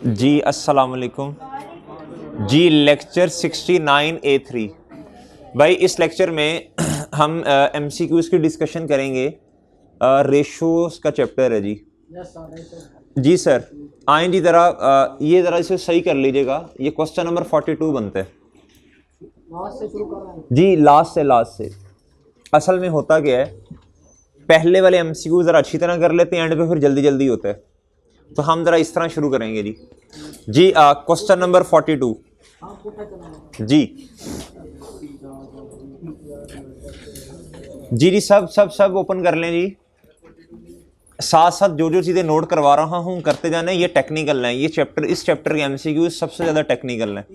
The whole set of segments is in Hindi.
जी अस्सलाम वालेकुम जी। Lecture 69A3। भाई इस लेक्चर में हम MCQs की डिस्कशन करेंगे। रेशोस का चैप्टर है जी। जी सर आए जी ज़रा ये ज़रा इसे सही कर लीजिएगा। ये क्वेश्चन नंबर 42 बनता है जी। लास्ट से असल में होता क्या है, पहले वाले MCQ ज़रा अच्छी तरह कर लेते हैं, एंड पे फिर जल्दी जल्दी होता है। तो हम ज़रा इस तरह शुरू करेंगे जी। जी क्वेश्चन नंबर 42 जी। जी सब सब सब ओपन कर लें जी। साथ साथ जो जो चीज़ें नोट करवा रहा हूँ करते जाने। ये टेक्निकल हैं, ये चैप्टर, इस चैप्टर के MCQ सबसे ज़्यादा टेक्निकल हैं।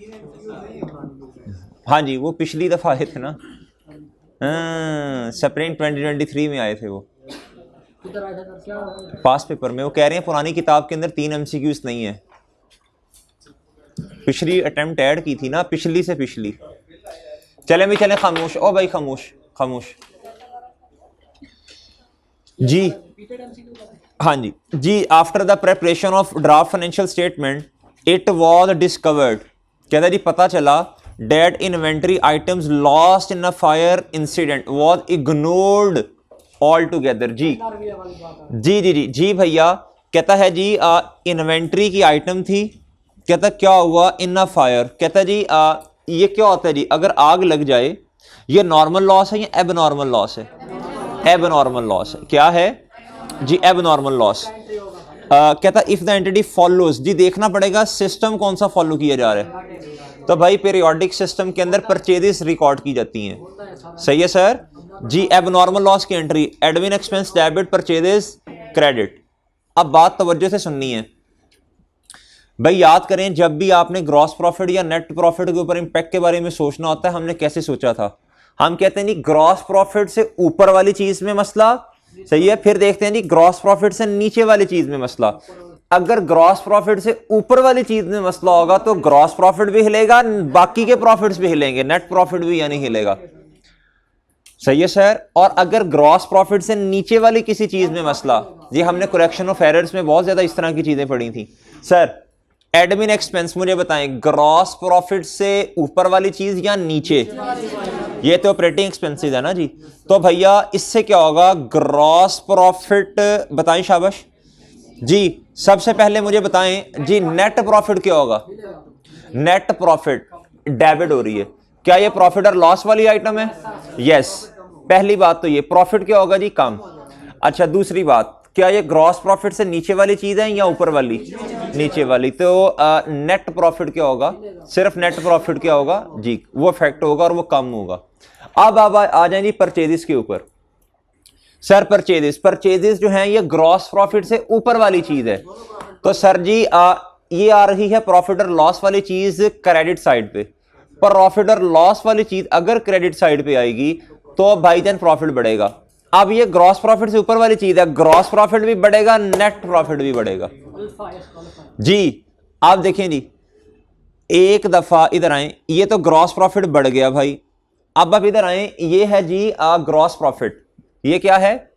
हाँ जी वो पिछली दफ़ा आए थे ना, स्प्रिंग 2023 में आए थे वो पास पेपर में। वो कह रहे हैं पुरानी किताब के अंदर 3 MCQs नहीं है। पिछली अटेम्प्ट ऐड की थी ना, पिछली से पिछली। चले भी चले खामोश, ओ भाई खामोश खामोश जी। हाँ जी जी। After the preparation of draft financial statement it was discovered, कहता जी पता चला, that inventory items lost in a fire incident was ignored altogether. जी जी जी जी जी भैया। कहता है जी इन्वेंट्री की आइटम थी, कहता क्या हुआ इन अ फायर। कहता जी ये क्या होता है जी, अगर आग लग जाए, ये नॉर्मल लॉस है या एबनॉर्मल लॉस है? एबनॉर्मल लॉस है। क्या है जी? Abnormal loss. कहता इफ द एंटिटी फॉलोज, जी देखना पड़ेगा सिस्टम कौन सा फॉलो किया जा रहा है। तो भाई पीरियोडिक सिस्टम के अंदर परचेजेस रिकॉर्ड की जाती हैं। सही है सर जी। एबनॉर्मल लॉस की entry admin expense debit purchases credit. अब बात तवज्जो से सुननी है भाई। याद करें जब भी आपने ग्रॉस प्रॉफिट या नेट प्रॉफिट के ऊपर इंपैक्ट के बारे में सोचना होता है, हमने कैसे सोचा था? हम कहते हैं जी ग्रॉस प्रॉफिट से ऊपर वाली चीज में मसला, सही है। फिर देखते हैं जी ग्रॉस प्रॉफिट से नीचे वाली चीज में मसला। अगर ग्रॉस प्रॉफिट से ऊपर वाली चीज में मसला होगा तो ग्रॉस प्रॉफिट भी हिलेगा, बाकी के प्रॉफिट्स भी हिलेंगे, नेट प्रॉफिट भी यानी हिलेगा। सही है सर। और अगर ग्रॉस प्रॉफिट से नीचे वाली किसी चीज में मसला, जी हमने करेक्शन ऑफ एरर्स में बहुत ज्यादा इस तरह की चीजें पढ़ी थी सर। एडमिन एक्सपेंस मुझे बताएं, ग्रॉस प्रॉफिट से ऊपर वाली चीज या नीचे? ये तो ऑपरेटिंग एक्सपेंसेस है ना जी। तो भैया इससे क्या होगा? ग्रॉस प्रॉफिट बताएं, शाबाश जी। सबसे पहले मुझे बताएं जी नेट प्रॉफिट क्या होगा? नेट प्रॉफिट डेबिट हो रही है। क्या ये प्रॉफिट और लॉस वाली आइटम है? यस। पहली बात तो ये प्रॉफिट क्या होगा जी? कम। अच्छा दूसरी बात, क्या ये ग्रॉस प्रॉफिट से नीचे वाली चीज है या ऊपर वाली? नीचे वाली। तो नेट प्रॉफिट क्या होगा? सिर्फ नेट प्रॉफिट क्या होगा जी? वो फैक्ट होगा और वो कम होगा। अब आप आ जाए जी परचेजेस के ऊपर। सर परचेजेस जो है ये ग्रॉस प्रॉफिट से ऊपर वाली चीज है। तो सर जी ये आ रही है प्रॉफिट और लॉस वाली चीज क्रेडिट साइड पे। प्रॉफिट और लॉस वाली चीज अगर क्रेडिट साइड पे आएगी तो भाईजान प्रॉफिट बढ़ेगा। अब ये ग्रॉस प्रॉफिट से ऊपर वाली चीज है, ग्रॉस प्रॉफिट भी बढ़ेगा, नेट प्रॉफिट भी बढ़ेगा जी। आप देखें जी, एक दफा इधर आए, ये तो ग्रॉस प्रॉफिट बढ़ गया भाई। अब आप इधर आए, ये है जी ग्रॉस प्रॉफिट। ये क्या है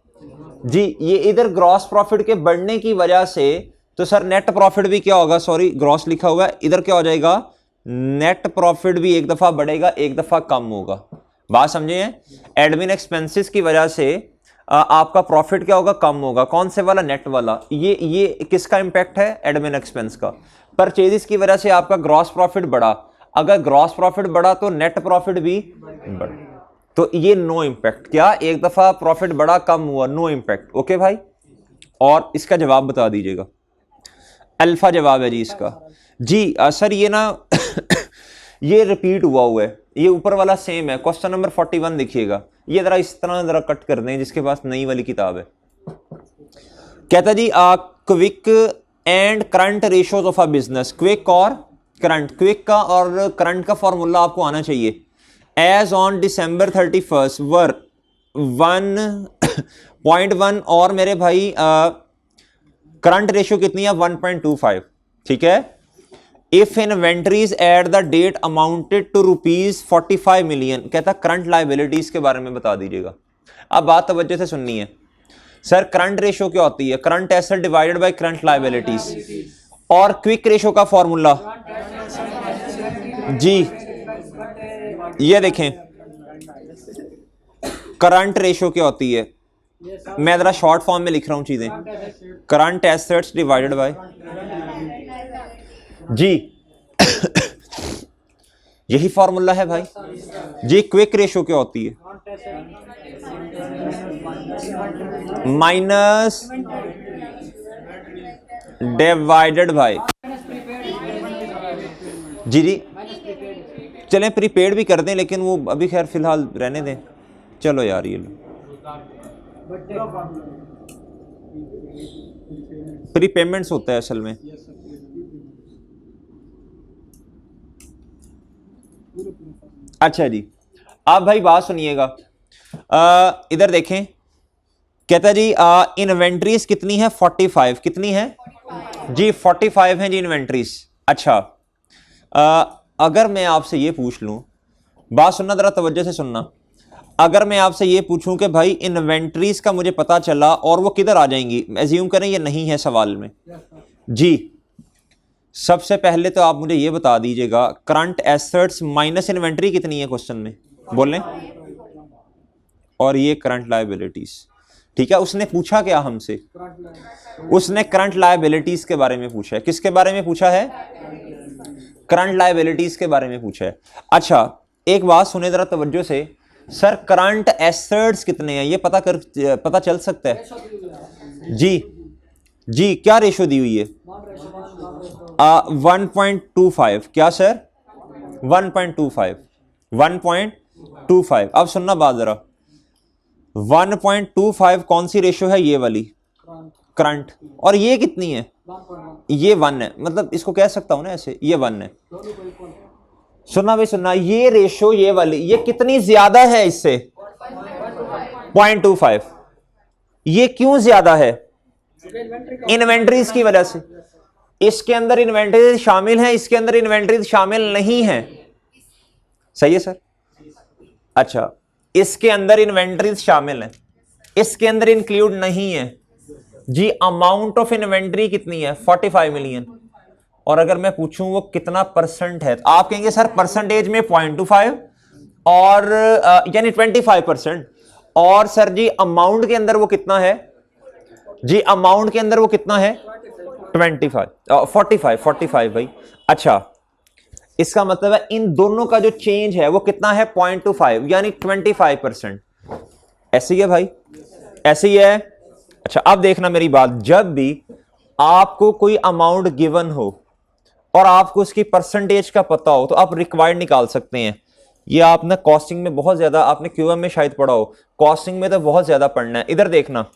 जी? ये इधर ग्रॉस प्रॉफिट के बढ़ने की वजह से तो सर नेट प्रॉफिट भी क्या होगा? सॉरी ग्रॉस लिखा हुआ है, इधर क्या हो जाएगा? नेट प्रॉफिट भी एक दफा बढ़ेगा, एक दफा कम होगा। बात समझे हैं? एडमिन एक्सपेंसेस की वजह से आपका प्रॉफिट क्या होगा? कम होगा। कौन से वाला? नेट वाला। ये किसका इंपैक्ट है? एडमिन एक्सपेंस का। परचेजेस की वजह से आपका ग्रॉस प्रॉफिट बढ़ा, अगर ग्रॉस प्रॉफिट बढ़ा तो नेट प्रॉफिट भी बढ़ा। तो ये नो इंपैक्ट। क्या? एक दफा प्रॉफिट बढ़ा कम हुआ, नो इंपैक्ट। ओके भाई। और इसका जवाब बता दीजिएगा। अल्फा जवाब है जी इसका जी। सर ये ना ये रिपीट हुआ है, ये ऊपर वाला सेम है। क्वेश्चन नंबर 41 देखिएगा। ये जरा इस तरह जरा कट कर दें जिसके पास नई वाली किताब है। कहता जी quick and current ratios of a business. Quick और करंट, क्विक का और करंट का फॉर्मूला आपको आना चाहिए। एज ऑन December 31 वर 1.1 और मेरे भाई करंट रेशियो कितनी है? 1.25। ठीक है। If inventories at the date amounted to ₹45 million, कहता करंट लायबिलिटीज के बारे में बता दीजिएगा। अब बात तवज्जो से सुननी है सर। करंट रेशियो क्या होती है? Current asset divided by current liabilities. और क्विक रेशो का फॉर्मूला जी, ये देखें करंट रेशो क्या होती है, मैं जरा शॉर्ट फॉर्म में लिख रहा हूं चीजें, करंट एसेट्स डिवाइडेड बाय जी यही फॉर्मूला है भाई जी। क्विक रेशो क्या होती है, माइनस डिवाइडेड बाय जी। चलें प्रीपेड भी कर दें, लेकिन वो अभी खैर फिलहाल रहने दें। चलो यार ये लो, प्रीपेमेंट्स होता है असल में। अच्छा जी, आप भाई बात सुनिएगा, इधर देखें, कहता जी इन्वेंट्रीज कितनी है, 45। कितनी है जी, 45 है जी इन्वेंट्रीज। अच्छा, अगर मैं आपसे ये पूछ लूं, बात सुनना जरा तवज्जो से सुनना, अगर मैं आपसे ये पूछूं कि भाई इन्वेंट्रीज का मुझे पता चला और वो किधर आ जाएंगी, एज्यूम करें ये नहीं है सवाल में जी, सबसे पहले तो आप मुझे ये बता दीजिएगा करंट एसेट्स माइनस इन्वेंट्री कितनी है क्वेश्चन में, बोलें, और ये करंट लायबिलिटीज। ठीक है, उसने पूछा क्या हमसे, उसने करंट लायबिलिटीज के बारे में पूछा है। किसके बारे में पूछा है, करंट लायबिलिटीज के बारे में पूछा है। अच्छा, एक बात सुने जरा तवज्जो से, सर करंट एसेट्स कितने हैं ये पता चल सकता है जी जी, क्या रेशो दी हुई है, 1.25। क्या सर, 1.25। अब सुनना बात जरा, 1.25 कौन सी रेशो है, ये वाली करंट, और ये कितनी है, ये 1 है, मतलब इसको कह सकता हूं ना ऐसे, ये 1 है। सुनना भाई सुनना, ये रेशो ये वाली ये कितनी ज्यादा है इससे, 0.25। ये क्यों ज्यादा है, इन्वेंट्रीज की वजह से। इसके अंदर इन्वेंट्रीज शामिल है, इसके अंदर इन्वेंट्रीज शामिल नहीं है, सही है सर। अच्छा, इसके अंदर इन्वेंट्रीज शामिल है, इसके अंदर इंक्लूड नहीं है जी। अमाउंट ऑफ इन्वेंट्री कितनी है, 45 मिलियन। और अगर मैं पूछूं वो कितना परसेंट है, तो आप कहेंगे सर परसेंटेज में 0.25 और यानी 25%, और सर जी अमाउंट के अंदर वो कितना है जी, अमाउंट के अंदर वो कितना है, 45 भाई। अच्छा, इसका मतलब है इन दोनों का जो चेंज है वो कितना है, 0.25 यानी 25%। ऐसे ही है भाई, ऐसे ही है। अच्छा, अब देखना मेरी बात, जब भी आपको कोई अमाउंट गिवन हो और आपको उसकी परसेंटेज का पता हो तो आप रिक्वायर्ड निकाल सकते हैं। ये आपने कॉस्टिंग में बहुत ज्यादा, आपने क्यूएम में शायद पढ़ा हो, कॉस्टिंग में तो बहुत ज्यादा पढ़ना है। इधर देखना,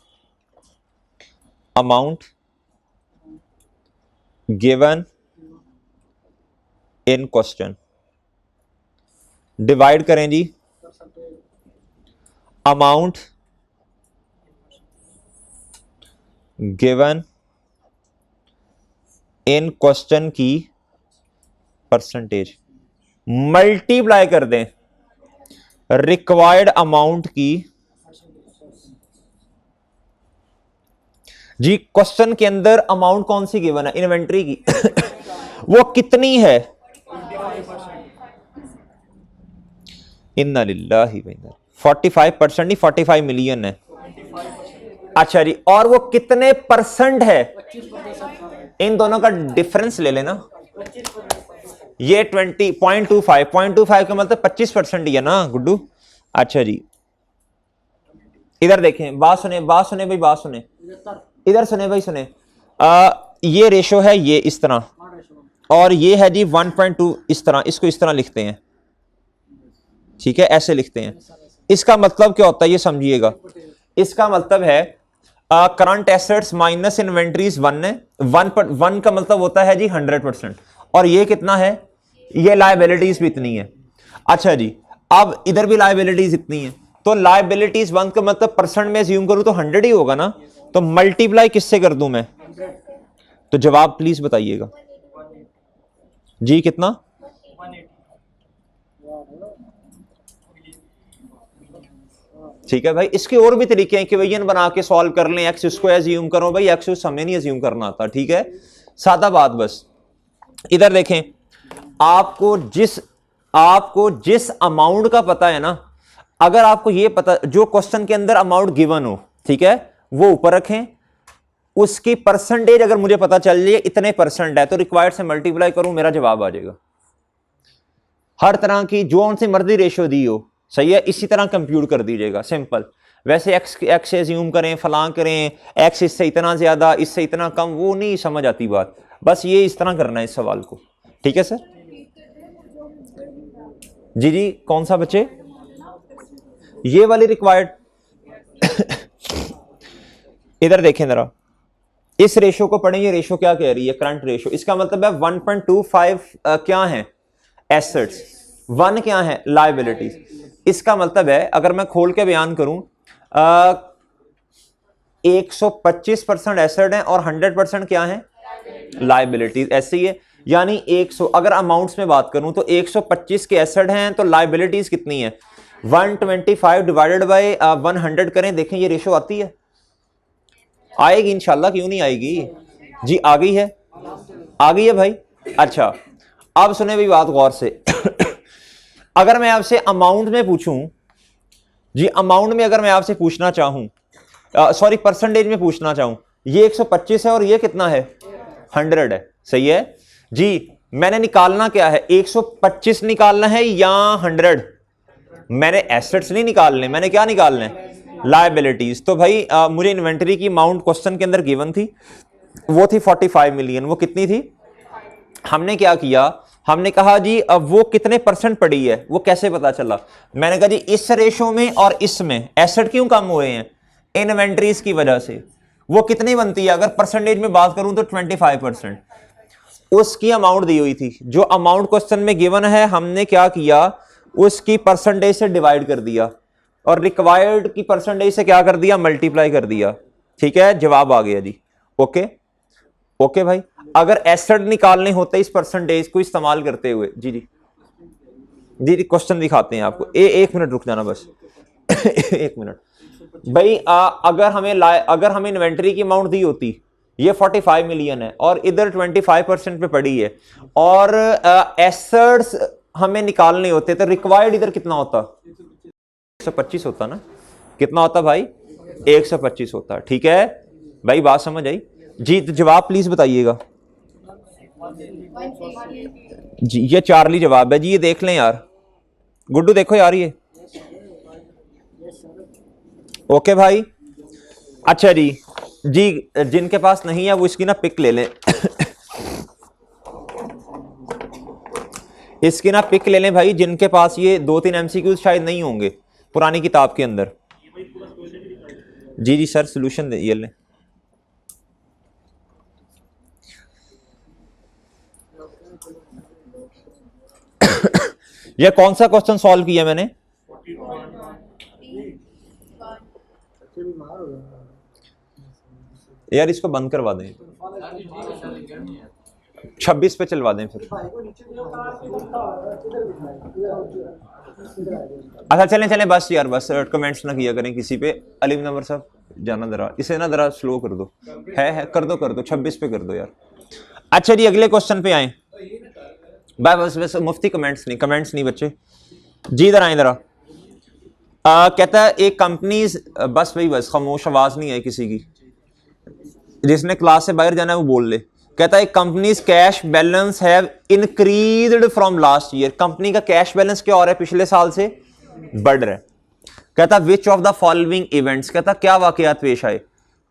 amount given in question, divide करें जी अमाउंट गिवन इन क्वेश्चन की परसेंटेज, मल्टीप्लाई कर दें रिक्वायर्ड अमाउंट की जी। क्वेश्चन के अंदर अमाउंट कौन सी गिवन है, इन्वेंट्री की वो कितनी है, इन्ना लिल्लाहि व इन्ना, 45% नहीं 45 मिलियन है। अच्छा जी, और वो कितने परसेंट है, इन दोनों का डिफरेंस ले लेना, ये 0.25 का मतलब 25% ही है ना गुड्डू। अच्छा जी, इधर देखें, बात सुने भाई, बात सुने, इधर सुने भाई सुने, ये रेशो है ये इस तरह, और ये है जी 1.2 इस तरह, इसको इस तरह लिखते हैं, ठीक है, ऐसे लिखते हैं। इसका मतलब क्या होता है ये समझिएगा, इसका मतलब है करंट एसेट्स माइनस इन्वेंट्रीज 1 है, 1 का मतलब होता है जी 100%, और ये कितना है, ये लायबिलिटीज भी इतनी है। अच्छा जी, अब इधर भी लायबिलिटीज इतनी है, तो लायबिलिटीज 1 का मतलब परसेंट में अज्यूम करूं तो 100 ही होगा ना, तो मल्टीप्लाई किससे कर दूं मैं, तो जवाब प्लीज बताइएगा जी, कितना, ठीक है भाई। इसके और भी तरीके हैं कि इक्वेशन बना के सॉल्व कर लें, एक्स उसको एज्यूम करो भाई, एक्स उस हमें नहीं एज्यूम करना आता, ठीक है। सादा बात बस। इधर देखें, आपको जिस अमाउंट का पता है ना, अगर आपको ये पता, जो क्वेश्चन के अंदर अमाउंट गिवन हो, ठीक है, वो ऊपर रखें, उसकी परसेंटेज अगर मुझे पता चल जाए इतने परसेंट है तो रिक्वायर्ड से मल्टीप्लाई करूं, मेरा जवाब आ जाएगा। हर तरह की जो उनसे मर्जी रेशो दी हो, सही है, इसी तरह कंप्यूट कर दीजिएगा, सिंपल। वैसे एक्स एज्यूम करें, फलां करें, एक्स इससे इतना ज्यादा, इससे इतना कम, वो नहीं समझ आती बात। बस ये इस तरह करना है इस सवाल को, ठीक है सर? जी जी, कौन सा बच्चे? ये वाली रिक्वायर्ड। इधर देखें जरा, इस रेशो को पढ़ें, ये रेशो क्या कह रही है? Current ratio. इसका मतलब है 1.25 क्या है? एसेट्स। 1 क्या है? लायबिलिटीज। इसका मतलब है, अगर मैं खोल के बयान करूं, 125% एसेट है और 100% क्या है? लायबिलिटीज। ऐसे ही है, यानी 100, अगर अमाउंट्स में बात करूं तो 125 के एसेट हैं तो लायबिलिटीज कितनी है? 125 डिवाइडेड बाय 100 करें, देखें ये रेशो आती है? आएगी इंशाल्लाह, क्यों नहीं आएगी जी? आ गई है, आ गई है भाई। अच्छा, अब सुने भी बात गौर से। अगर मैं आपसे अमाउंट में पूछूं जी, अमाउंट में अगर मैं आपसे पूछना चाहूं, सॉरी परसेंटेज में पूछना चाहूं, ये 125 है और ये कितना है? 100 है, सही है जी। मैंने निकालना क्या है? 125 निकालना है या 100? मैंने एसेट्स नहीं निकालने, मैंने क्या निकालना है? लायबिलिटीज। तो भाई मुझे इन्वेंटरी की अमाउंट क्वेश्चन के अंदर गिवन थी, वो थी 45 मिलियन। वो कितनी थी? हमने क्या किया, हमने कहा जी अब वो कितने परसेंट पड़ी है, वो कैसे पता चला? मैंने कहा जी इस रेशो में और इसमें एसेट क्यों कम हुए हैं? इन्वेंटरीज की वजह से। वो कितनी बनती है? अगर परसेंटेज में बात करूं तो 25%। उसकी अमाउंट दी हुई थी, जो अमाउंट क्वेश्चन में गिवन है, हमने क्या किया, उसकी परसेंटेज से डिवाइड कर दिया और रिक्वायर्ड की परसेंटेज से क्या कर दिया? मल्टीप्लाई कर दिया। ठीक है, जवाब आ गया जी। ओके ओके भाई। अगर एसेट निकालने होते इस परसेंटेज को इस्तेमाल करते हुए, जी जी जी जी, क्वेश्चन दिखाते हैं आपको। एक मिनट रुक जाना बस। एक मिनट भाई, अगर हमें इन्वेंटरी की अमाउंट दी होती, ये 45 मिलियन है और इधर 25% पे पड़ी है, और एसेट्स हमें निकालने होते तो रिक्वायर्ड इधर कितना होता? 125 होता ना? कितना होता भाई? 125 होता। ठीक है भाई, बात समझ आई जी? तो जवाब प्लीज बताइएगा जी। ये चार्ली जवाब है जी, ये देख लें यार। गुड्डू देखो यार ये। ओके भाई। अच्छा जी जी, जिनके पास नहीं है वो इसकी ना पिक ले लें। इसकी ना पिक ले लें भाई, जिनके पास ये 2-3 एमसीक्यूज शायद नहीं होंगे पुरानी किताब के अंदर। जी जी सर, सोल्यूशन दे ये लें। ये कौन सा क्वेश्चन सॉल्व किया मैंने? यार इसको बंद करवा दें, 26 पे चलवा दें फिर। अच्छा चलें चलें, बस यार बस, कमेंट्स ना किया करें किसी पे। अलीम नंबर साहब जाना जरा, इसे ना जरा स्लो कर दो। है कर दो 26 पे कर दो यार। अच्छा जी, अगले क्वेश्चन पे आए। बस बस मुफ्ती कमेंट्स नहीं बच्चे जी। इधर आए जरा। कहता है एक कंपनी, बस भाई बस खामोश, आवाज नहीं है किसी की। जिसने क्लास से बाहर जाना है वो बोल ले। कहता है companies cash balance have increased from last year. Company का कैश बैलेंस क्या हो रहा है? पिछले साल से बढ़ रहा है। कहता which of the following events, कहता क्या वाकयात पेश आए,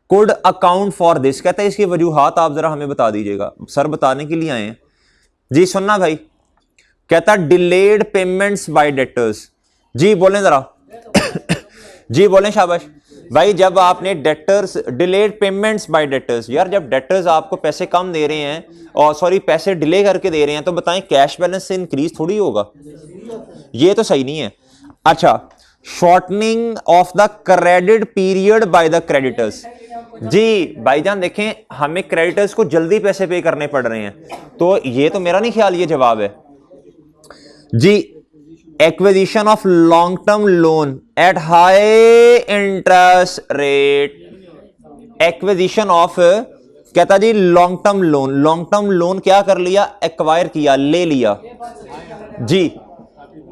कुड अकाउंट फॉर दिस। कहता है इसकी वजूहात आप जरा हमें बता दीजिएगा। सर बताने के लिए आए हैं जी, सुनना भाई। कहता डिलेड पेमेंट्स बाय डेटर्स। जी बोलें जरा। जी बोलें, शाबाश भाई। जब आपने debtors, delayed payments bye debtors, यार जब डेटर्स आपको पैसे कम दे रहे हैं, और सॉरी पैसे डिले करके दे रहे हैं, तो बताएं कैश बैलेंस से इंक्रीज थोड़ी होगा, ये तो सही नहीं है। अच्छा, shortening of the credit period by the creditors. जी भाईजान देखें, हमें क्रेडिटर्स को जल्दी पैसे पे करने पड़ रहे हैं, तो ये तो मेरा नहीं ख्याल ये जवाब है जी। Acquisition of long term loan at high interest rate, acquisition of कहता जी long term loan, long term loan क्या कर लिया, एक्वायर किया, ले लिया जी।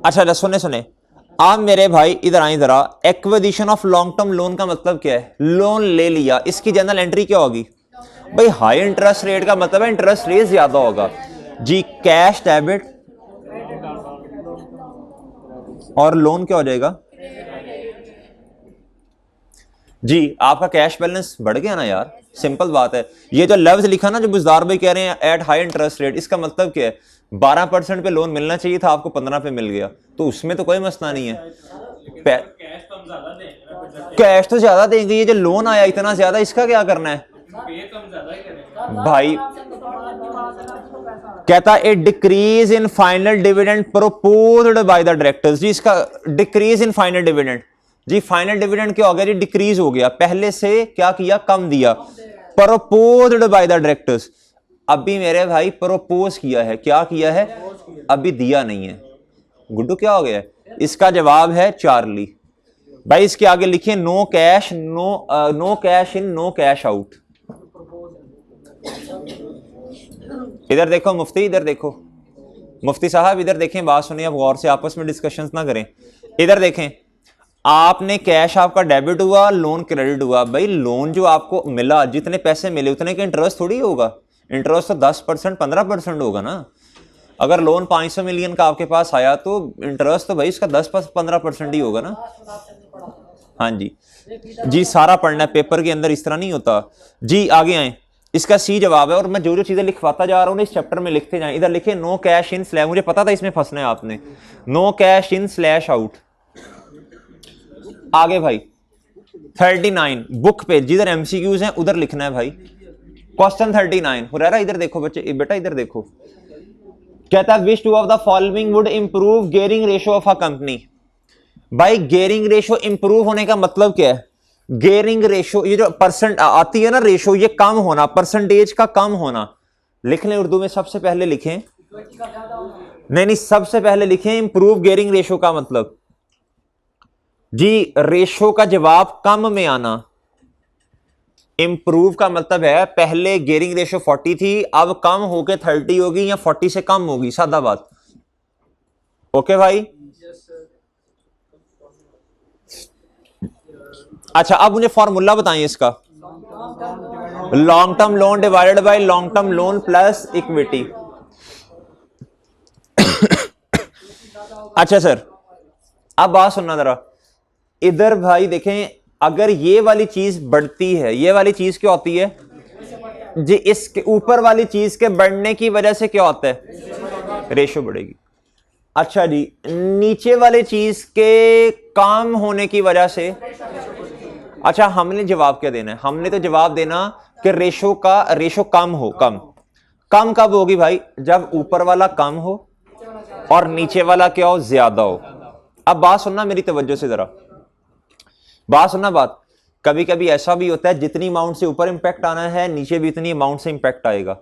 अच्छा सुने सुने, आप मेरे भाई इधर आए जरा, acquisition of long term loan का मतलब क्या है, लोन ले लिया, इसकी जनरल एंट्री क्या होगी भाई, हाई इंटरेस्ट रेट का मतलब है इंटरेस्ट रेट ज्यादा होगा जी। कैश डेबिट और लोन क्या हो जाएगा जी, आपका कैश बैलेंस बढ़ गया ना यार, सिंपल बात है। ये जो लफ्ज लिखा ना जो बुजदार भाई कह रहे हैं एट हाई इंटरेस्ट रेट, इसका मतलब क्या है, 12% पे लोन मिलना चाहिए था, आपको 15 पे मिल गया, तो उसमें तो कोई मसला नहीं है। कैश तो ज्यादा देंगे, ये जो लोन आया इतना ज्यादा, इसका क्या करना है भाई। कहता a decrease in final dividend proposed by the directors जी, इसका डिक्रीज इन फाइनल डिविडेंड जी, फाइनल डिविडेंड क्या हो गया जी, डिक्रीज हो गया, पहले से क्या किया, कम दिया, प्रोपोज्ड बाय द डायरेक्टर्स। अभी मेरे भाई प्रोपोज किया है, क्या किया है, अभी दिया नहीं है, गुड्डू क्या हो गया, इसका जवाब है चार्ली। भाई इसके आगे लिखिए no cash, no cash in no cash out. इधर देखो मुफ्ती, इधर देखो मुफ्ती साहब, इधर देखें, बात सुनिए, अब गौर से आपस में डिस्कशंस ना करें। इधर देखें, आपने कैश आपका डेबिट हुआ, लोन क्रेडिट हुआ। भाई लोन जो आपको मिला, जितने पैसे मिले उतने का इंटरेस्ट थोड़ी होगा, इंटरेस्ट तो 10% 15% होगा ना। अगर लोन 500 मिलियन का आपके पास आया तो इंटरेस्ट तो भाई इसका 10-15% ही होगा ना। हाँ जी जी, सारा पढ़ना है, पेपर के अंदर इस तरह नहीं होता जी। आगे आए, इसका सी जवाब है, और मैं जो जो चीजें लिखवाता जा रहा हूं इस चैप्टर में लिखते जाएं। इधर लिखिए नो कैश इन स्लैश, मुझे पता था इसमें फंसना है आपने, no cash in slash out. आगे भाई 39 बुक पे जिधर एमसीक्यूज हैं उधर लिखना है भाई। क्वेश्चन 39 हुरैरा, इधर देखो बच्चे, बेटा इधर देखो, कहता है which two of the following would improve gearing ratio of a company. भाई गेयरिंग रेशियो इंप्रूव होने का मतलब क्या है, गेयरिंग रेशियो, ये जो परसेंट आती है ना रेशियो, ये कम होना, परसेंटेज का कम होना। लिख लें उर्दू में, सबसे पहले लिखें, नहीं सबसे पहले लिखें इंप्रूव गेयरिंग रेशियो का मतलब जी, रेशियो का जवाब कम में आना। इंप्रूव का मतलब है पहले गेयरिंग रेशियो 40 थी, अब कम होके 30 होगी या 40 से कम होगी, सादा बात। ओके भाई, अच्छा अब मुझे फॉर्मूला बताएं इसका, long term loan divided by long term loan plus equity. अच्छा सर, अब बात सुनना जरा, इधर भाई देखें, अगर ये वाली चीज बढ़ती है, ये वाली चीज क्या होती है जी, इसके ऊपर वाली चीज के बढ़ने की वजह से क्या होता है, रेशो बढ़ेगी। अच्छा जी, नीचे वाली चीज के कम होने की वजह से, अच्छा हमने जवाब क्या देना है, हमने तो जवाब देना कि रेशो कम हो, कम कब होगी भाई, जब ऊपर वाला कम हो और नीचे वाला क्या हो, ज्यादा हो। अब बात सुनना मेरी तवज्जो से जरा, बात सुनना बात, कभी कभी ऐसा भी होता है जितनी अमाउंट से ऊपर इंपैक्ट आना है नीचे भी उतनी अमाउंट से इंपैक्ट आएगा।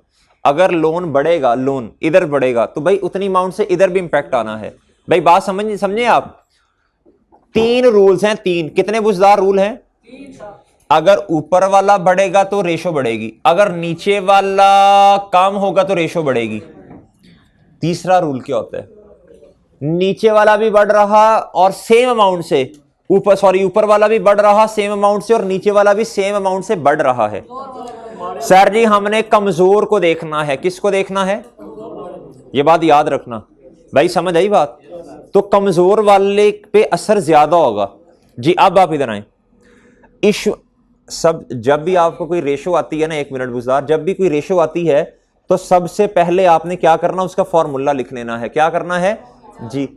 अगर लोन बढ़ेगा, लोन इधर बढ़ेगा तो भाई उतनी अमाउंट से इधर भी इंपैक्ट आना है। भाई बात समझे आप, 3 रूल्स हैं, 3 कितने बुझदार रूल हैं, अगर ऊपर वाला बढ़ेगा तो रेशो बढ़ेगी, अगर नीचे वाला कम होगा तो रेशो बढ़ेगी। तीसरा रूल क्या होता है, नीचे वाला भी बढ़ रहा और सेम अमाउंट से, ऊपर वाला भी बढ़ रहा सेम अमाउंट से और नीचे वाला भी सेम अमाउंट से बढ़ रहा है। सर जी हमने कमजोर को देखना है, किसको देखना है, ये बात याद रखना भाई, समझ आई बात, तो कमजोर वाले पे असर ज्यादा होगा जी। अब आप इधर आए, सब जब भी आपको कोई रेशो आती है ना, 1 मिनट गुजार, जब भी कोई रेशो आती है तो सबसे पहले आपने क्या करना, उसका फॉर्मूला लिख लेना है। क्या करना है जी,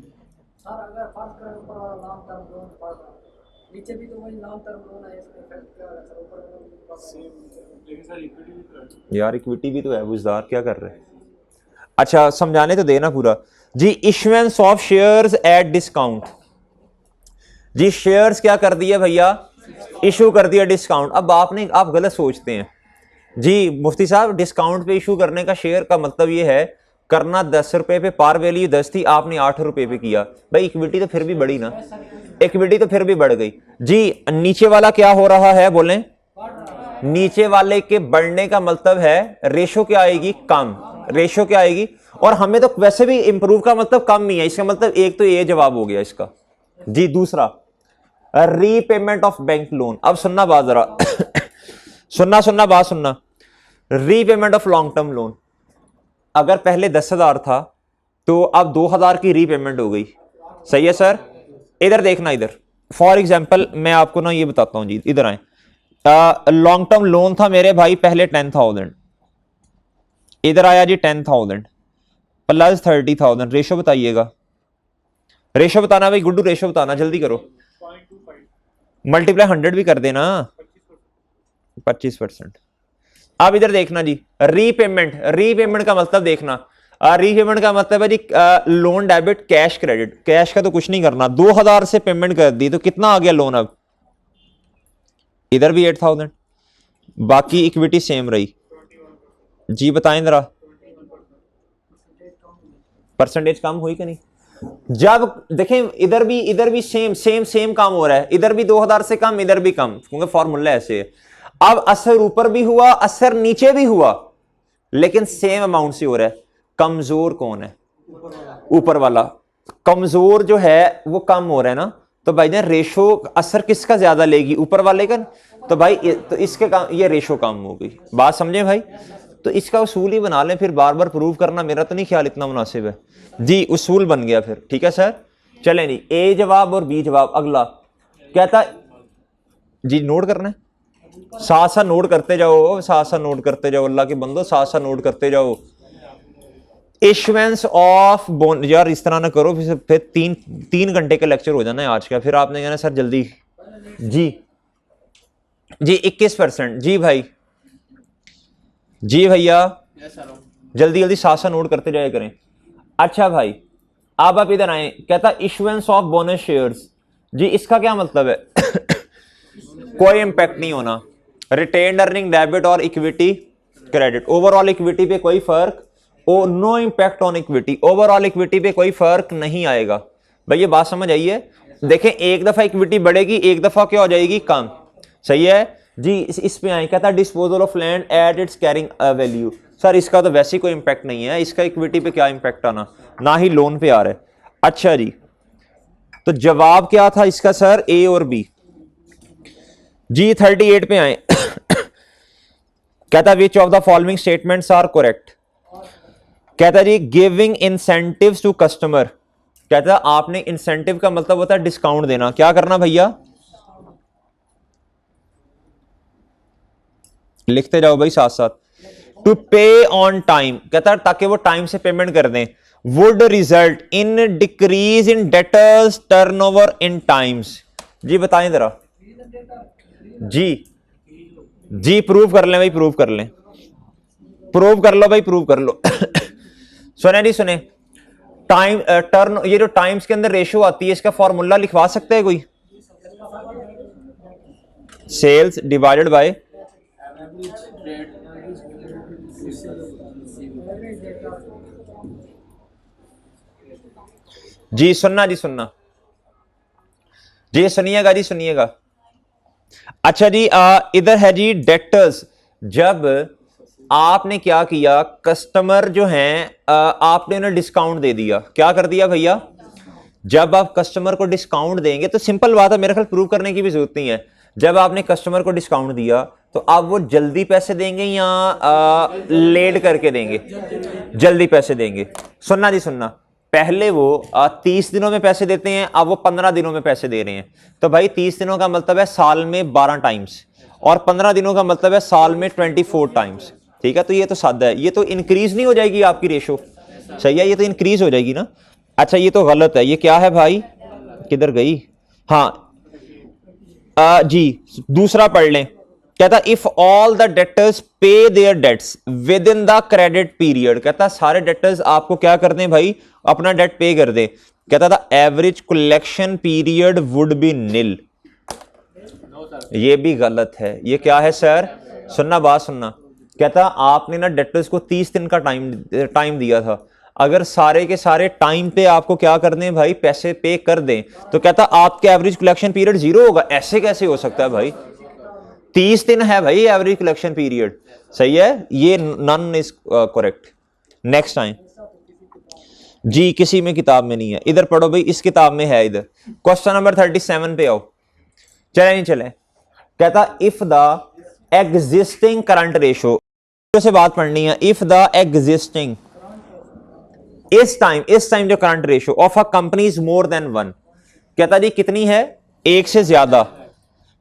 नीचे भी तो वही लॉन्ग टर्म लोन है, इसमें यार इक्विटी भी तो है बुझदार, क्या कर रहे हैं, अच्छा समझाने तो देना पूरा जी। Issuance of shares at discount जी, शेयर्स क्या कर दिया भैया, इशू कर दिया डिस्काउंट। अब आप गलत सोचते हैं जी मुफ्ती साहब, डिस्काउंट पे इशू करने का शेयर का मतलब ये है करना 10 रुपए पे, पार वैल्यू 10 थी, आपने 8 रुपए पे किया, भाई इक्विटी तो फिर भी बढ़ी ना, इक्विटी तो फिर भी बढ़ गई जी। नीचे वाला क्या हो रहा है बोलें, नीचे वाले के बढ़ने का मतलब है रेशो क्या आएगी, कम, रेशो क्या आएगी। और हमें तो वैसे भी इंप्रूव का मतलब कम ही है, इसका मतलब एक तो ये जवाब हो गया इसका जी। दूसरा रीपेमेंट ऑफ बैंक लोन। अब सुनना बात जरा सुनना बात सुनना। Repayment of long term loan, अगर पहले 10,000 था तो अब 2,000 की रीपेमेंट हो गई, सही है सर। इधर देखना, इधर फॉर एग्जांपल मैं आपको ना ये बताता हूं जी, इधर आए। लॉन्ग टर्म लोन था मेरे भाई पहले 10,000, इधर आया जी 10,000 प्लस 30,000, रेशो बताइएगा, रेशो बताना भाई गुड्डू, रेशो बताना, जल्दी करो। मल्टीप्लाई 100 भी कर देना, 25%। अब इधर देखना जी, रीपेमेंट, रीपेमेंट का मतलब देखना, रीपेमेंट का मतलब है जी loan debit cash credit. Cash का तो कुछ नहीं करना, 2,000 से पेमेंट कर दी तो कितना आ गया लोन, अब इधर भी 8,000, बाकी इक्विटी सेम रही जी। बताएं जरा, परसेंटेज कम हुई कि नहीं? जब देखें इधर भी सेम काम हो रहा है, इधर भी 2,000 से कम, इधर भी कम, क्योंकि फॉर्मूला ऐसे है। अब असर ऊपर भी हुआ, असर नीचे भी हुआ, लेकिन सेम अमाउंट से हो रहा है। कमजोर कौन है? ऊपर वाला। कमजोर जो है वो कम हो रहा है ना, तो भाई जान रेशो असर किसका ज्यादा लेगी, ऊपर वाले का। तो भाई तो इसके काम ये रेशो कम हो गई, बात समझे भाई। तो इसका उसूल ही बना लें, फिर बार बार प्रूव करना मेरा तो नहीं ख्याल इतना मुनासिब है जी। उसूल बन गया फिर, ठीक है सर। चले नहीं, ए जवाब और बी जवाब। अगला कहता जी, नोट करना है, साथ साथ नोट करते जाओ, साथ साथ नोट करते जाओ, अल्लाह के बंदो साथ साथ नोट करते जाओ। इशुएंस ऑफ बोन, यार इस तरह ना करो, फिर तीन घंटे का लेक्चर हो जाना है आज का, फिर आपने कहना सर जल्दी जी। जी 21%, जी भाई, जी भैया, जल्दी जल्दी साथ साथ नोट करते जाया करें। अच्छा भाई, अब आप इधर आए, कहता इशुएंस ऑफ बोनस शेयर्स। जी इसका क्या मतलब है? कोई इंपैक्ट नहीं होना, रिटेन्ड अर्निंग डेबिट और इक्विटी क्रेडिट, ओवरऑल इक्विटी पे कोई फर्क, no impact on equity, overall equity पे कोई फर्क नहीं आएगा। भाई ये बात समझ आई है? देखें एक दफा इक्विटी बढ़ेगी, एक दफा क्या हो जाएगी, कम, सही है जी। इस पे आए, कहता disposal of land at its carrying value. Sir इसका तो वैसे कोई इंपैक्ट नहीं है, इसका इक्विटी पे क्या इंपैक्ट आना, ना ही लोन पे आ रहा है। अच्छा जी, तो जवाब क्या था इसका सर, ए और बी जी। 38 पे आए, कहता which of the following statements are correct. कहता जी गिविंग इंसेंटिव्स टू कस्टमर, कहता आपने इंसेंटिव का मतलब होता है डिस्काउंट देना, क्या करना भैया, लिखते जाओ भाई साथ साथ। टू पे ऑन टाइम, कहता ताकि वो टाइम से पेमेंट कर दें, would result in decrease in debtors turnover in times. जी बताएं जरा जी, जी प्रूव कर लें भाई, प्रूव कर लें, प्रूव कर लो भाई, प्रूव कर लो सुने नहीं सुने, टाइम टर्न, ये जो टाइम्स के अंदर रेशो आती है इसका फॉर्मूला लिखवा सकते हैं कोई? सेल्स डिवाइडेड बाय जी, सुनना जी, सुनना जी, सुनिएगा जी, सुनिएगा। अच्छा जी, इधर है जी डेटर्स। जब आपने क्या किया, कस्टमर जो हैं आपने उन्हें डिस्काउंट दे दिया, क्या कर दिया भैया? जब आप कस्टमर को डिस्काउंट देंगे, तो सिंपल बात है, मेरे ख्याल प्रूव करने की भी जरूरत नहीं है। जब आपने कस्टमर को डिस्काउंट दिया तो आप वो जल्दी पैसे देंगे या लेट करके देंगे? जल्दी पैसे देंगे। सुनना जी सुनना, पहले वो 30 दिनों में पैसे देते हैं, अब वो 15 दिनों में पैसे दे रहे हैं। तो भाई 30 दिनों का मतलब है साल में 12 टाइम्स, और 15 दिनों का मतलब है साल में 24 टाइम्स, ठीक है। तो ये तो सादा है, ये तो इंक्रीज नहीं हो जाएगी आपकी रेशो, सही है, ये तो इंक्रीज हो जाएगी ना। अच्छा ये तो गलत है, ये क्या है भाई, किधर गई? हाँ जी, दूसरा पढ़ लें। कहता if all the debtors pay their debts within the credit period, कहता सारे डेटर्स आपको क्या कर दें भाई, अपना डेट पे कर दे। कहता था average collection period would be nil, ये भी गलत है। ये क्या है सर, सुनना बात सुनना। कहता आपने ना डेटर्स को 30 दिन का टाइम दिया था, अगर सारे के सारे टाइम पे आपको क्या कर दें भाई, पैसे पे कर दें, तो कहता आपके एवरेज कलेक्शन पीरियड 0 होगा। ऐसे कैसे हो सकता है भाई, 30 दिन है भाई एवरेज कलेक्शन पीरियड, सही है, ये none is correct. Next time जी, किसी में किताब में नहीं है, इधर पढ़ो भाई, इस किताब में है इधर। क्वेश्चन नंबर 37 पे आओ, चले नहीं चले। कहता if the existing current ratio से बात पढ़नी है। इफ द एग्जिस्टिंग इस टाइम जो current ratio of a company is more than 1, कहता जी कितनी है, एक से ज्यादा,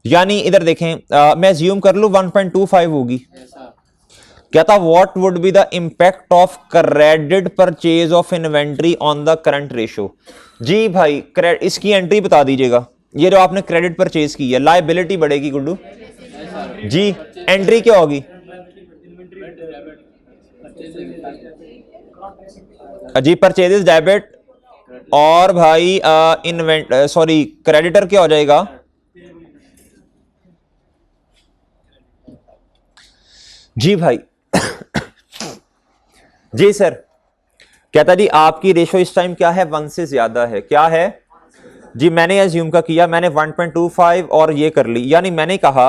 यानी इधर देखें मैं ज्यूम कर लूं 1.25 होगी। कहता what would be the impact of credit purchase of inventory on the current ratio. जी भाई इसकी एंट्री बता दीजिएगा, ये जो आपने क्रेडिट परचेज की है, लायबिलिटी बढ़ेगी गुड्डू जी, एंट्री क्या होगी जी, परचेजेस डेबिट, और भाई सॉरी क्रेडिटर क्या हो जाएगा, जी भाई जी सर। कहता जी आपकी रेशो इस टाइम क्या है, 1 से ज्यादा है, क्या है जी, मैंने एज्यूम का किया, मैंने 1.25 और ये कर ली, यानी मैंने कहा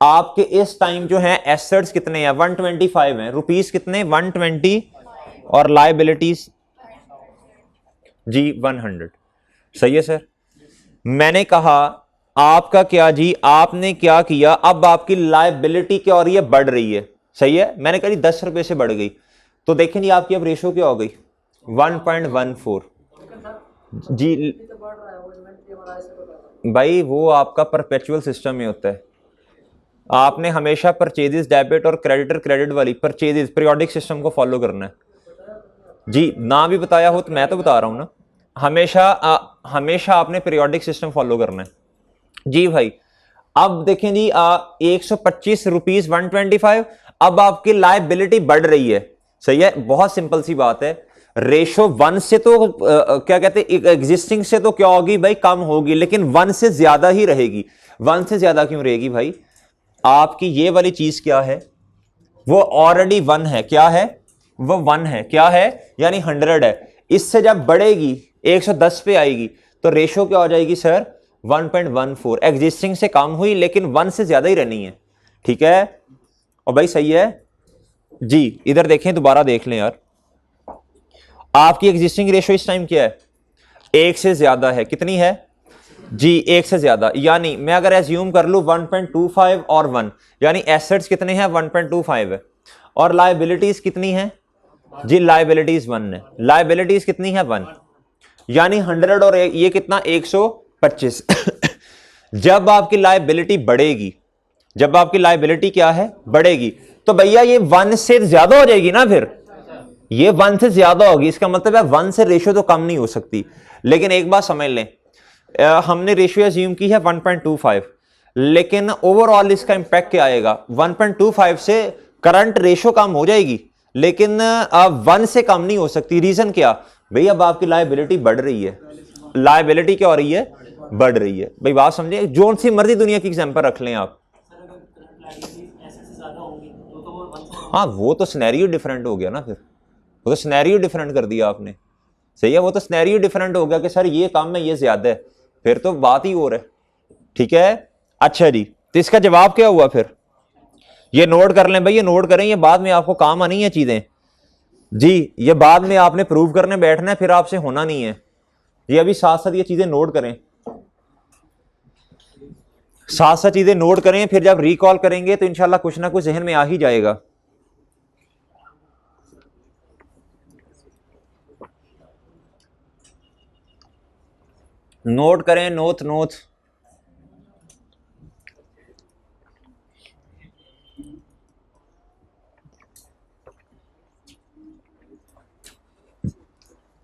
आपके इस टाइम जो है एसेट्स कितने हैं, 125 हैं, रुपीस कितने 120, और लायबिलिटीज जी 100, सही है सर। मैंने कहा आपका क्या जी, आपने क्या किया, अब आपकी लायबिलिटी क्या हो रही है, बढ़ रही है, सही है। मैंने कहा 10 रुपए से बढ़ गई, तो देखें जी आपकी अब रेशो क्या हो गई 1.14 जी भाई, वो आपका परपेचुअल सिस्टम में होता है, आपने हमेशा परचेजेस डेबिट और क्रेडिटर क्रेडिट वाली परचेजेस पीरियोडिक सिस्टम को फॉलो करना है जी। ना भी बताया हो तो मैं तो बता रहा हूं ना, हमेशा आपने पीरियोडिक सिस्टम फॉलो करना है जी भाई। अब देखें जी 125 रुपीज 125, अब आपकी लायबिलिटी बढ़ रही है, सही है, बहुत सिंपल सी बात है। रेशो 1 से तो क्या कहते हैं, एग्जिस्टिंग से तो क्या होगी भाई, कम होगी, लेकिन 1 से ज्यादा ही रहेगी। 1 से ज्यादा क्यों रहेगी भाई, आपकी ये वाली चीज क्या है, वो ऑलरेडी 1 है, क्या है वो 1 है, क्या है यानी 100 है। इससे जब बढ़ेगी 110 पे आएगी तो रेशो क्या हो जाएगी सर 1.14, एग्जिस्टिंग से कम हुई लेकिन 1 से ज्यादा ही रहनी है, ठीक है। और भाई सही है जी, इधर देखें, दोबारा देख लें यार, आपकी एग्जिस्टिंग रेशो इस टाइम क्या है, 1 से ज्यादा है, कितनी है जी 1 से ज्यादा, यानी मैं अगर एज्यूम कर लूं 1.25 और 1, यानी एसेट्स कितने हैं 1.25 है, और लायबिलिटीज कितनी है जी, लायबिलिटीज 1 है, लायबिलिटीज कितनी है 1, यानी 100 और ये कितना 125 जब आपकी लायबिलिटी बढ़ेगी, जब आपकी लायबिलिटी क्या है बढ़ेगी, तो भैया ये 1 से ज्यादा हो जाएगी ना, फिर ये 1 से ज्यादा होगी, इसका मतलब है 1 से रेशो तो कम नहीं हो सकती। लेकिन एक बात समझ लें, हमने रेशियो अज्यूम की है 1.25, लेकिन ओवरऑल इसका इंपैक्ट क्या आएगा, 1.25 से करंट रेशो कम हो जाएगी, लेकिन 1 से कम नहीं हो सकती। रीजन क्या भाई, अब आपकी लायबिलिटी बढ़ रही है, लायबिलिटी क्या हो रही है, बढ़ रही है। भाई बात समझे, जो सी मर्जी दुनिया की एग्जांपल रख लें आप, हाँ वो तो सिनेरियो डिफरेंट हो गया ना, फिर वो तो सिनेरियो डिफरेंट कर दिया आपने, सही है, वो तो सिनेरियो डिफरेंट हो गया कि सर ये कम है ये ज्यादा है, फिर तो बात ही और है, ठीक है। अच्छा जी, तो इसका जवाब क्या हुआ, फिर ये नोट कर लें भाई, ये नोट करें, ये बाद में आपको काम आनी है चीजें जी, ये बाद में आपने प्रूव करने बैठना है, फिर आपसे होना नहीं है, ये अभी साथ साथ ये चीजें नोट करें, साथ साथ चीजें नोट करें, फिर जब रिकॉल करेंगे तो इंशाल्लाह कुछ ना कुछ जहन में आ ही जाएगा। नोट करें, नोट नोट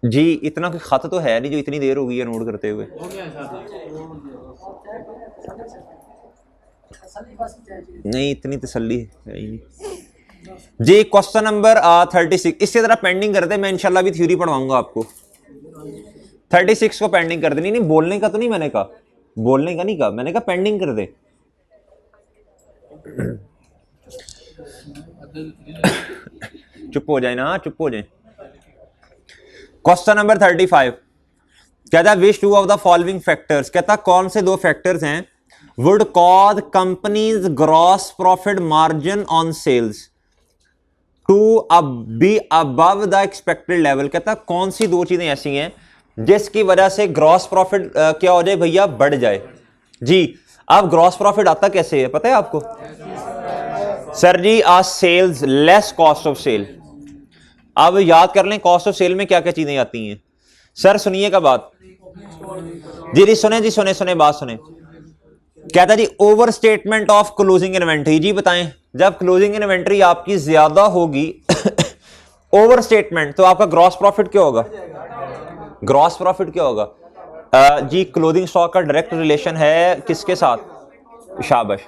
जी, इतना कोई खत तो है नहीं जो इतनी देर हो गई है नोट करते हुए। नहीं इतनी तसल्ली है ही नहीं जी। क्वेश्चन नंबर 36 इससे जरा पेंडिंग करते हैं, मैं इंशाल्लाह भी थ्योरी पढ़वाऊंगा आपको। 36 को पेंडिंग कर देनी, नहीं बोलने का तो नहीं मैंने कहा, बोलने का नहीं कहा मैंने, कहा पेंडिंग कर दे। चुप हो जाए ना, चुप हो जाए। क्वेश्चन नंबर 35 कहता है which two of the following factors, कहता कौन से दो फैक्टर्स हैं would cause company's gross profit margin on sales to be above the expected level. कहता कौन सी दो चीजें ऐसी हैं जिसकी वजह से ग्रॉस प्रॉफिट क्या हो जाए भैया, बढ़ जाए। जी अब ग्रॉस प्रॉफिट आता कैसे है पता है आपको? सर जी आज sales less cost of sale. अब याद कर लें कॉस्ट ऑफ सेल में क्या क्या चीजें आती हैं। सर सुनिएगा बात जी सुने जी, सुने बात सुने। कहता जी over statement of closing inventory. जी बताएं जब क्लोजिंग इन्वेंट्री आपकी ज्यादा होगी ओवर स्टेटमेंट, तो आपका ग्रॉस प्रॉफिट क्या होगा? ग्रॉस प्रॉफिट क्या होगा? जी क्लोजिंग स्टॉक का डायरेक्ट रिलेशन है किसके साथ? शाबाश,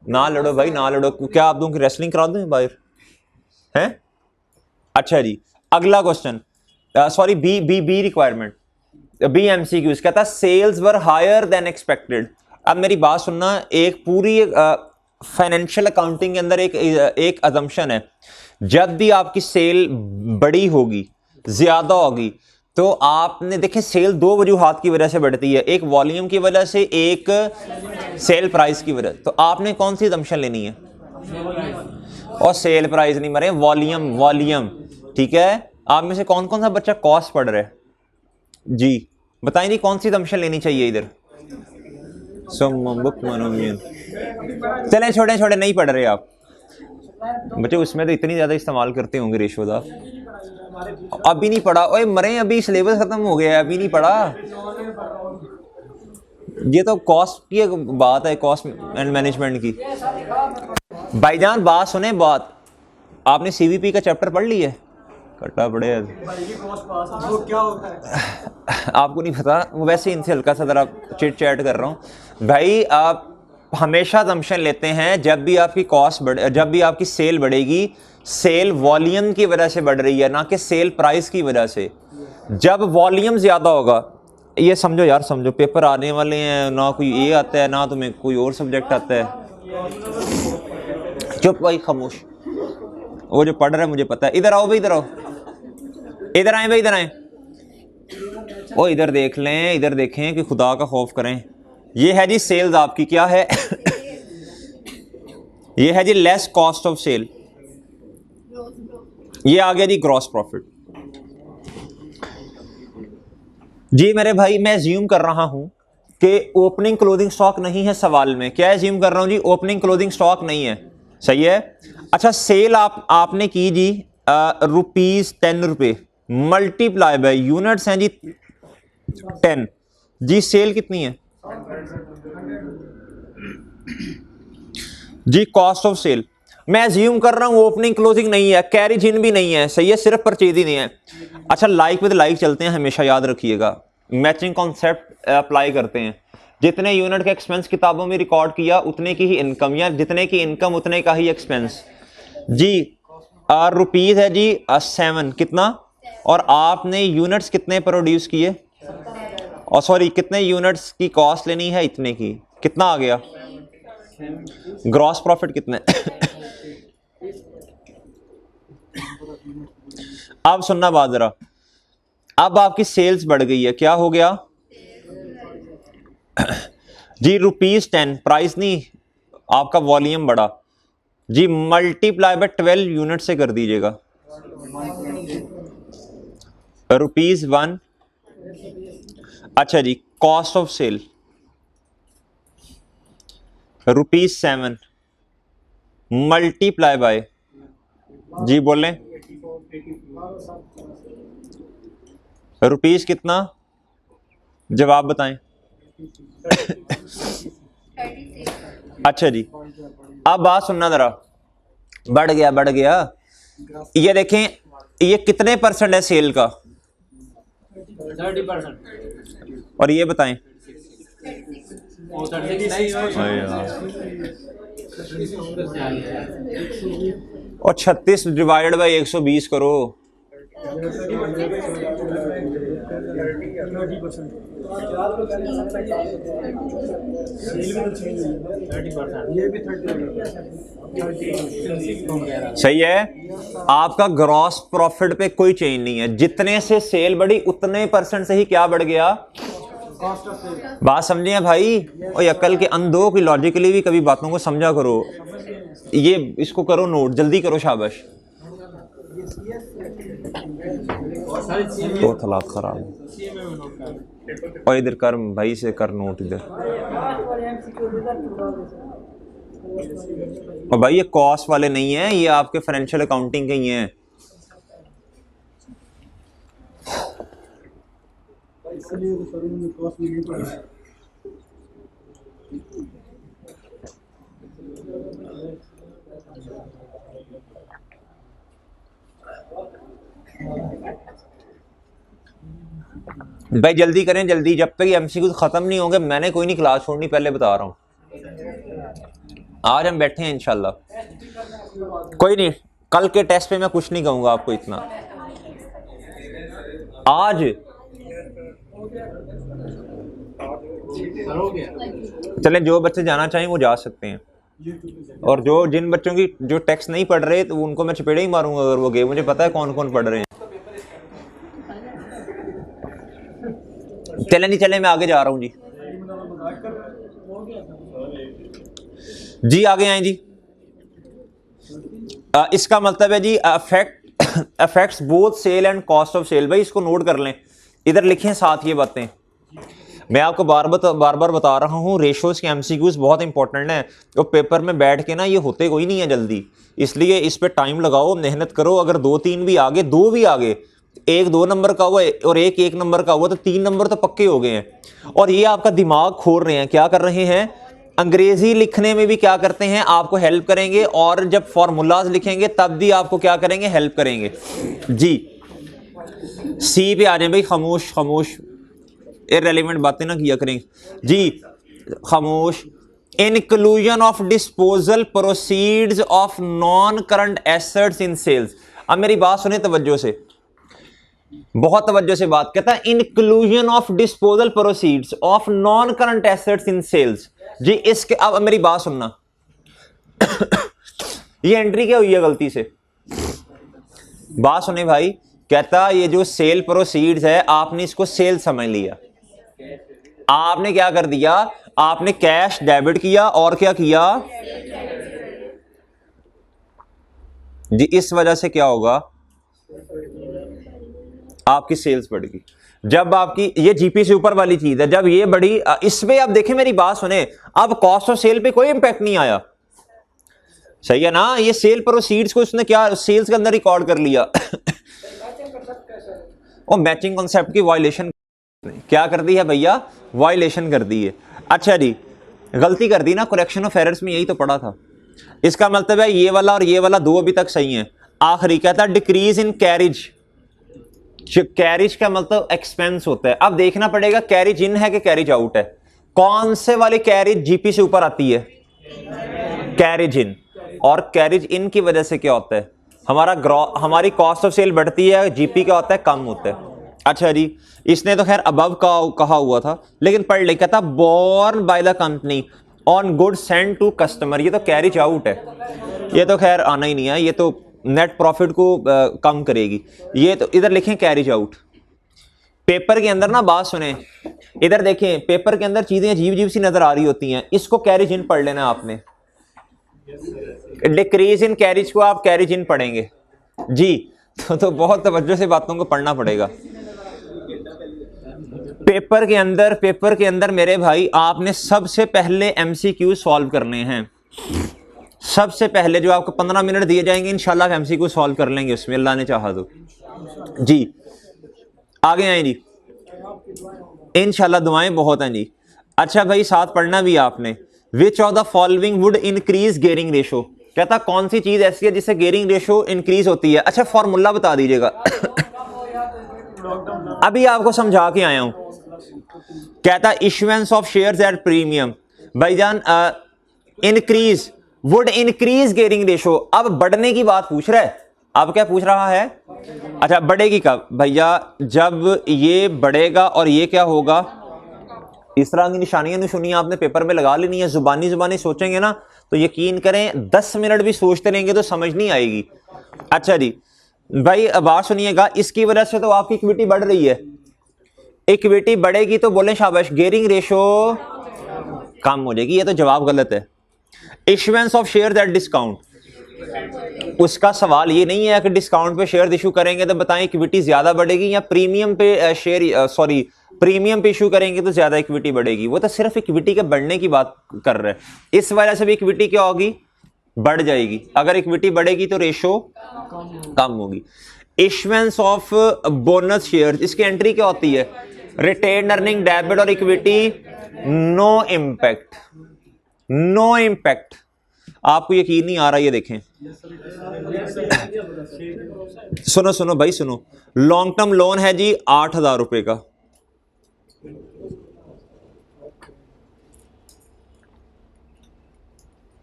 ना लड़ो भाई ना लड़ो। क्या आप दोनों की रेसलिंग करा दूं बाहर हैं? अच्छा जी अगला question, sorry B B B requirement, B MCQs. कहता sales were higher than expected. अब मेरी बात सुनना, एक पूरी फाइनेंशियल अकाउंटिंग के अंदर एक अजम्पशन है, जब भी आपकी सेल बड़ी होगी ज्यादा होगी तो आपने देखें सेल दो वजूहात की वजह से बढ़ती है, एक वॉल्यूम की वजह से, एक सेल प्राइस की वजह। तो आपने कौन सी अजम्पशन लेनी है? और सेल प्राइस नहीं मरे, वॉल्यूम वॉल्यूम। ठीक है, आप में से कौन कौन सा बच्चा कॉस्ट पढ़ रहा है? जी बताएं जी कौन सी अजम्पशन लेनी चाहिए इधर? चले छोटे छोटे नहीं पढ़ रहे आप बच्चे, उसमें तो इतनी ज्यादा इस्तेमाल करते होंगे रेशोदा। अभी नहीं पढ़ा? ओए मरे, अभी सिलेबस खत्म हो गया है, अभी नहीं पढ़ा। ये तो कॉस्ट की बात है, कॉस्ट एंड मैनेजमेंट की। भाईजान बात सुने, बात आपने सीवीपी का चैप्टर पढ़ लिया है? कट्टा पड़े क्या होता है आपको नहीं पता, वैसे इनसे हल्का सा जरा चिट चैट कर रहा हूँ भाई। आप हमेशा अजम्पशन लेते हैं जब भी आपकी कॉस्ट बढ़े, जब भी आपकी सेल बढ़ेगी, सेल वॉल्यूम की वजह से बढ़ रही है ना कि सेल प्राइस की वजह से। जब वॉल्यूम ज्यादा होगा, ये समझो यार समझो, पेपर आने वाले हैं, ना कोई ये आता है ना तुम्हें कोई और सब्जेक्ट आता है। चुप भाई खामोश, वो जो पढ़ रहा है मुझे पता है। इधर आओ भाई, इधर आओ, इधर आए भाई, इधर आए। ओ इधर देख लें, इधर देखें कि खुदा का खौफ करें। ये है जी सेल्स आपकी, क्या है? ये है जी लेस कॉस्ट ऑफ सेल। ये आ गया जी ग्रॉस प्रॉफिट। जी मेरे भाई मैं अज्यूम कर रहा हूं कि ओपनिंग क्लोजिंग स्टॉक नहीं है सवाल में। क्या अज्यूम कर रहा हूं जी? ओपनिंग क्लोजिंग स्टॉक नहीं है, सही है। अच्छा सेल आपने की जी ₹10 मल्टीप्लाई बाय यूनिट्स हैं जी 10। जी सेल कितनी है जी? Cost of sale. मैं अज्यूम कर रहा हूं ओपनिंग क्लोजिंग नहीं है, कैरिज इन भी नहीं है, सही है, सिर्फ परचेज ही नहीं है। अच्छा लाइक विद लाइक चलते हैं, हमेशा याद रखिएगा, मैचिंग कॉन्सेप्ट अप्लाई करते हैं। जितने यूनिट का एक्सपेंस किताबों में रिकॉर्ड किया उतने की ही इनकम, या जितने की इनकम उतने का ही एक्सपेंस। जी रुपीज है जी 7 कितना, और आपने यूनिट्स कितने प्रोड्यूस किए, और सॉरी कितने यूनिट्स की कॉस्ट लेनी है, इतने की। कितना आ गया? ग्रॉस प्रॉफिट कितने? अब सुनना बात जरा, अब आपकी सेल्स बढ़ गई है, क्या हो गया जी? ₹10, प्राइस नहीं, आपका वॉल्यूम बढ़ा जी, मल्टीप्लाई बाय 12 यूनिट से कर दीजिएगा। ₹1। अच्छा जी cost of sale ₹7 multiply by, जी बोलें रुपीस कितना, जवाब बताएं। अच्छा जी अब बात सुनना जरा, बढ़ गया बढ़ गया। ये देखें ये कितने परसेंट है सेल का? 30%। और ये बताएं। और 36 डिवाइडेड बाई 120 करो। सही है, आपका ग्रॉस प्रॉफिट पे कोई चेंज नहीं है, जितने से सेल बढ़ी उतने परसेंट से ही क्या बढ़ गया? बात समझे हैं भाई? और अक्ल के अंधों की लॉजिकली भी कभी बातों को समझा करो। ये इसको करो नोट, जल्दी करो, शाबाश। तो हालात खराब है। और इधर कर भाई से कर नोट इधर। और भाई ये कॉस्ट वाले नहीं है, ये आपके फाइनेंशियल अकाउंटिंग के ही हैं। भाई जल्दी करें, जल्दी, जब तक एमसीक्यू खत्म नहीं होंगे मैंने कोई नहीं क्लास छोड़नी, पहले बता रहा हूं। आज हम बैठे हैं इंशाल्लाह, कोई नहीं, कल के टेस्ट पे मैं कुछ नहीं कहूंगा आपको इतना। आज चले, जो बच्चे जाना चाहें वो जा सकते हैं, और जिन बच्चों की जो टेक्स्ट नहीं पढ़ रहे तो उनको मैं चपेड़े ही मारूंगा अगर वो गए। मुझे पता है कौन कौन पढ़ रहे हैं। चले नहीं चले, मैं आगे जा रहा हूं जी। जी आगे आए जी। इसका मतलब है जी affects both sale and cost of sale. भाई इसको नोट कर लें, इधर लिखें साथ ये बातें। मैं आपको बार बार बता रहा हूँ, रेशोज के एमसीक्यूज बहुत इंपॉर्टेंट हैं। तो पेपर में बैठ के ना ये होते कोई नहीं है जल्दी, इसलिए इस पे टाइम लगाओ, मेहनत करो। अगर 2-3 भी आगे, 2 भी आगे, 1-2 नंबर का हुआ और 1-1 नंबर का हुआ तो 3 नंबर तो पक्के हो गए हैं। और ये आपका दिमाग खोल रहे हैं, क्या कर रहे हैं, अंग्रेजी लिखने में भी क्या करते हैं, आपको हेल्प करेंगे, और जब फॉर्मूलाज लिखेंगे तब भी आपको क्या करेंगे, हेल्प करेंगे जी। सी पे आ जाए भाई, खामोश खामोश, इररिलेवेंट बातें ना किया करें जी, खामोश। Inclusion of disposal proceeds of non current assets in sales. अब मेरी बात सुने तवज्जो से, बहुत तवज्जो से बात कहता है, inclusion of disposal proceeds of non current assets in sales जी। इसके अब मेरी बात सुनना ये एंट्री क्या हुई है गलती से, बात सुने भाई। कहता ये जो सेल प्रोसीड्स है आपने इसको सेल समझ लिया, आपने क्या कर दिया, आपने कैश डेबिट किया और क्या किया जी। इस वजह से क्या होगा, आपकी सेल्स बढ़ेगी। जब आपकी ये जीपी से ऊपर वाली चीज है, जब ये बढ़ी, इसमें अब देखें मेरी बात सुने, अब कॉस्ट ऑफ सेल पे कोई इंपैक्ट नहीं आया, सही है ना। ये सेल प्रोसीड्स को उसने क्या सेल्स के अंदर रिकॉर्ड कर लिया और मैचिंग कॉन्सेप्ट की वायलेशन क्या कर दी है भैया, वायलेशन कर दी है। अच्छा जी, गलती कर दी ना, करेक्शन ऑफ एरर्स में यही तो पढ़ा था। इसका मतलब है ये वाला और ये वाला 2 अभी तक सही है। आखिरी कहता है डिक्रीज इन कैरिज। कैरिज का मतलब एक्सपेंस होता है। अब देखना पड़ेगा कैरिज इन है कि कैरिज आउट है। कौन से वाली कैरिज जीपी से ऊपर आती है, कैरिज इन। और कैरिज इन की वजह से क्या होता है, हमारी कॉस्ट ऑफ सेल बढ़ती है, जीपी क्या होता है, कम होता है। अच्छा जी, इसने तो खैर अबव का कहा हुआ था, लेकिन पढ़ लिखा था borne by the company on good send to customer. ये तो कैरिज आउट है, ये तो खैर आना ही नहीं है, ये तो नेट प्रॉफिट को कम करेगी। ये तो इधर लिखें कैरिज आउट। पेपर के अंदर ना बात सुने, इधर देखें, पेपर के अंदर चीजें अजीब अजीब सी नजर आ रही होती हैं, इसको कैरिज इन पढ़ लेना आपने। डिक्रीज इन कैरिज को आप कैरिज इन पढ़ेंगे जी। तो बहुत तवज्जो से बातों को पढ़ना पड़ेगा। पेपर के अंदर मेरे भाई आपने सबसे पहले एमसीक्यू सॉल्व करने हैं। सबसे पहले जो आपको 15 मिनट दिए जाएंगे इंशाल्लाह एमसीक्यू सॉल्व कर लेंगे उसमें, अल्लाह ने चाहा तो जी। आगे आए जी, इंशाल्लाह दुआएं बहुत हैं जी। अच्छा भाई, साथ पढ़ना भी आपने, विच of the following would increase gearing ratio. कहता कौन सी चीज ऐसी है जिससे गेयरिंग रेशो इंक्रीज होती है। अच्छा फॉर्मूला बता दीजिएगा अभी आपको समझा के आया हूं। कहता issuance of shares at premium. भाईजान increase would increase gearing ratio. अब बढ़ने की बात पूछ रहा है, अब क्या पूछ रहा है, अच्छा बढ़ेगी कब भैया, जब ये बढ़ेगा और ये क्या होगा। इस तरह की निशानियां निशानियां आपने पेपर में लगा लेनी है। जुबानी सोचेंगे ना तो यकीन करें 10 मिनट भी सोचते रहेंगे तो समझ नहीं आएगी। अच्छा जी भाई बात सुनिएगा, इसकी वजह से तो आपकी इक्विटी बढ़ रही है, इक्विटी बढ़ेगी तो बोले शाबाश, गेयरिंग रेशो कम हो जाएगी, ये तो जवाब गलत है। Issuance of share at discount, उसका सवाल ये नहीं है कि डिस्काउंट पे शेयर इशू करेंगे तो बताएं इक्विटी ज्यादा बढ़ेगी, या प्रीमियम पे शेयर सॉरी प्रीमियम पे इशू करेंगे तो ज्यादा इक्विटी बढ़ेगी। वो तो सिर्फ इक्विटी के बढ़ने की बात कर रहे हैं, इस वजह से भी इक्विटी क्या होगी, बढ़ जाएगी। अगर इक्विटी बढ़ेगी तो रेशो कम होगी। इशुएंस ऑफ बोनस शेयर, इसकी एंट्री क्या होती है, रिटेन अर्निंग, डेबिट और equity, no impact, no impact. आपको यकीन नहीं आ रहा, ये देखें, सुनो सुनो भाई सुनो, लॉन्ग टर्म लोन है जी 8,000 रुपए का,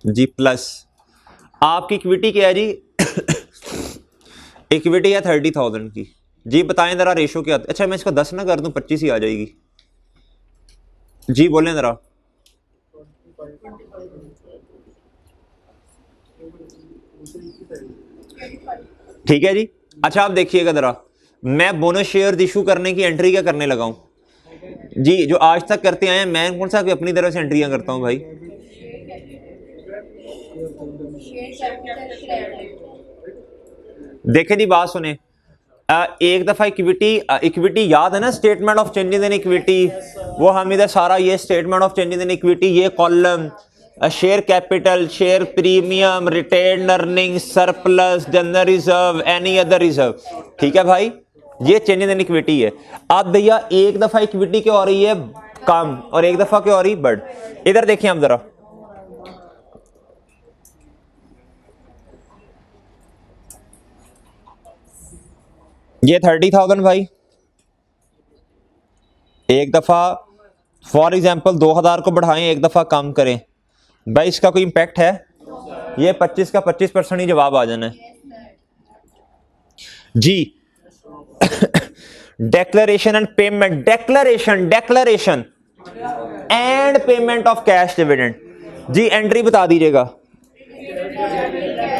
जी प्लस आपकी इक्विटी क्या है जी इक्विटी है 30,000 की जी, बताएं जरा रेशो क्या। अच्छा मैं इसको 10 ना कर दूं, 25 ही आ जाएगी जी, बोलें जरा। ठीक है जी। अच्छा आप देखिएगा जरा, मैं बोनस शेयर इशू करने की एंट्री क्या करने लगा हूं जी, जो आज तक करते आए हैं, मैं कौन सा अपनी तरफ से एंट्रियां करता हूं भाई। देखे जी बात सुने, एक दफा इक्विटी याद है ना, statement of changes in equity, वो हम इधर सारा ये statement of changes in equity, ये column share capital, share premium, retained earning, surplus, general reserve, any other reserve, ठीक है भाई, ये चेंजेस इन इक्विटी है। अब भैया एक दफा इक्विटी क्या हो रही है, कम, और एक दफा क्या हो रही है, बढ़। इधर देखिए हम जरा, ये 30,000 भाई, एक दफा फॉर एग्जांपल 2,000 को बढ़ाएं, एक दफा कम करें भाई, इसका कोई इंपैक्ट है, ये 25 का 25% ही जवाब आ जाना है जी। Declaration and payment, declaration and payment of cash dividend जी, एंट्री बता दीजिएगा,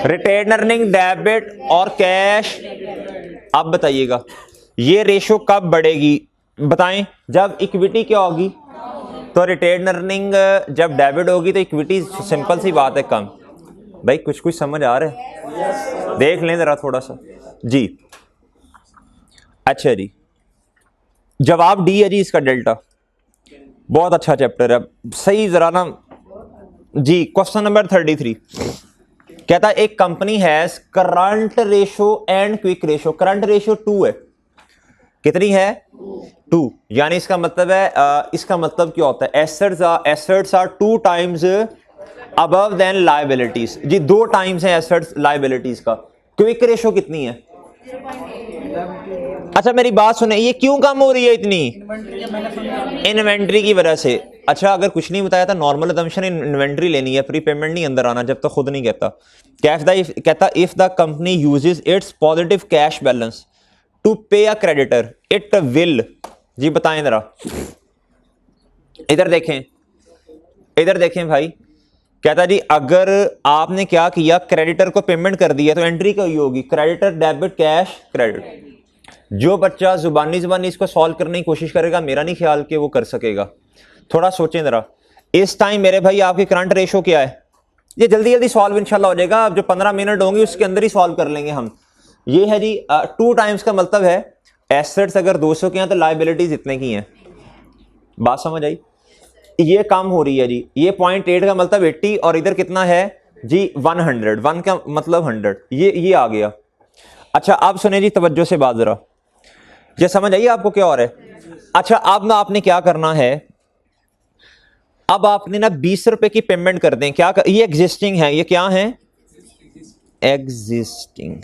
रिटेन अर्निंग, डेबिट और कैश। अब बताइएगा ये रेशो कब बढ़ेगी, बताएं, जब इक्विटी क्या होगी तो रिटेन अर्निंग, जब डेबिट होगी तो इक्विटी, सिंपल सी बात है, कम। भाई कुछ समझ आ रहा है, देख लें जरा थोड़ा सा जी। अच्छा जी, जवाब डी है जी इसका, डेल्टा। बहुत अच्छा चैप्टर है, सही जरा ना जी। क्वेश्चन नंबर 33 कहता है एक company has current ratio and quick ratio, current ratio 2 है, कितनी है 2, यानी इसका मतलब है इसका मतलब क्या होता है, assets are 2 times above than liabilities जी, 2 टाइम्स है एसेट्स लायबिलिटीज का। क्विक रेशो कितनी है, अच्छा मेरी बात सुने, ये क्यों कम हो रही है इतनी, इन्वेंट्री की वजह से। अच्छा अगर कुछ नहीं बताया था, नॉर्मल असम्पशन इन्वेंट्री लेनी है, प्री पेमेंट नहीं अंदर आना जब तक खुद नहीं कहता। कहता if the company uses its positive cash balance to pay a creditor it will जी, बताएं जरा, इधर देखें भाई, कहता जी अगर आपने क्या किया, क्रेडिटर को पेमेंट कर दिया तो एंट्री क्या होगी, क्रेडिटर डेबिट कैश क्रेडिट। जो बच्चा जुबानी इसको सॉल्व करने की कोशिश करेगा, मेरा नहीं ख्याल कि वो कर सकेगा, थोड़ा सोचें जरा। इस टाइम मेरे भाई आपकी करंट रेशो क्या है, ये जल्दी जल्दी सॉल्व इंशाल्लाह हो जाएगा, जो 15 मिनट होंगे उसके अंदर ही सॉल्व कर लेंगे हम। ये है जी 2 टाइम्स का मतलब है एसेट्स अगर 200 के हैं तो लायबिलिटीज इतने की हैं, बात समझ आई। ये कम हो रही है जी, ये 0.8 का मतलब 80 और इधर कितना है जी 100, 1 का मतलब 100, ये आ गया। अच्छा अब सुने जी तवज्जो से बात जरा, ये समझ आइए आपको क्या हो रहा है। अच्छा अब ना आपने क्या करना है, अब आपने ना 20 रुपए की पेमेंट कर दें, ये एग्जिस्टिंग है, ये क्या है एग्जिस्टिंग।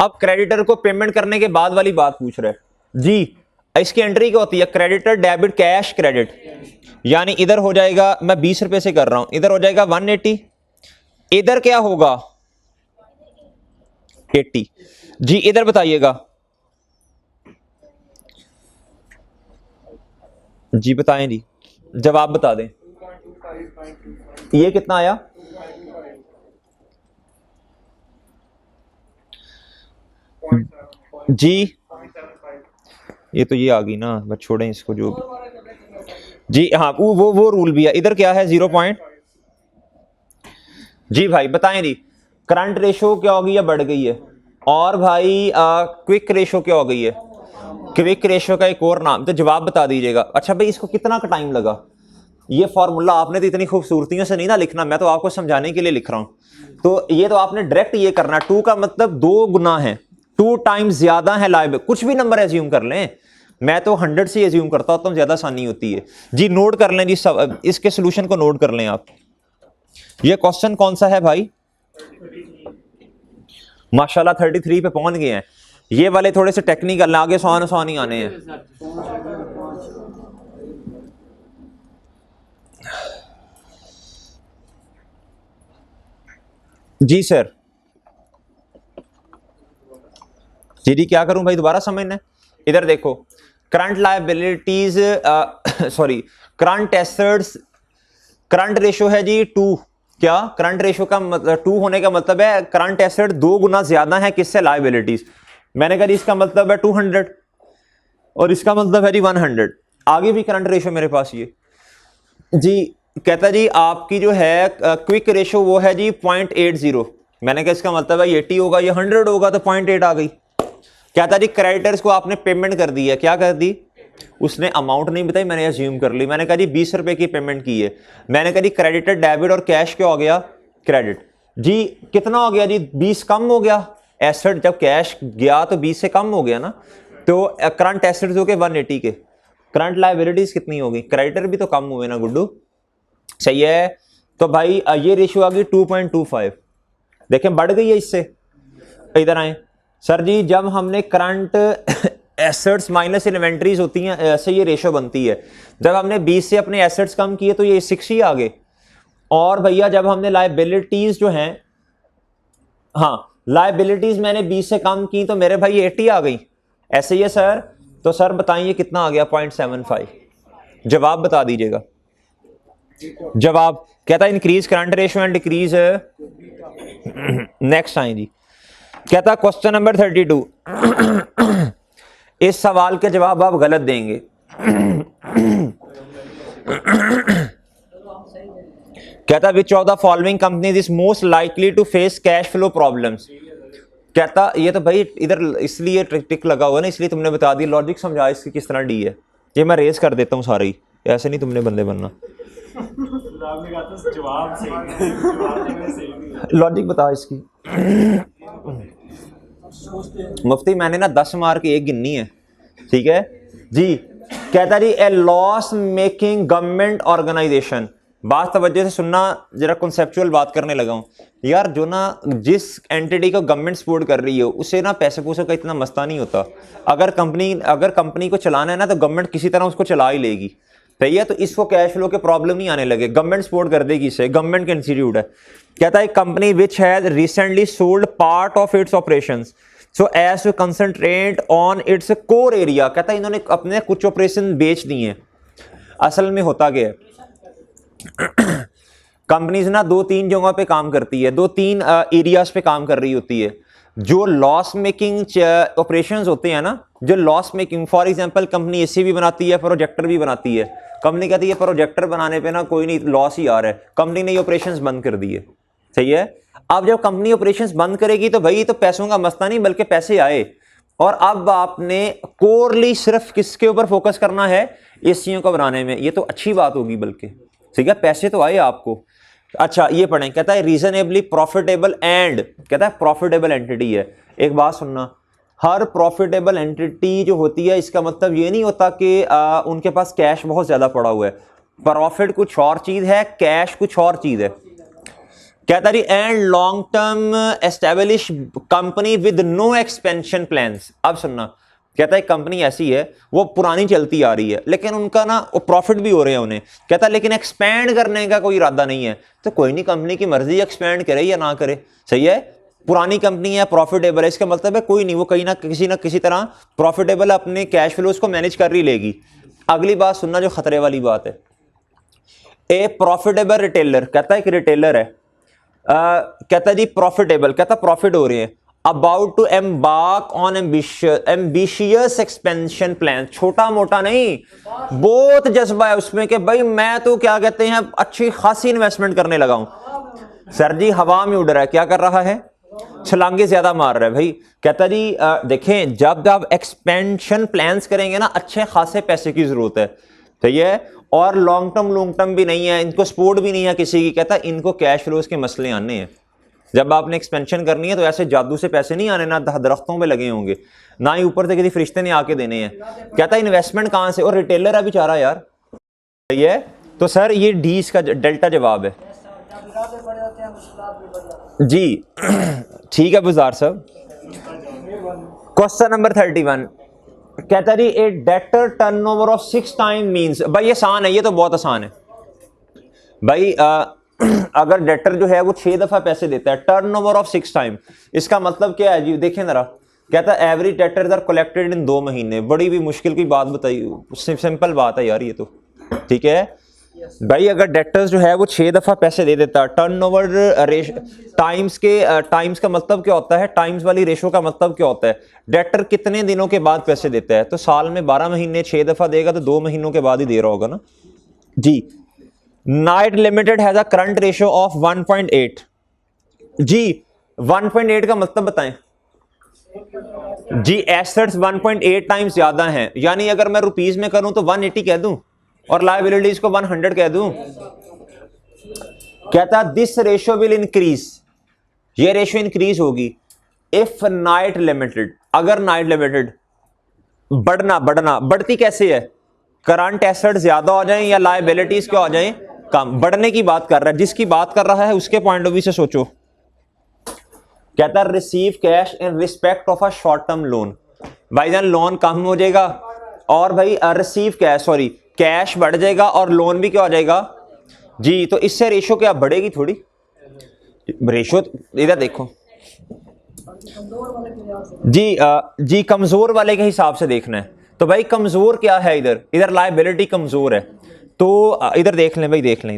अब क्रेडिटर को पेमेंट करने के बाद वाली बात पूछ रहे हैं जी, इसकी एंट्री क्या होती है, क्रेडिटर डेबिट कैश क्रेडिट, यानी इधर हो जाएगा, मैं 20 रुपए से कर रहा हूं, इधर हो जाएगा 180, इधर क्या होगा 80 जी, इधर बताइएगा जी, बताएं जी, जवाब बता दें, ये कितना आया जी ये तो ये आ गई ना, बस छोड़ें इसको जो जी। हाँ वो रूल भी है इधर, क्या है 0 पॉइंट। जी भाई बताएं जी, करंट रेशो क्या हो गई है, बढ़ गई है। और भाई क्विक रेशो क्या हो गई है, क्विक रेशो का एक और नाम, तो जवाब बता दीजिएगा। अच्छा भाई इसको कितना का टाइम लगा, ये फॉर्मूला आपने तो इतनी खूबसूरतियों से नहीं ना लिखना, मैं तो आपको समझाने के लिए लिख रहा हूं। तो ये तो आपने डायरेक्ट ये करना, 2 का मतलब 2 गुना है, 2 टाइम्स ज्यादा है लाइव, कुछ भी नंबर एज्यूम कर लें, मैं तो 100 से एज्यूम करता हूं तो ज्यादा आसानी होती है जी। नोट कर लें जी सब, इसके सोल्यूशन को नोट कर लें आप। ये क्वेश्चन कौन सा है भाई, माशाल्लाह 33 पे पहुंच गए हैं। ये वाले थोड़े से टेक्निकल, आगे आसान ही आने हैं। जी सर, जी क्या करूं भाई, दोबारा समझना है। इधर देखो, current liabilities sorry current assets, current ratio है जी 2। क्या करंट रेशो का मतलब 2 होने का मतलब है करंट एसेट 2 गुना ज्यादा है किससे, लायबिलिटीज। मैंने कहा इसका मतलब है 200 और इसका मतलब है जी 100। आगे भी करंट रेशो मेरे पास ये जी, कहता जी आपकी जो है क्विक रेशो वो है जी 0.80। मैंने कहा इसका मतलब है 80 होगा, ये 100 होगा तो 0.8 आ गई। कहता जी क्रेडिटर्स को आपने पेमेंट कर दी है, क्या कर दी, उसने अमाउंट नहीं बताई, मैंने अज्यूम कर ली। मैंने कहा जी 20 रुपए की पेमेंट की है। मैंने कहा जी क्रेडिटर डेबिट और कैश क्या हो गया, क्रेडिट। जी कितना हो गया जी, 20 कम हो गया। एसेट जब कैश गया तो 20 से कम हो गया ना, तो करंट एसेट्स हो गए 180 के, करंट लायबिलिटीज कितनी होगी, क्रेडिटर भी तो कम हुए ना गुड्डू, सही है। तो भाई ये रेशियो आ गई 2.25, देखें बढ़ गई है इससे। इधर आए सर जी, जब हमने करंट एसेट्स माइनस इन्वेंट्रीज होती हैं, ऐसे ये रेशो बनती है। जब हमने 20 से अपने एसेट्स कम किए तो ये 6 ही आ गए। और भैया जब हमने लायबिलिटीज जो हैं, हाँ लायबिलिटीज मैंने 20 से कम की तो मेरे भाई 80 आ गई, ऐसे ही है सर। तो सर बताइए कितना आ गया, 0.75। जवाब बता दीजिएगा। जवाब कहता है increase current ratio and decrease. Next आए जी, कहता क्वेश्चन नंबर 32। इस सवाल के जवाब आप गलत देंगे। कहता which of the following companies is most likely to face cash flow problems. कहता ये तो भाई इधर इसलिए टिक लगा हुआ ना, इसलिए तुमने बता दी। लॉजिक समझा इसकी किस तरह डी है, ये मैं रेस कर देता हूँ सारे ही, ऐसे नहीं तुमने बंदे बनना। लॉजिक बता इसकी। मुफ्ती मैंने ना 10 मार्क एक गिननी है, ठीक है जी। कहता जी ए लॉस मेकिंग गवर्नमेंट ऑर्गेनाइजेशन, बात तवज्जो से सुनना, जरा कॉन्सेप्चुअल बात करने लगा हूं यार। जो ना जिस एंटिटी को गवर्नमेंट सपोर्ट कर रही है उसे ना पैसे पूसे का इतना मसला नहीं होता। अगर कंपनी को चलाना है ना तो गवर्नमेंट किसी तरह उसको चला ही लेगी, सही है। तो इसको कैश फ्लो के प्रॉब्लम नहीं आने लगे, गवर्नमेंट सपोर्ट कर देगी इसे, गवर्नमेंट का इंस्टीट्यूट है। कहता है company which has recently sold part of its operations so as to concentrate on its core area. कहता है इन्होंने अपने कुछ ऑपरेशन बेच दिए हैं। असल में होता क्या है, कंपनीज ना 2-3 जगहों पे काम करती है, 2-3 एरियाज पे काम कर रही होती है। जो लॉस मेकिंग ऑपरेशंस होते हैं ना, जो loss making, for example company AC भी बनाती है, प्रोजेक्टर भी बनाती है। कंपनी कहती है प्रोजेक्टर बनाने पे ना कोई नहीं, लॉस ही आ रहा है, कंपनी ने ये ऑपरेशंस बंद कर दिए, सही है। अब जब कंपनी ऑपरेशंस बंद करेगी तो भाई तो पैसों का मसला नहीं बल्कि पैसे आए। और अब आपने कोरली सिर्फ किसके ऊपर फोकस करना है, एसीओ को बनाने में, ये तो अच्छी बात होगी बल्कि, ठीक है, पैसे तो आए आपको। अच्छा ये पढ़ें, कहता है रीजनेबली प्रॉफिटेबल एंड, कहता है प्रॉफिटेबल एंटिटी है। एक बात सुनना, हर प्रॉफिटेबल एंटिटी जो होती है इसका मतलब ये नहीं होता कि उनके पास कैश बहुत ज्यादा पड़ा हुआ है। प्रॉफिट कुछ और चीज है, कैश कुछ और चीज है। कहता है and long term establish company with no expansion plans. अब सुनना, कहता है कंपनी ऐसी है वो पुरानी चलती आ रही है लेकिन उनका ना प्रॉफिट भी हो रहे हैं उन्हें, कहता है लेकिन एक्सपैंड करने का कोई इरादा नहीं है। तो कोई नहीं, कंपनी की मर्जी एक्सपैंड करे या ना करे, सही है। पुरानी कंपनी है, प्रॉफिटेबल है, इसका मतलब है कोई नहीं, वो कहीं ना किसी तरह प्रॉफिटेबल अपने कैश फ्लोज को मैनेज कर ही लेगी। अगली बात सुनना जो खतरे वाली बात है, ए प्रॉफिटेबल रिटेलर, कहता है कि रिटेलर है, कहता है जी प्रॉफिटेबल, कहता प्रॉफिट हो रहे हैं about to embark on ambitious expansion plan, छोटा मोटा नहीं, बहुत जज्बा है उसमें कि भाई मैं तो क्या कहते हैं अच्छी खासी इन्वेस्टमेंट करने लगा हूं। सर जी हवा में उड़ रहा है, क्या कर रहा है, छलांगे ज्यादा मार रहा है भाई। कहता जी देखें जब आप एक्सपेंशन प्लान्स करेंगे ना अच्छे खासे पैसे की जरूरत है, सही है, और लॉन्ग टर्म भी नहीं है, इनको सपोर्ट भी नहीं है किसी की। कहता इनको कैश फ्लोज के मसले आने हैं, जब आपने एक्सपेंशन करनी है तो ऐसे जादू से पैसे नहीं आने, ना दरख्तों पे लगे होंगे, ना ही ऊपर से किसी फरिश्ते ने आके देने हैं। कहता इन्वेस्टमेंट कहां से, और रिटेलर है बेचारा यार, सही है। तो सर ये डी इसका डेल्टा जवाब है जी। ठीक है बुज़ार साहब। क्वेश्चन नंबर 31 कहता जी a debtor turnover of 6 time means, भाई ये आसान है, ये तो बहुत आसान है भाई। अगर डेटर जो है वो 6 दफा पैसे देता है, टर्नओवर ऑफ 6 टाइम, इसका मतलब क्या है जी, देखें जरा। कहता है average debtors are collected in 2 महीने। बड़ी भी मुश्किल की बात बताई, सिंपल बात है यार ये तो, ठीक है भाई। अगर डेटर्स जो है वो 6 दफा पैसे दे देता, टर्नओवर टाइम्स का मतलब क्या होता है, टाइम्स वाली रेशो का मतलब क्या होता है, डेटर कितने दिनों के बाद पैसे देता है। तो साल में 12 महीने 6 दफा देगा तो 2 महीनों के बाद ही दे रहा होगा ना जी। Knight limited has a current ratio of 1.8 जी। 1.8 का मतलब बताएं जी। एसेट्स 1.8 टाइम्स ज्यादा हैं, यानी अगर मैं रुपीस में करूं तो 180 कह दूं और लायबिलिटीज को 100 कह दूं। कहता दिस रेशियो विल इंक्रीज, ये रेशियो इंक्रीज होगी इफ नाइट लिमिटेड, अगर नाइट लिमिटेड बढ़ती कैसे है, करंट एसेट ज्यादा हो जाए या लायबिलिटीज क्या हो जाए कम, बढ़ने की बात कर रहा है। जिसकी बात कर रहा है उसके पॉइंट ऑफ व्यू से सोचो। कहता है receive cash in respect of a short term loan, भाईजान लोन कम हो जाएगा और भाई रिसीव कैश, सॉरी कैश बढ़ जाएगा और लोन भी क्या हो जाएगा जी। तो इससे रेशो क्या बढ़ेगी थोड़ी, रेशो इधर देखो जी। जी कमजोर वाले के हिसाब से देखना है, तो भाई कमजोर क्या है, इधर लायबिलिटी कमजोर है। तो इधर देख लें भाई, देख लें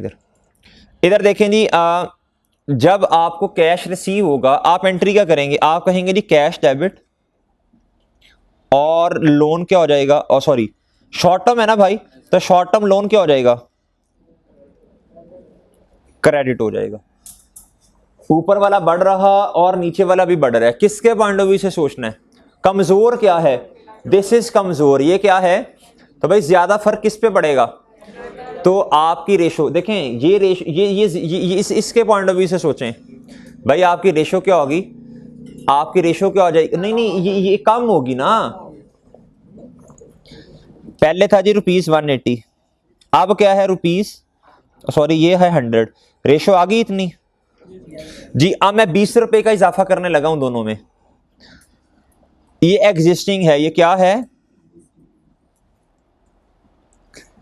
इधर देखें जी। जब आपको कैश रिसीव होगा आप एंट्री क्या करेंगे, आप कहेंगे जी कैश डेबिट और लोन क्या हो जाएगा, और सॉरी शॉर्ट टर्म है ना भाई, तो शॉर्ट टर्म लोन क्या हो जाएगा, क्रेडिट हो जाएगा। ऊपर वाला बढ़ रहा और नीचे वाला भी बढ़ रहा है, किसके पॉइंट ऑफ व्यू से सोचना है, कमजोर क्या है, दिस इज कमजोर, ये क्या है। तो भाई ज्यादा फर्क किस पे पड़ेगा, तो आपकी रेशो देखें, ये रेशो ये इसके पॉइंट ऑफ व्यू से सोचें भाई, आपकी रेशो क्या होगी, आपकी रेशो क्या हो जाएगी, नहीं ये कम होगी ना। पहले था जी ₹180, अब क्या है रुपीस, सॉरी ये है 100, रेशो आ गई इतनी जी। अब मैं 20 रुपए का इजाफा करने लगा हूं दोनों में, ये एग्जिस्टिंग है, ये क्या है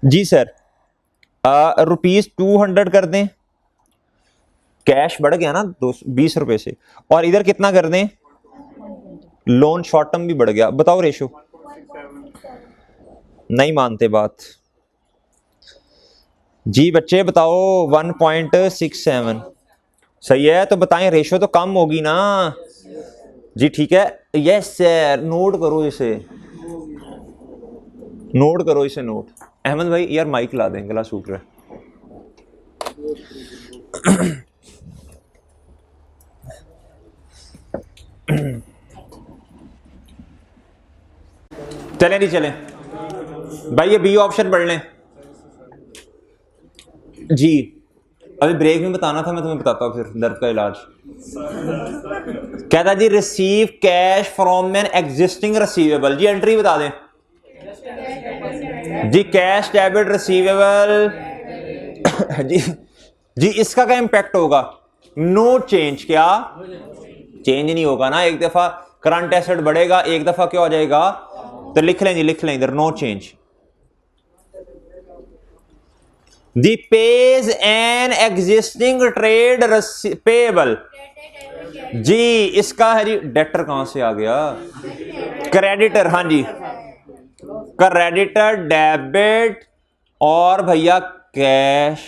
जी सर, ₹200 कर दें, कैश बढ़ गया ना 20 रुपए से, और इधर कितना कर दें, लोन शॉर्ट टर्म भी बढ़ गया। बताओ रेशो, नहीं मानते बात जी बच्चे, बताओ 1.67 सही है। तो बताएं रेशो तो कम होगी ना जी, ठीक है। यस सर, नोट करो इसे, नोट करो इसे, नोट। अहमद भाई यार माइक ला दें, गला सूख रहा है। चलें जी चलें भाई, ये बी ऑप्शन पढ़ लें जी। अभी ब्रेक में बताना था, मैं तुम्हें बताता हूँ फिर दर्द का इलाज। कहता जी receive cash from an existing receivable, जी एंट्री बता दें जी। कैश डेबिट रिसीवेबल जी इसका क्या इंपैक्ट होगा, नो चेंज, क्या चेंज नहीं होगा ना, एक दफा करंट एसेट बढ़ेगा, एक दफा क्या हो जाएगा, तो लिख लें जी, लिख लें इधर, no change. D pays an existing trade payable, जी इसका है जी, डेटर कहां से आ गया, क्रेडिटर, हाँ जी क्रेडिटर डेबिट और भैया कैश।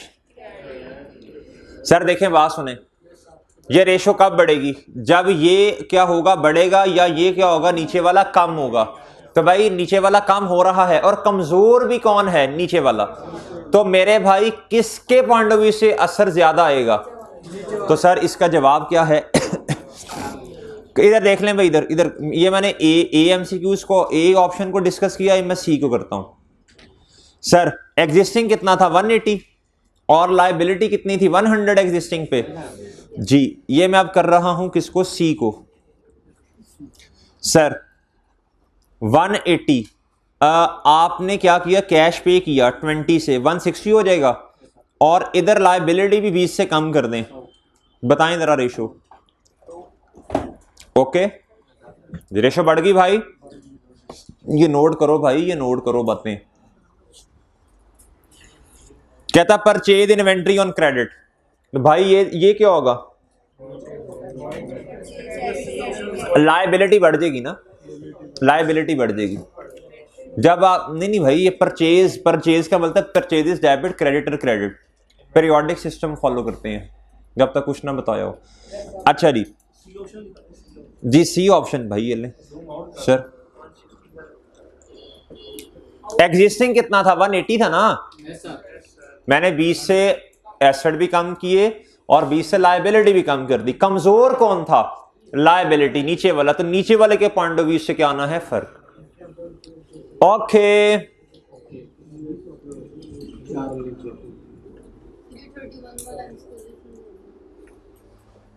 सर देखें बात सुने, ये रेशो कब बढ़ेगी? जब ये क्या होगा, बढ़ेगा, या ये क्या होगा, नीचे वाला कम होगा। तो भाई नीचे वाला कम हो रहा है और कमजोर भी कौन है? नीचे वाला। तो मेरे भाई किसके पॉइंट ऑफ व्यू से असर ज्यादा आएगा? तो सर इसका जवाब क्या है? इधर देख लें भाई, इधर इधर ये मैंने ए एमसीक्यूज को, ए ऑप्शन को डिस्कस किया, मैं सी को करता हूं। सर एग्जिस्टिंग कितना था? 180 और लायबिलिटी कितनी थी? 100 एग्जिस्टिंग पे। जी ये मैं अब कर रहा हूं किसको? सी को। सर 180 आपने क्या किया? कैश पे किया 20 से 160 हो जाएगा, और इधर लायबिलिटी भी 20 से कम कर दें। बताएं जरा रेशो। ओके रेशो बढ़ गई भाई, ये नोट करो भाई, ये नोट करो बातें। कहता परचेज इन्वेंट्री ऑन क्रेडिट। भाई ये क्या होगा? लायबिलिटी बढ़ जाएगी ना, लायबिलिटी बढ़ जाएगी जब आप, नहीं भाई ये परचेज का मतलब purchase debit, creditor credit, periodic system follow करते हैं जब तक कुछ ना बताया हो। अच्छा जी सी ऑप्शन भाई ये ले। सर एग्जिस्टिंग कितना था? 180 था ना। मैंने 20 से एसेट भी कम किए और 20 से लायबिलिटी भी कम कर दी। कमजोर कौन था? लायबिलिटी, नीचे वाला। तो नीचे वाले के पॉइंट ऑफ व्यू से क्या आना है? फर्क। ओके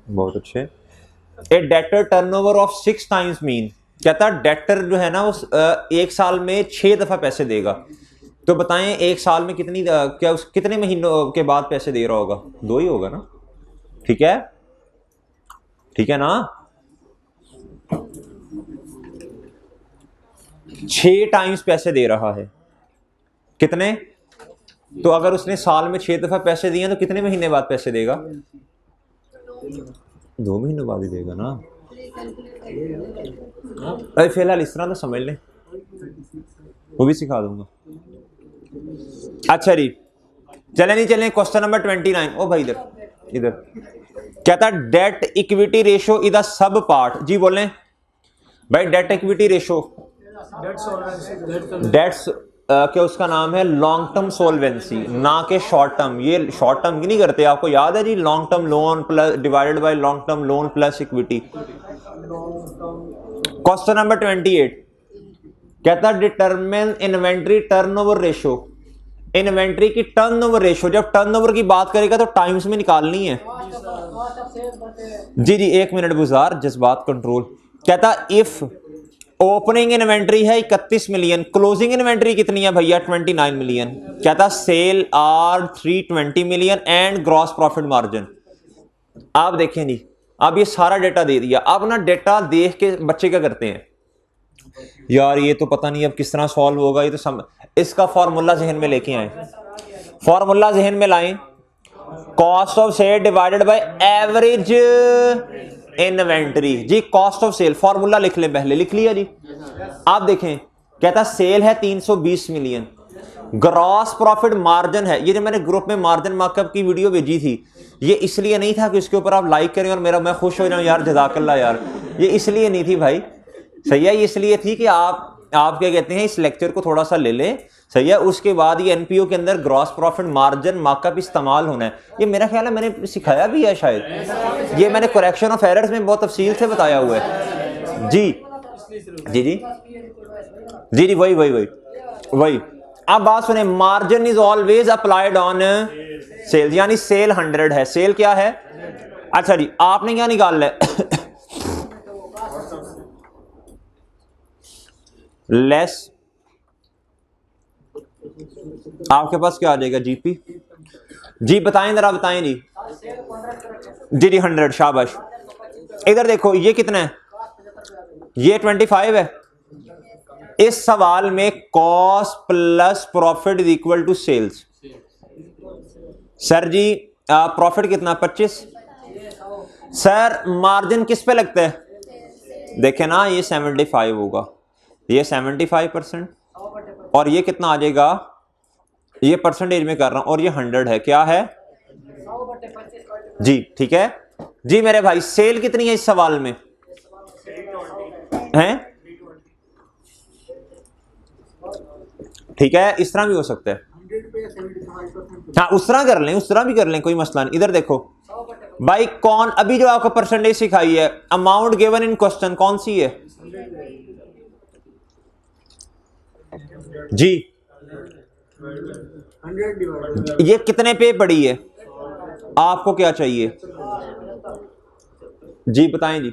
बहुत अच्छे। A debtor turnover of 6 times mean. कहता डेटर जो है ना वो एक साल में 6 दफा पैसे देगा। तो बताएं एक साल में कितनी क्या कितने महीनों के बाद पैसे दे रहा होगा? 2 ही होगा ना। ठीक है, ठीक है ना। 6 टाइम्स पैसे दे रहा है। कितने? तो अगर उसने साल में 6 दफा पैसे दिए तो कितने महीने बाद पैसे देगा? 2 महीने बाद ही देगा ना। अरे फिलहाल इस तरह तो समझ लें, वो भी सिखा दूंगा। अच्छा जी चले नहीं चले, क्वेश्चन नंबर 29। ओ भाई इधर इधर कहता debt equity ratio is the sub part. जी बोलें भाई, डेट इक्विटी रेशो, डेट्स क्या उसका नाम है? लॉन्ग टर्म सोल्वेंसी, ना के शॉर्ट टर्म। ये शॉर्ट टर्म की नहीं करते, आपको याद है जी? Long term loan plus divided by long term loan plus equity. Question number 28 कहता determine inventory turnover ratio. Inventory की टर्नओवर रेशो, जब टर्नओवर की बात करेगा तो टाइम्स में निकालनी है। जी जी 1 मिनट बुजार, जज्बात कंट्रोल। कहता इफ ओपनिंग इन्वेंट्री है 31 मिलियन, क्लोजिंग इन्वेंट्री कितनी है भैया? 29 मिलियन। कहता sale are 320 million and gross profit margin. आप देखें जी, अब ये सारा डेटा दे दिया। अब ना डेटा देख के बच्चे क्या करते हैं? यार ये तो पता नहीं अब किस तरह सॉल्व होगा, ये तो इसका फॉर्मूला जहन में लेके आए। फॉर्मूला जहन में लाएं, cost of sale divided by average inventory. जी कॉस्ट ऑफ सेल फॉर्मूला लिख ले, पहले लिख लिया जी। आप देखें कहता सेल है 320 मिलियन, ग्रॉस प्रॉफिट मार्जिन है। ये जो मैंने ग्रुप में मार्जिन मार्कअप की वीडियो भेजी थी, ये इसलिए नहीं था कि इसके ऊपर आप लाइक करें और मैं खुश हो जाऊं यार जज़ाकल्लाह यार, ये इसलिए नहीं थी भाई, सही है। ये इसलिए थी कि आप क्या कहते हैं, इस लेक्चर को थोड़ा सा ले लें, सही है। उसके बाद ये एनपीओ के अंदर ग्रॉस प्रॉफिट मार्जिन मार्कअप इस्तेमाल होना है। ये मेरा ख्याल है मैंने सिखाया भी है शायद, ये मैंने करेक्शन ऑफ एरर्स में बहुत तफसील से बताया हुआ है। जी जी जी जी जी वही वही वही वही। अब बात सुने, margin is always applied on sale, यानी सेल 100 है, सेल क्या है? अच्छा जी आपने क्या निकालना है? लेस, आपके पास क्या आ जाएगा? जीपी। जी बताएं जरा, बताएं जी। जी जी 100, शाबाश। इधर देखो ये कितना है? ये 25 है। इस सवाल में cost plus profit is equal to sales. Sir ji profit कितना? 25। सर मार्जिन किस पे लगता है? देखे ना, ये 75 होगा, ये 75%, और ये कितना आ जाएगा? ये परसेंटेज में कर रहा हूं, और ये 100 है। क्या है जी? ठीक है, जी मेरे भाई सेल कितनी है इस सवाल में हैं? ठीक है, इस तरह भी हो सकता है। हाँ उस तरह कर लें, उस तरह भी कर लें, कोई मसला नहीं। इधर देखो भाई, कौन अभी जो आपको परसेंटेज सिखाई है, अमाउंट गिवन इन क्वेश्चन कौन सी है जी? ये कितने पे पड़ी है? आपको क्या चाहिए जी, बताएं जी।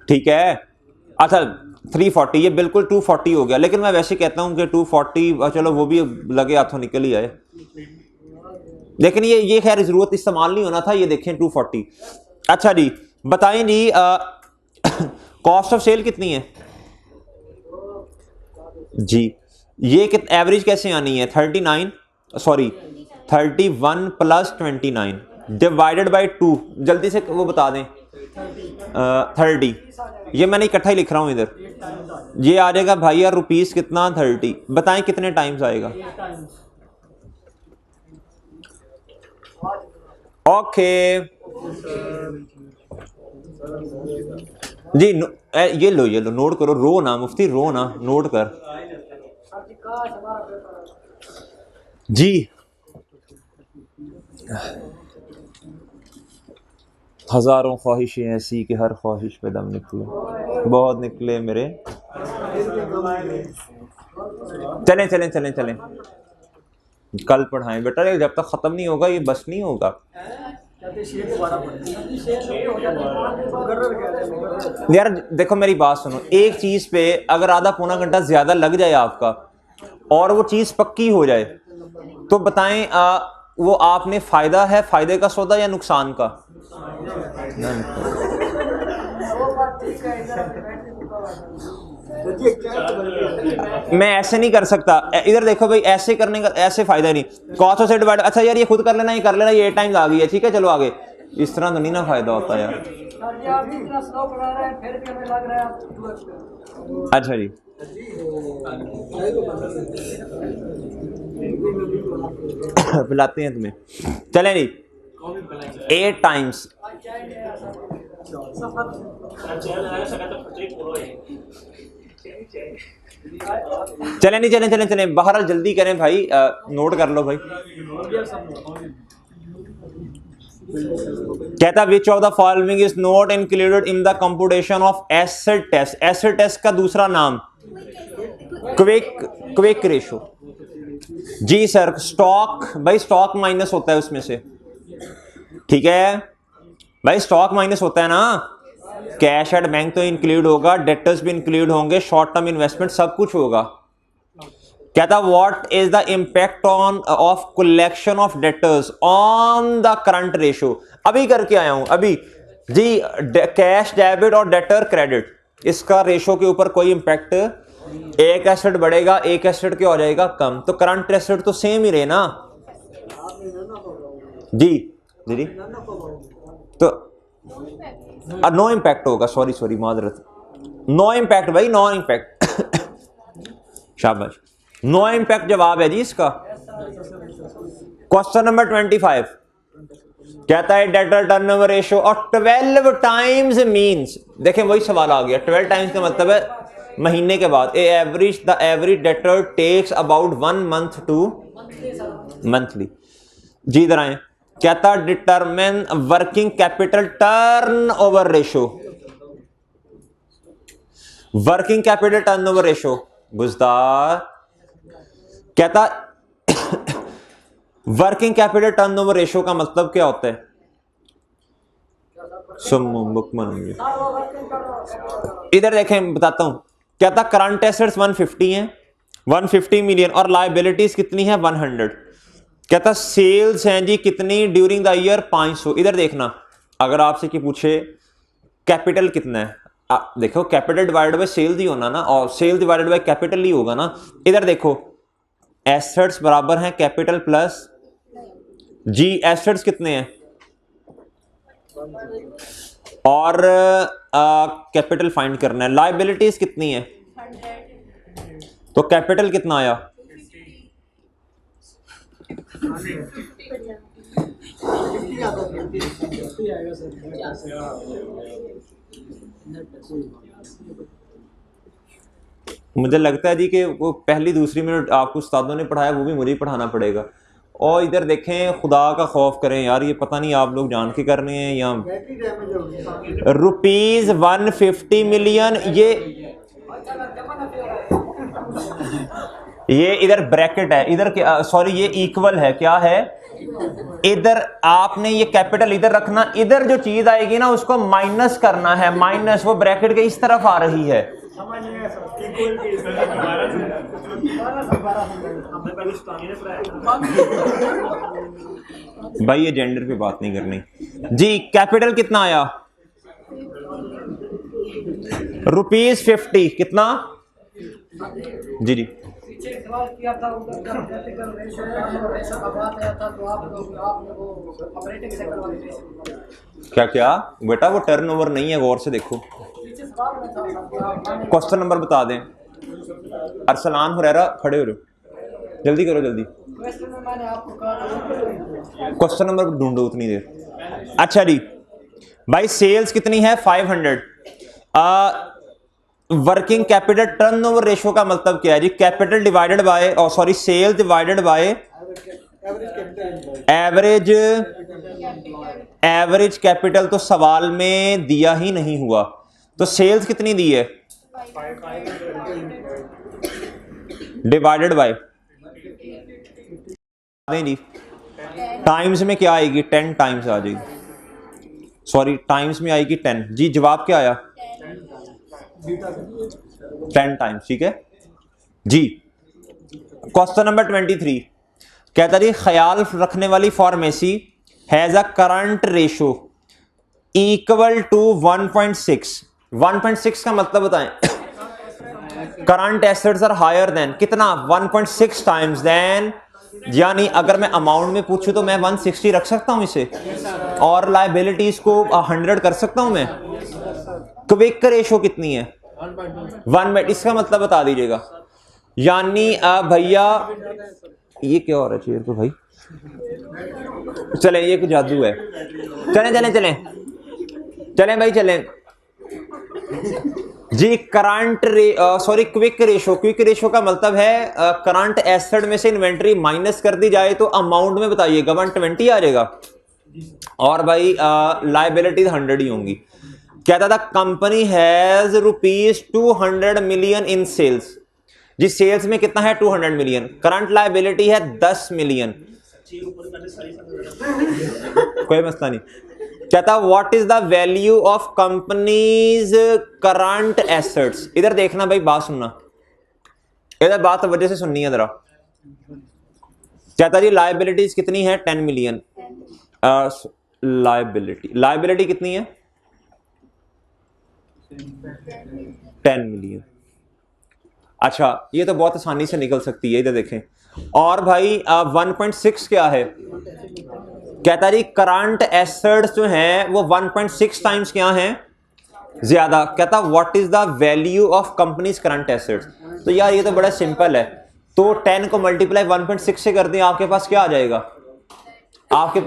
ठीक है, अच्छा 340, ये बिल्कुल 240 हो गया, लेकिन मैं वैसे कहता हूं कि 240 चलो वो भी लगे हाथों निकल ही आए, लेकिन ये खैर जरूरत इस्तेमाल नहीं होना था। ये देखें 240। अच्छा जी बताएं जी, कॉस्ट ऑफ सेल कितनी है जी? ये एवरेज कैसे आनी है? 39 सॉरी 31 प्लस 29 डिवाइडेड बाई 2, जल्दी से वो बता दें। 30, ये मैंने इकट्ठा ही लिख रहा हूं इधर। ये आ जाएगा भाई यार रुपीस कितना? 30। बताएं कितने टाइम्स आएगा? ओके जी, ये लो नोट करो, रो ना मुफ्ती, रो ना, नोट कर जी। हजारों ख्वाहिशें ऐसी कि हर ख्वाहिश पे दम निकले, बहुत निकले मेरे। चलें चलें चलें चलें, कल पढ़ाएं बेटा, जब तक खत्म नहीं होगा ये बस नहीं होगा यार। देखो मेरी बात सुनो, एक चीज पे अगर आधा पौना घंटा ज्यादा लग जाए आपका और वो चीज पक्की हो जाए, तो बताएं वो आपने फायदा है, फायदे का सौदा या नुकसान का? मैं ऐसे नहीं कर सकता। इधर देखो भाई, ऐसे करने का ऐसे फायदा नहीं। कॉस्ट से डिवाइड, अच्छा यार ये खुद कर लेना, ये कर लेना, ये 8 टाइम्स आ गई है, ठीक है चलो आगे। इस तरह तो नहीं ना फायदा होता यार। अच्छा जी पिलाते हैं तुम्हें, चलें जी। 8 टाइम्स चलें नहीं, चलें चलें चलें, बहरहाल जल्दी करें भाई, नोट कर लो भाई। कहता which of the following is not included in the computation of acid test? Acid test का दूसरा नाम क्विक रेशो जी सर। स्टॉक भाई, स्टॉक माइनस होता है उसमें से, ठीक है भाई, स्टॉक माइनस होता है ना। कैश एट बैंक तो इंक्लूड होगा, डेटर्स भी इंक्लूड होंगे, शॉर्ट टर्म इन्वेस्टमेंट सब कुछ होगा। कहता what is the impact on off collection of debtors on the current ratio? अभी करके आया हूं अभी जी। कैश डेबिट और डेटर क्रेडिट, इसका रेशो के ऊपर कोई इंपैक्ट, एक एसेट बढ़ेगा एक एसेट क्या हो जाएगा? कम। तो करंट एसेट तो सेम ही रहे ना जी जी। तो नो इम्पैक्ट होगा, सॉरी माजरत, नो इम्पैक्ट भाई, नो इम्पैक्ट शाबाश, नो इम्पैक्ट जवाब है जी इसका। क्वेश्चन नंबर 25 कहता है डेटर टर्नओवर रेशियो और 12 टाइम्स मींस, देखें वही सवाल आ गया। 12 टाइम्स का मतलब है महीने के बाद। The average debtor takes about 1 month to monthly जी। इधर आए, कहता determine working capital turnover ratio. Working capital turnover ratio गुजदार, कहता वर्किंग कैपिटल टर्नओवर रेशियो का मतलब क्या होता है? इधर देखें बताता हूं, कहता करंट एसेट्स 150 हैं, 150 मिलियन, और लायबिलिटीज कितनी है? 100। कहता सेल्स हैं जी कितनी ड्यूरिंग द ईयर? 500। इधर देखना, अगर आपसे कि पूछे कैपिटल कितना है, देखो कैपिटल डिवाइडेड बाय सेल ही होना ना, और सेल डिवाइडेड बाय कैपिटल ही होगा ना। इधर देखो एसेट्स बराबर हैं कैपिटल प्लस जी। एसेट्स कितने हैं और कैपिटल फाइंड करना है। लायबिलिटीज कितनी है, तो कैपिटल कितना आया? मुझे लगता है जी कि वो पहली दूसरी मिनट आपको उस्तादों ने पढ़ाया वो भी मुझे ही पढ़ाना पड़ेगा। और इधर देखें, खुदा का खौफ करें यार, ये पता नहीं आप लोग जान के कर रहे हैं या ₹150 मिलियन। ये इधर ब्रैकेट है, इधर क्या, सॉरी ये इक्वल है, क्या है, इधर आपने ये कैपिटल इधर रखना, इधर जो चीज आएगी ना उसको माइनस करना है, माइनस, वो ब्रैकेट के इस तरफ आ रही है। भाई ये जेंडर पे बात नहीं करनी जी। कैपिटल कितना आया, ₹50, कितना जी जी सवाल किया था उधर जब कैपिटल रेशो और ऐसा का बात आया था तो आपने वो ऑपरेटिंग से करवा दी। क्या क्या बेटा, वो टर्नओवर नहीं है, गौर से देखो, क्वेश्चन नंबर बता दें। अरसलान हुरैरा खड़े हो जाओ, जल्दी करो जल्दी, क्वेश्चन नंबर ढूंढो उतनी देर। अच्छा जी भाई, सेल्स कितनी है, 500। वर्किंग कैपिटल टर्नओवर रेशो का मतलब क्या है जी, कैपिटल डिवाइडेड बाय, और sorry sales divided by average capital. तो सवाल में दिया ही नहीं हुआ, तो सेल्स कितनी दी है, डिवाइडेड बाय जी, टाइम्स में क्या आएगी, 10 टाइम्स आ जाएगी, सॉरी टाइम्स में आएगी 10 जी। जवाब क्या आया, 10 टाइम्स, ठीक है जी। क्वेश्चन नंबर 23 कहता जी, ख्याल रखने वाली pharmacy has a current ratio equal to 1.6। 1.6 का मतलब बताएं, current assets are higher than कितना, 1.6 टाइम्स देन, यानी अगर मैं अमाउंट में पूछूं तो मैं 160 रख सकता हूं इसे, और लायबिलिटीज को 100 कर सकता हूं मैं। क्विक रेशो कितनी है, 1/, इसका मतलब बता दीजिएगा। यानी भैया ये क्या हो रहा है चेयर पे भाई, चले ये कुछ जादू है, चलें चलें चलें चलें भाई चलें जी। Current sorry quick ratio, quick ratio का मतलब है करंट एसेट में से इन्वेंट्री माइनस कर दी जाए तो अमाउंट में बताइएगा 120 आ जाएगा, और भाई लायबिलिटीज 100 ही होंगी। कहता था company has ₹200 million in sales जी, सेल्स में कितना है 200 मिलियन, करंट लायबिलिटी है 10 मिलियन, कोई मसला नहीं। कहता what is the value of companies current assets. इधर देखना भाई, बात सुनना, इधर बात वजह से सुननी है जरा। कहता जी लायबिलिटीज कितनी है, 10 मिलियन। लायबिलिटी कितनी है, 10 मिलियन। अच्छा ये तो बहुत आसानी से निकल सकती है, इधर देखें। और भाई 1.6 क्या है, कहता जी करंट एसेट्स जो हैं वो 1.6 टाइम्स क्या हैं, ज्यादा। कहता what is the value of companies current assets. तो यार ये तो बड़ा सिंपल है, तो 10 को मल्टीप्लाई 1.6 से कर दें, आपके पास क्या आ जाएगा, आपके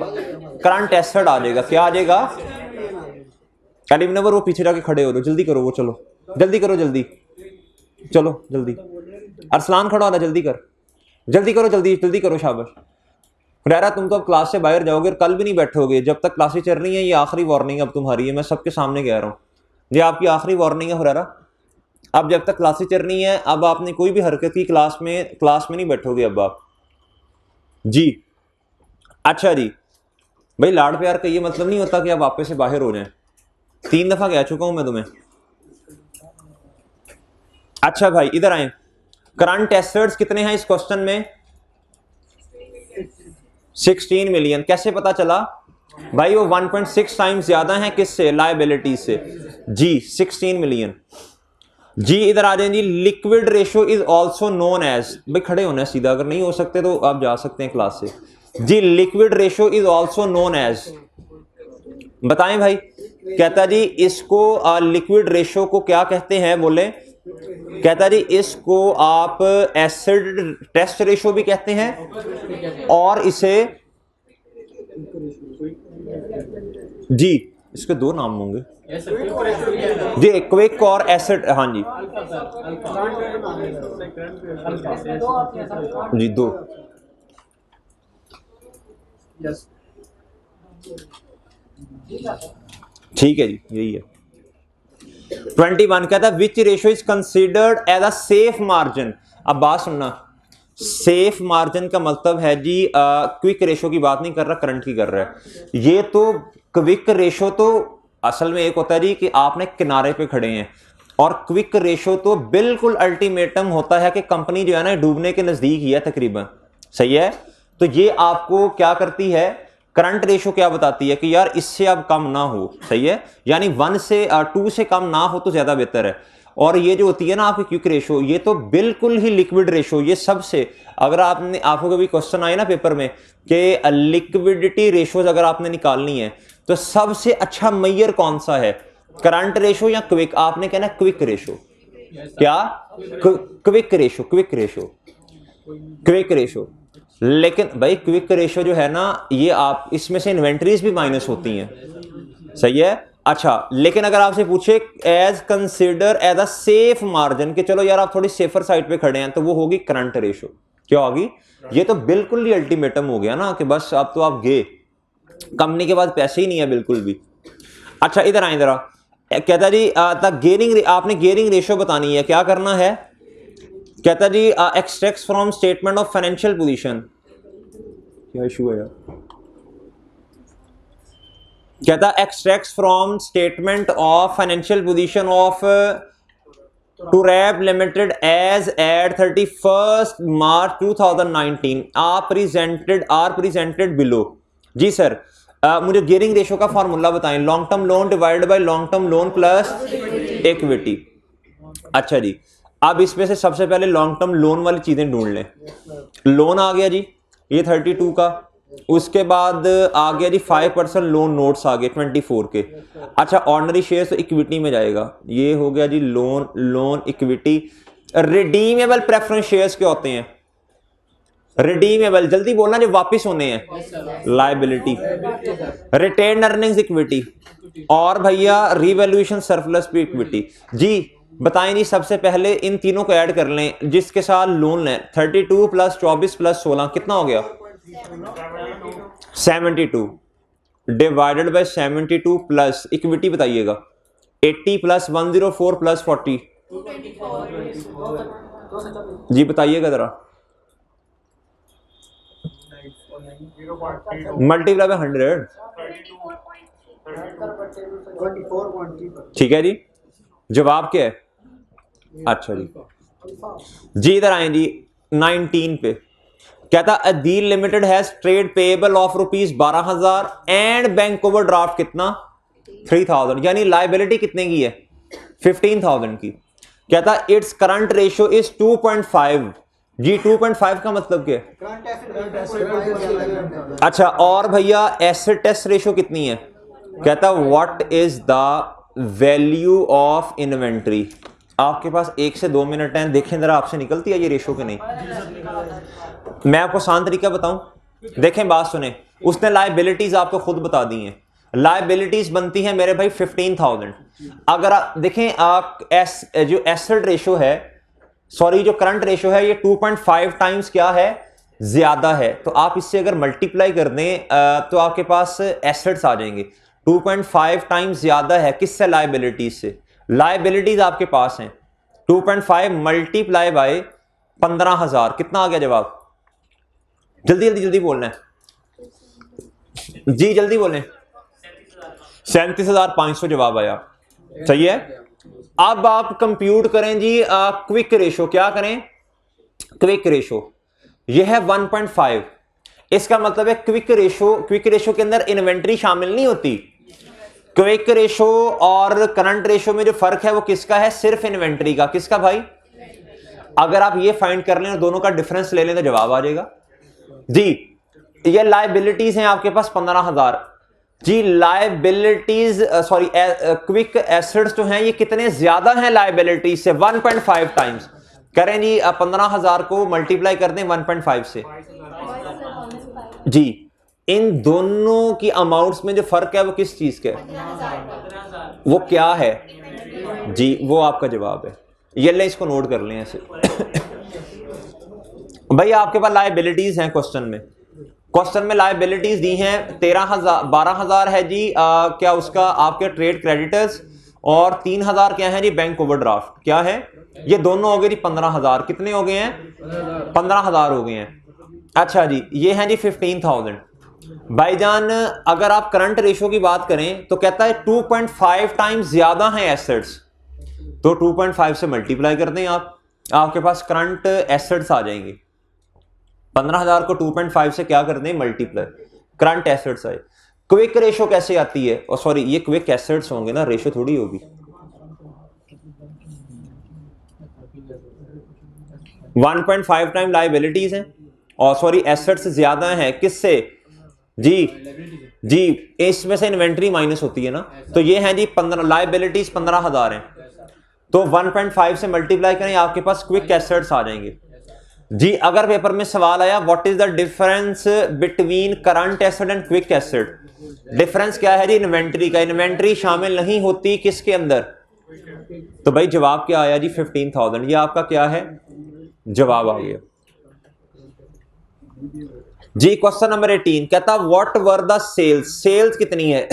करंट एसेट आ जाएगा, क्या आ जाएगा, एलिमिनेटर। वो पीछे जाके खड़े हो, जल्दी करो, वो चलो जल्दी करो, जल्दी चलो जल्दी। अरसलान खड़ा हो, जल्दी कर, जल्दी करो, जल्दी जल्दी करो, शाबाश। हुरैरा तुम तो अब क्लास से बाहर जाओगे और कल भी नहीं बैठोगे जब तक क्लासेस चल रही हैं, ये आखिरी वार्निंग अब तुम्हारी है, मैं सबके सामने कह रहा हूँ, ये आपकी आखिरी वार्निंग है हुरैरा। अब जब तक क्लासेस चल रही हैं, अब आपने कोई भी हरकत की क्लास में नहीं बैठोगे अब आप जी। अच्छा जी भाई, लाड़ प्यार का ये मतलब नहीं होता कि आप वापस से बाहर हो जाएं, 3 दफा कह चुका हूं मैं तुम्हें। अच्छा भाई इधर आए, करंट एसेट्स कितने हैं इस क्वेश्चन में, 16 मिलियन। कैसे पता चला भाई, वो 1.6 टाइम्स ज्यादा है किससे, लायबिलिटी से जी, 16 मिलियन जी। इधर आ जाए जी, liquid ratio is also known as, भाई खड़े होना है सीधा, अगर नहीं हो सकते तो आप जा सकते हैं क्लास से जी। Liquid ratio is also known as, बताएं भाई। कहता जी इसको लिक्विड रेशो को क्या कहते हैं, बोले। कहता जी इसको आप एसिड टेस्ट रेशो भी कहते हैं, और इसे जी, इसके दो नाम होंगे जी, क्विक और एसिड। हाँ जी इसमें दो आती है सर। जी, दो। यस ठीक है जी, यही है। 21 कहता है which ratio is considered as a safe margin. अब बात सुनना, सेफ मार्जिन का मतलब है जी क्विक रेशो की बात नहीं कर रहा, करंट की कर रहा है। ये तो क्विक रेशो तो असल में एक होता है जी कि आपने किनारे पे खड़े हैं, और क्विक रेशो तो बिल्कुल अल्टीमेटम होता है कि कंपनी जो है ना डूबने के नजदीक ही है तकरीबन। सही है, तो ये आपको क्या करती है, करंट रेशो क्या बताती है कि यार इससे अब कम ना हो। सही है, यानी 1 से 2 से कम ना हो तो ज्यादा बेहतर है। और ये जो होती है ना आपकी क्विक रेशो, ये तो बिल्कुल ही लिक्विड रेशो, ये सबसे, अगर आपको कभी क्वेश्चन आए ना पेपर में कि लिक्विडिटी रेशोज अगर आपने निकालनी है तो सबसे अच्छा मेजर कौन सा है, करंट रेशो या क्विक? आपने कहना क्विक रेशो। क्या? Quick ratio, quick ratio, quick ratio. लेकिन भाई क्विक रेशो जो है ना, ये आप इसमें से इन्वेंटरीज भी माइनस होती हैं। सही है, अच्छा, लेकिन अगर आपसे पूछे as consider as a safe margin, कि चलो यार आप थोड़ी सेफर साइड पे खड़े हैं, तो वो होगी करंट रेशो। क्या होगी? ये तो बिल्कुल ही अल्टीमेटम हो गया ना कि बस अब तो आप गए, कंपनी के पास पैसे ही नहीं है बिल्कुल भी। अच्छा इधर आए, इधर कहता जी द गेयरिंग, आपने गेयरिंग रेशो बतानी है, क्या करना है? कहता जी extracts from statement of financial position. क्या इशू है यार? कहता extracts from statement of financial position of टूरैब limited as at 31 March 2019 are presented below. जी सर, मुझे गियरिंग रेशो का फॉर्मूला बताएं। Long term loan divided by long term loan plus equity. अच्छा जी, अब इसमें से सबसे पहले लॉन्ग टर्म लोन वाली चीजें ढूंढ लें। लोन आ गया जी, ये 32 का। उसके बाद आ गया जी 5% लोन नोट्स आ गए 24 के। अच्छा, ऑर्डिनरी शेयर्स तो इक्विटी में जाएगा। ये हो गया जी loan equity. Redeemable preference shares क्या होते हैं? रिडीमेबल, जल्दी बोलना, जो वापस होने हैं, लायबिलिटी। रिटेन अर्निंग्स इक्विटी, और भैया रिवैल्यूएशन सरप्लस भी इक्विटी। जी बताएं जी, सबसे पहले इन तीनों को ऐड कर लें जिसके साथ लोन है। 32 प्लस 24 प्लस 16 कितना हो गया? 72 डिवाइडेड बाय 72 प्लस इक्विटी बताइएगा। 80 प्लस 104 प्लस 40। जी बताइएगा जरा, मल्टीप्लाई बाय 100। ठीक है जी, जवाब क्या है? अच्छा जी इधर आए जी 19 पे। कहता Adeel limited has trade payable of ₹12,000 and bank overdraft कितना? 3,000, यानी लायबिलिटी कितने की है? 15,000 की। कहता इट्स करंट रेशियो इज 2.5। जी 2.5 का मतलब क्या है? अच्छा, और भैया एसेट टेस्ट रेशियो कितनी है? कहता what is the value of inventory. आपके पास 1 से 2 मिनट हैं, देखें जरा आपसे निकलती है ये रेशो कि नहीं। मैं आपको आसान तरीका बताऊं, देखें बात सुने। उसने लायबिलिटीज आपको खुद बता दी हैं। लायबिलिटीज बनती हैं मेरे भाई 15,000। अगर आप देखें जो एसेट रेशो है, सॉरी जो करंट रेशो है, ये 2.5 टाइम्स क्या है? ज्यादा है। तो आप इससे अगर मल्टीप्लाई कर दें तो आपके पास एसेट्स आ जाएंगे। 2.5 टाइम्स ज्यादा है किससे? लायबिलिटीज से। लायबिलिटीज आपके पास हैं 2.5 मल्टीप्लाई बाय 15,000, कितना आ गया जवाब? जल्दी जल्दी जल्दी बोलना है जी, जल्दी बोलें। 37,500 जवाब आया। सही है, अब आप कंप्यूट करें जी क्विक रेशो। क्या करें? क्विक रेशो ये है 1.5। इसका मतलब है क्विक रेशो के अंदर इन्वेंट्री शामिल नहीं होती। क्विक रेशो और करंट रेशो में जो फर्क है वो किसका है? सिर्फ इन्वेंट्री का। किसका भाई? अगर आप ये फाइंड कर लें और दोनों का डिफरेंस ले लें तो जवाब आ जाएगा जी। ये लायबिलिटीज हैं आपके पास 15,000 जी। लायबिलिटीज सॉरी क्विक एसेट्स जो हैं ये कितने ज्यादा हैं लायबिलिटीज से? 1.5 टाइम्स। करें जी 15,000 को मल्टीप्लाई कर दें 1.5 से जी, इन दोनों की अमाउंट्स में जो फर्क है वो किस चीज का है, वो क्या है जी, वो आपका जवाब है। ये ले, इसको नोट कर लें ऐसे। भाई आपके पास लायबिलिटीज हैं क्वेश्चन में लायबिलिटीज दी हैं 13,000 12,000 है जी क्या उसका आपके ट्रेड क्रेडिटर्स, और 3,000 क्या है जी बैंक ओवरड्राफ्ट। क्या है ये दोनों हो गए जी 15,000। कितने हो गए हैं 15,000 हो गए हैं। अच्छा जी ये है जी 15,000। भाईजान अगर आप करंट रेशो की बात करें तो कहता है 2.5 टाइम्स ज्यादा है एसेट्स, तो 2.5 से मल्टीप्लाई कर दें आप, आपके पास करंट एसेट्स आ जाएंगे। 15,000 को 2.5 से क्या कर दें मल्टीप्लाई, करंट एसेट्स आए। क्विक रेशो कैसे आती है, और सॉरी ये क्विक एसेट्स होंगे ना, रेशो थोड़ी होगी। 1.5 टाइम लायबिलिटीज हैं और सॉरी एसेट्स ज्यादा है किससे जी, इसमें से इन्वेंट्री माइनस होती है ना, तो ये है जी 15 लायबिलिटीज 15,000 हैं, तो 1.5 से मल्टीप्लाई करें आपके पास क्विक एसेट्स आ जाएंगे जी। अगर पेपर में सवाल आया what is the difference between current asset and quick asset, difference क्या है जी इन्वेंट्री का, इन्वेंट्री शामिल नहीं होती किसके अंदर, तो भाई जवाब क्या आया जी 15,000। ये आपका क्या है जवाब आ गया जी। क्वेश्चन नंबर 18 कहता what were the sales, sales कितनी है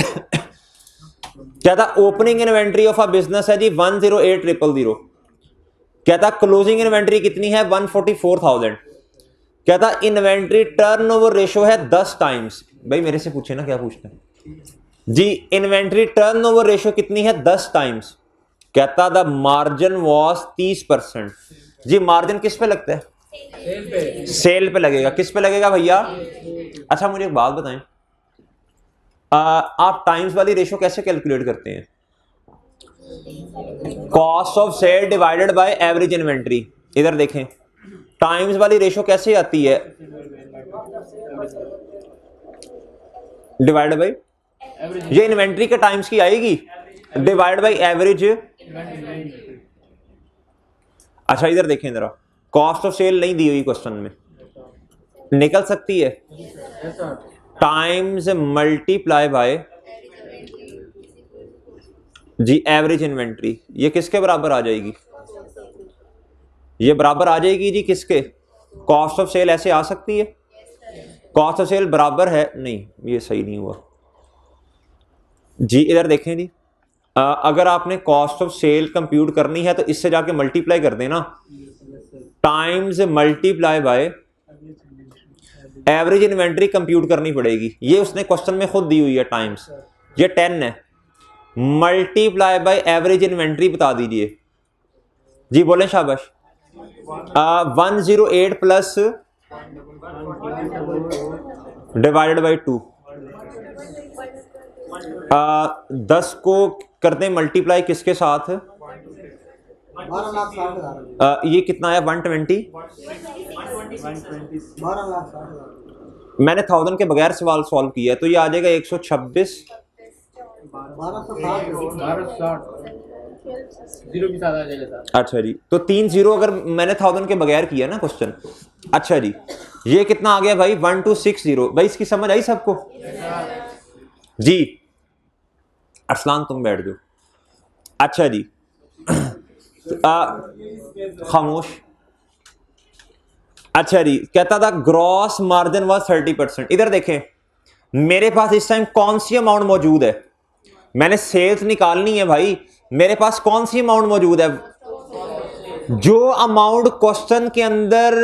कहता opening inventory of a business है जी 108,000। कहता क्लोजिंग इन्वेंट्री कितनी है 144,000। कहता इन्वेंट्री टर्नओवर रेशो है 10 टाइम्स। भाई मेरे से पूछे ना क्या पूछते हैं जी, इन्वेंट्री टर्नओवर रेशो कितनी है 10 टाइम्स। कहता द मार्जिन वॉज 30%। जी मार्जिन किस पे लगता है, सेल पे लगेगा। किस पे लगेगा भैया, अच्छा मुझे एक बात बताएं, आप टाइम्स वाली रेशो कैसे कैलकुलेट करते हैं, cost of sale divided by average inventory. इधर देखें टाइम्स वाली रेशो कैसे आती है, डिवाइड बाय, ये इन्वेंट्री के टाइम्स की आएगी, डिवाइड बाय एवरेज। अच्छा इधर देखें जरा, कॉस्ट ऑफ सेल नहीं दी हुई क्वेश्चन में, निकल सकती है टाइम्स मल्टीप्लाई बाय जी एवरेज इन्वेंट्री। ये किसके बराबर आ जाएगी, ये बराबर आ जाएगी जी किसके, कॉस्ट ऑफ सेल। ऐसे आ सकती है, कॉस्ट ऑफ सेल बराबर है, नहीं ये सही नहीं हुआ जी। इधर देखें जी अगर आपने कॉस्ट ऑफ सेल कंप्यूट करनी है तो इससे जाके मल्टीप्लाई कर देना, times multiply bye average inventory compute करनी पड़ेगी। ये उसने क्वेश्चन में खुद दी हुई है टाइम्स, ये 10 है, मल्टीप्लाई बाय एवरेज इन्वेंट्री बता दीजिए जी, बोले शाबाश। 108 प्लस डिवाइडेड बाय 2, 10 को करते हैं मल्टीप्लाई किसके साथ, 12,60,000। ये कितना आया 120। मैंने 1000 के बगैर सवाल सॉल्व किया है तो ये आ जाएगा 126। 1260 अच्छा जी, तो 3 0 अगर मैंने 1000 के बगैर किया ना क्वेश्चन। अच्छा जी ये कितना आ गया भाई 1260। भाई इसकी समझ आई सबको जी, अरसलान तुम बैठ जाओ। अच्छा जी खामोश। अच्छा जी कहता था ग्रॉस मार्जिन वाज 30%। इधर देखें मेरे पास इस टाइम कौन सी अमाउंट मौजूद है, मैंने सेल्स निकालनी है भाई, मेरे पास कौन सी अमाउंट मौजूद है, जो अमाउंट क्वेश्चन के अंदर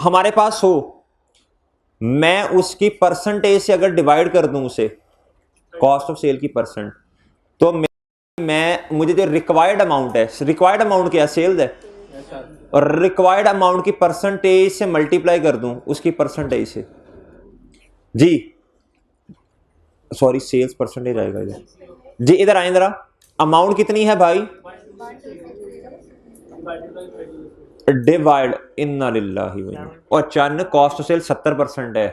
हमारे पास हो, मैं उसकी परसेंटेज से अगर डिवाइड कर दूं उसे, कॉस्ट ऑफ सेल की परसेंट, तो मैं मुझे जो रिक्वायर्ड अमाउंट है, रिक्वायर्ड अमाउंट क्या सेल्स है, और रिक्वायर्ड अमाउंट की परसेंटेज से मल्टीप्लाई कर दूं उसकी परसेंटेज से जी, सॉरी सेल्स परसेंटेज आएगा इधर जी। इधर आए जरा, अमाउंट कितनी है भाई, डिवाइड इन्ना लिल्लाहि व इन्ना, और अचानक कॉस्ट ऑफ सेल 70% है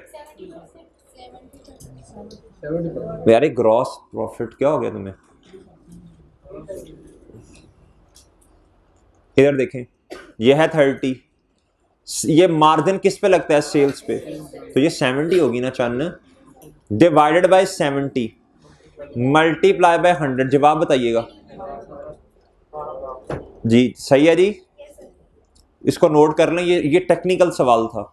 यार, ग्रॉस प्रॉफिट क्या हो गया तुम्हें। इधर देखें ये है 30, ये मार्जिन किस पे लगता है सेल्स पे, तो ये 70 होगी ना चन्न, डिवाइडेड बाय 70 मल्टीप्लाई बाय 100। जवाब बताइएगा जी। सही है जी, इसको नोट कर लें, ये टेक्निकल सवाल था।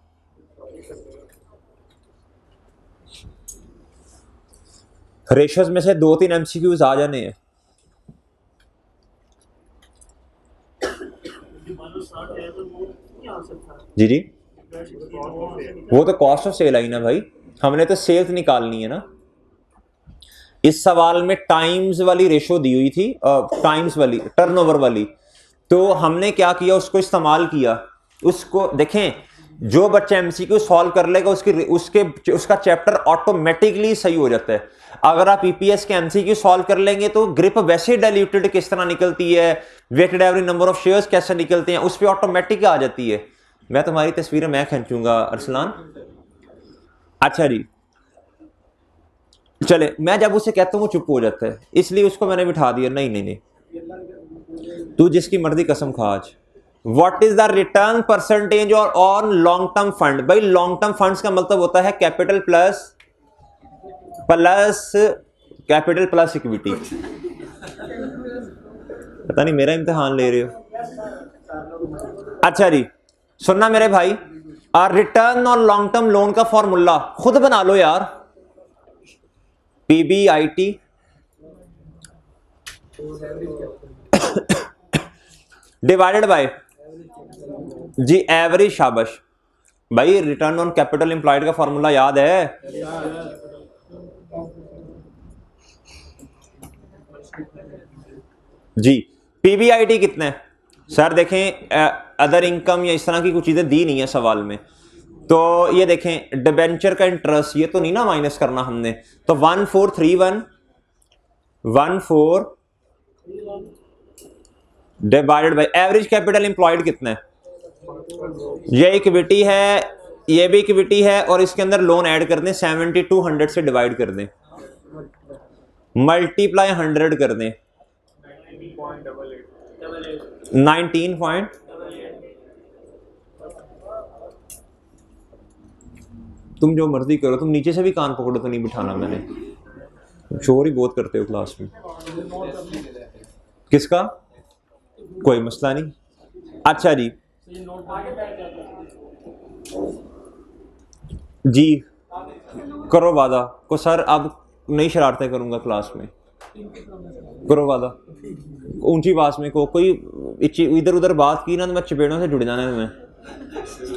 रेशियोज में से 2-3 एमसीक्यूज आ जाने हैं। जी जी, वो तो कॉस्ट ऑफ सेल आई ना भाई, हमने तो सेल्स निकालनी है ना। इस सवाल में टाइम्स वाली रेशो दी हुई थी, टाइम्स वाली, टर्नओवर वाली, तो हमने क्या किया, उसको इस्तेमाल किया। उसको देखें, जो बच्चा एमसीक्यू सॉल्व कर लेगा उसका चैप्टर ऑटोमेटिकली सही हो जाता है। अगर आप ईपीएस के एमसीक्यू सॉल्व कर लेंगे तो ग्रिप वैसे डाइल्यूटेड किस तरह निकलती है, weighted average number of shares कैसे निकलते हैं, उस पर ऑटोमेटिक आ जाती है। मैं तुम्हारी तस्वीरें मैं खींचूंगा अरसलान। अच्छा जी, चले, मैं जब उसे कहता हूँ वो चुप हो जाता है, इसलिए उसको मैंने बिठा दिया। नहीं नहीं नहीं, तू जिसकी मर्जी कसम खा आज। What is the return percentage और ऑन लॉन्ग टर्म फंड? भाई लॉन्ग टर्म फंड्स का मतलब होता है capital plus capital plus equity. पता नहीं मेरा इम्तिहान ले रहे हो। अच्छा जी, सुनना मेरे भाई, रिटर्न और लॉन्ग टर्म लोन का फॉर्मूला खुद बना लो यार। पीबीआईटी डिवाइडेड बाय जी एवरेज। शाबाश भाई, रिटर्न ऑन कैपिटल एम्प्लॉयड का फॉर्मूला याद है? जी। पीबीआईटी कितने है सर? देखें, अदर इनकम या इस तरह की कुछ चीजें दी नहीं है सवाल में, तो ये देखें डिबेंचर का इंटरेस्ट, ये तो नहीं ना माइनस करना हमने, तो 1431 divided by average capital employed कितना है? ये इक्विटी है, ये भी इक्विटी है, और इसके अंदर लोन ऐड कर दें, 7200 से डिवाइड कर दें, मल्टीप्लाई 100 कर दें, 19 पॉइंट। तुम जो मर्जी करो, तुम नीचे से भी कान पकड़ो तो नहीं बिठाना मैंने, शोर ही बहुत करते हो क्लास में। किसका? कोई मसला नहीं। अच्छा जी जी, करो वादा को सर, अब नई शरारतें करूंगा क्लास में, करो वादा। ऊंची आवाज में कोई इधर उधर बात की ना तो मैं चपेड़ों से जुड़ जाना है तुम्हें।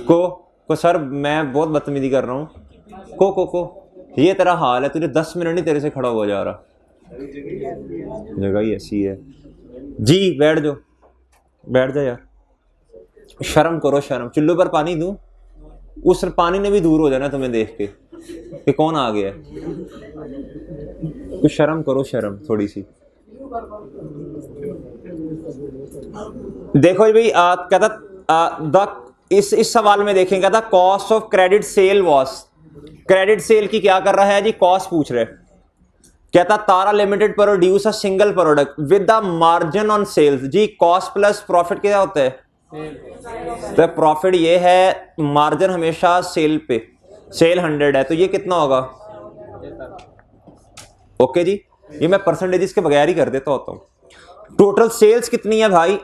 को सर मैं बहुत बदतमीजी कर रहा हूँ। को ये तेरा हाल है, तुझे 10 मिनट नहीं तेरे से खड़ा हुआ जा रहा, जगह ही ऐसी है। जी बैठ जाओ, बैठ जा यार, शर्म करो शर्म। चुल्लू पर पानी दूं, उस पानी ने भी दूर हो जाना तुम्हें देख के कि कौन आ गया है। कुछ शर्म करो, शर्म थोड़ी सी। देखो भाई, कहता इस सवाल में देखें, कहता cost of credit sale was, credit sale की क्या कर रहा है जी? कॉस्ट पूछ रहे। कहता Tara limited produces a single product with the margin on sales. जी कॉस्ट प्लस प्रॉफिट क्या होता है? तो प्रॉफिट ये है, मार्जिन हमेशा सेल पे, सेल 100 है, तो ये कितना होगा? ओके जी, ये मैं परसेंटेजेस के बगैर ही कर देता होता हूं। टोटल सेल्स कितनी है भाई?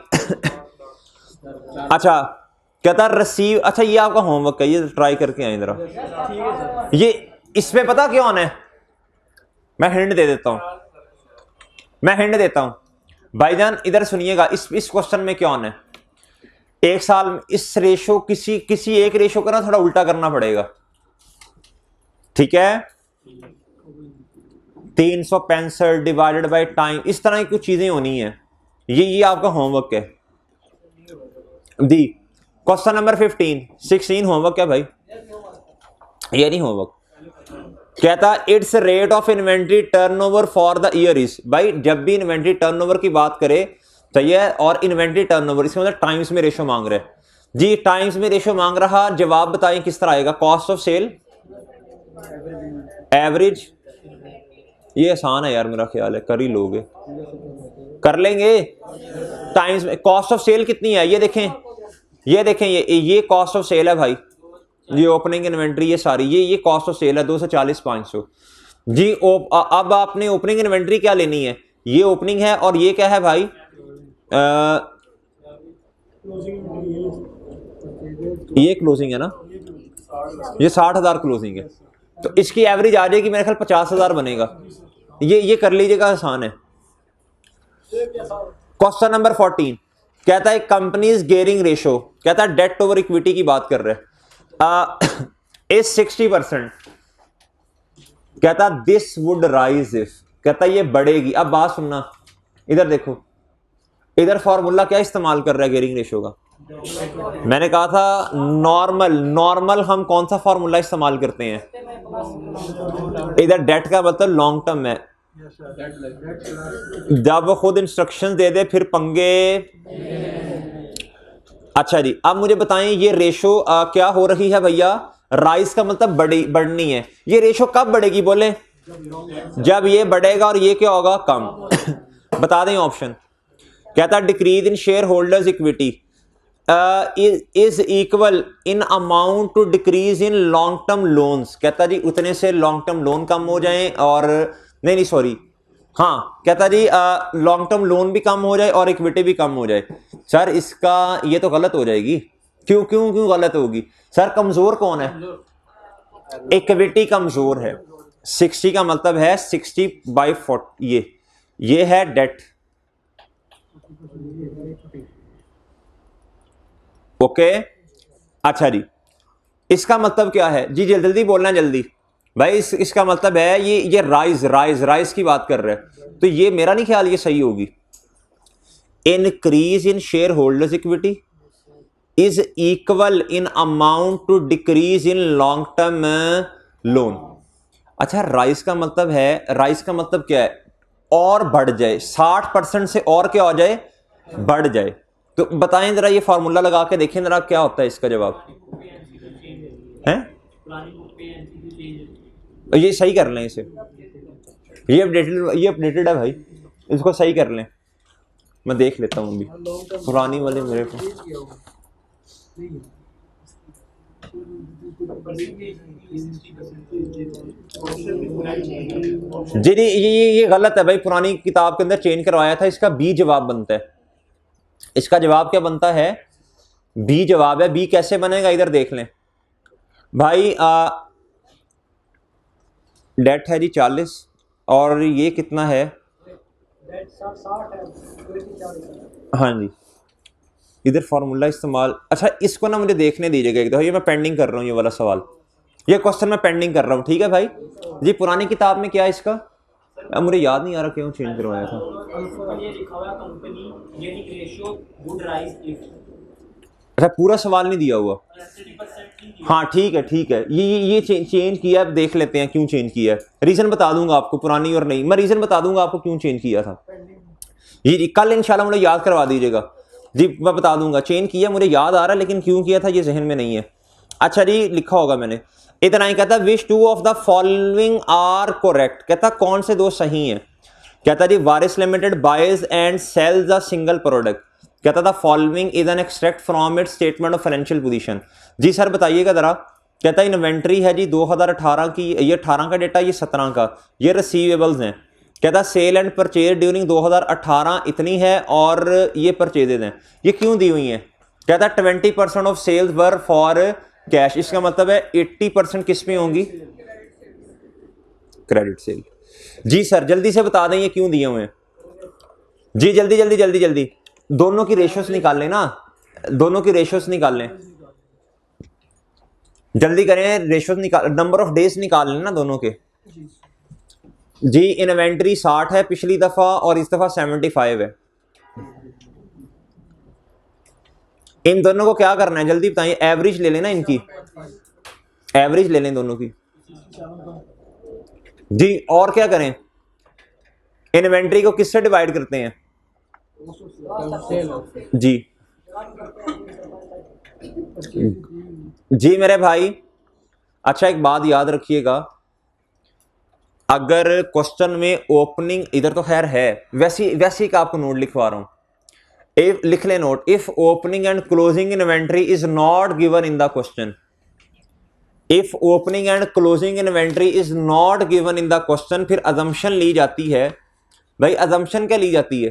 अच्छा कहता रिसीव, अच्छा ये आपका होमवर्क है, ये ट्राई करके आए जरा। ये इसमें पता क्या होना है? मैं हिंट दे देता हूं, भाईजान इधर सुनिएगा। इस क्वेश्चन में क्या होना है? एक साल में इस रेशो किसी एक रेशो का ना थोड़ा उल्टा करना पड़ेगा, ठीक है? 365 डिवाइडेड बाय टाइम, इस तरह की कुछ चीजें होनी है। ये आपका होमवर्क है। दी क्वेश्चन नंबर 16 होमवर्क है भाई, ये नहीं होमवर्क। कहता it's rate of inventory turnover for the year is. भाई जब भी इन्वेंट्री टर्नओवर की बात करे चाहिए, और इन्वेंट्री टर्नओवर इसमें मतलब टाइम्स में रेशो मांग रहे हैं जी, टाइम्स में रेशो मांग रहा। जवाब बताएं किस तरह आएगा? कॉस्ट ऑफ सेल एवरेज, ये आसान है यार, मेरा ख्याल है कर ही लोगे, कर लेंगे। टाइम्स में कॉस्ट ऑफ सेल कितनी है? ये देखें ये कॉस्ट ऑफ सेल है भाई, ये ओपनिंग इन्वेंट्री, ये सारी ये कॉस्ट ऑफ सेल है 240 500 जी। अब आपने ओपनिंग इन्वेंट्री क्या लेनी है, ये ओपनिंग है और ये क्या है भाई, ये क्लोजिंग है ना, ये 60,000 क्लोजिंग है, तो इसकी एवरेज आ जाएगी मेरे ख्याल 50,000 बनेगा। ये कर लीजिएगा, आसान है। क्वेश्चन नंबर 14 कहता है कंपनीज गेयरिंग रेशो, कहता है डेट ओवर इक्विटी की बात कर रहे हैं, इज 60%, कहता दिस वुड राइज इफ, कहता ये बढ़ेगी। अब बात सुनना, इधर देखो, इधर फॉर्मूला क्या इस्तेमाल कर रहा है गेयरिंग रेशो का, मैंने कहा था नॉर्मल हम कौन सा फॉर्मूला इस्तेमाल करते हैं, इधर डेट का मतलब लॉन्ग टर्म है, जब वो खुद इंस्ट्रक्शन दे दे फिर पंगे। अच्छा जी, अब मुझे बताएं ये रेशो क्या हो रही है भैया, राइज का मतलब बढ़नी है, ये रेशो कब बढ़ेगी बोले, जब ये बढ़ेगा और ये क्या होगा, कम। बता दें ऑप्शन, कहता decrease in share holders equity is equal in amount to decrease in long term loans, कहता जी उतने से लॉन्ग टर्म लोन कम हो जाएं, और नहीं सॉरी, हाँ कहता जी लॉन्ग टर्म लोन भी कम हो जाए और इक्विटी भी कम हो जाए। सर इसका ये तो गलत हो जाएगी, क्यों क्यों क्यों गलत होगी सर, कमजोर कौन है, इक्विटी कमजोर है, 60 का मतलब है 60/40, ये है डेट, ओके। अच्छा जी, इसका मतलब क्या है जी, जल्दी बोलना जल्दी भाई, इसका मतलब है ये राइज की बात कर रहे हैं, तो ये मेरा नहीं ख्याल ये सही होगी। Increase in share holders equity is equal in amount to decrease in long term loan. अच्छा, राइज का मतलब है, राइज का मतलब क्या है, और बढ़ जाए, 60% से और क्या हो जाए, बढ़ जाए। तो बताएं जरा, ये फॉर्मूला लगा के देखें जरा क्या होता है इसका जवाब है, ये सही कर लें इसे, ये अपडेटेड है भाई, इसको सही कर लें, मैं देख लेता हूँ अभी पुरानी वाले मेरे को। जी ये गलत है भाई, पुरानी किताब के अंदर चेंज करवाया था, इसका बी जवाब बनता है, इसका जवाब क्या बनता है, बी जवाब है। बी कैसे बनेगा, इधर देख लें भाई, डेट है जी 40 और ये कितना है, हाँ जी, इधर फॉर्मूला इस्तेमाल। अच्छा इसको ना मुझे देखने दीजिएगा एक दफा, ये मैं पेंडिंग कर रहा हूँ, ये वाला सवाल, ये क्वेश्चन मैं पेंडिंग कर रहा हूँ, ठीक है भाई जी। पुरानी किताब में क्या है इसका, अब मुझे याद नहीं आ रहा क्यों चेंज करवाया था, अच्छा पूरा सवाल नहीं दिया हुआ, हाँ ठीक है, ये चेंज किया, अब देख लेते हैं क्यों चेंज किया है, रीजन बता दूंगा आपको, पुरानी और नहीं, मैं रीजन बता दूंगा आपको क्यों चेंज किया था, ये कल इंशाल्लाह मुझे याद करवा दीजिएगा जी, मैं बता दूंगा, चेंज किया मुझे याद आ रहा है, लेकिन क्यों किया था ये जहन में नहीं है। अच्छा जी, लिखा होगा मैंने, इतना ही कहता which two of the following are correct, कहता कौन से दो सही हैं, कहता जी Waris limited buys and sells a single product, कहता था following is an extract from its statement of financial position. जी सर बताइएगा जरा, कहता इन्वेंट्री है जी 2018 की, ये 18 का डेटा, ये 17 का, ये रिसीवेबल्स हैं, कहता सेल एंड परचेज ड्यूरिंग 2018 इतनी है और ये परचेजेज हैं, ये क्यों दी हुई हैं, कहता 20% of sales were for cash, इसका मतलब है 80% किस में होंगी, क्रेडिट सेल। जी सर जल्दी से बता दें ये क्यों दिए हुए हैं जी, जल्दी दोनों की रेशियोस निकाल लें ना, दोनों की रेशियोस निकाल लें, जल्दी करें, रेशियोस निकाल, नंबर ऑफ डेज निकाल लें ना दोनों के जी। इन्वेंट्री 60 है पिछली दफा और इस दफा 75 है, इन दोनों को क्या करना है जल्दी बताइए, एवरेज ले लेना, इनकी एवरेज ले लें दोनों की जी, और क्या करें, इन्वेंट्री को किससे डिवाइड करते हैं जी मेरे भाई। अच्छा एक बात याद रखिएगा, अगर क्वेश्चन में ओपनिंग, इधर तो खैर है, वैसी का आपको नोट लिखवा रहा हूं, लिख ले note, if opening and closing inventory is not given in the question, if opening and closing inventory is not given in the question, फिर अजम्पशन ली जाती है। भाई अजम्पशन क्या ली जाती है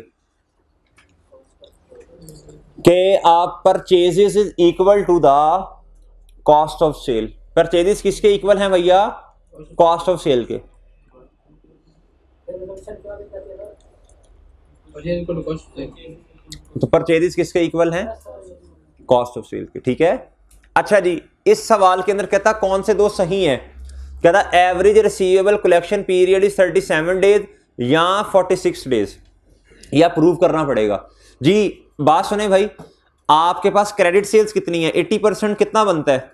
कि आप purchases is equal to the cost of sale. Purchases किसके इक्वल हैं भैया? कॉस्ट ऑफ सेल के। तो परचेजेस किसके इक्वल हैं? कॉस्ट ऑफ सेल के। ठीक है। अच्छा जी, इस सवाल के अंदर कहता कौन से दो सही हैं? कहता average receivable collection period is 37 days या 46 डेज। यह प्रूव करना पड़ेगा जी। बात सुने भाई, आपके पास क्रेडिट सेल्स कितनी है? 80% कितना बनता है?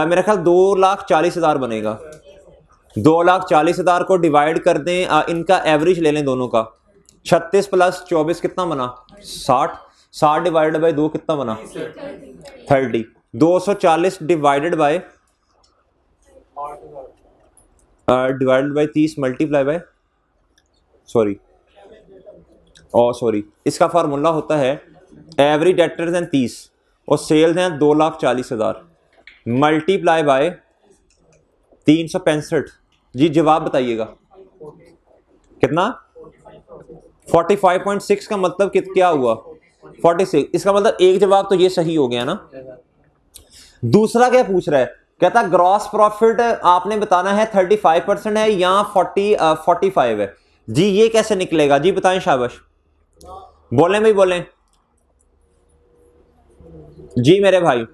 मेरा ख्याल 2,40,000 बनेगा। 2,40,000 को डिवाइड कर दें, इनका एवरेज ले लें दोनों का। 36 + 24 कितना बना? 60। 60 डिवाइडेड बाय 2 कितना बना? 30। 240 divided by 30 multiply by sorry इसका फार्मूला होता है एवरेज डेटर्स हैं 30 और सेल्स हैं 2,40,000 मल्टीप्लाई बाय 365। जी जवाब बताइएगा कितना? 45.6 का मतलब क्या हुआ? 46। इसका मतलब एक जवाब तो ये सही हो गया ना। दूसरा क्या पूछ रहा है? कहता ग्रॉस प्रॉफिट आपने बताना है 35% है या 45 है। जी ये कैसे निकलेगा? जी बताएं, शाबाश बोलें भाई, बोलें जी मेरे भाई।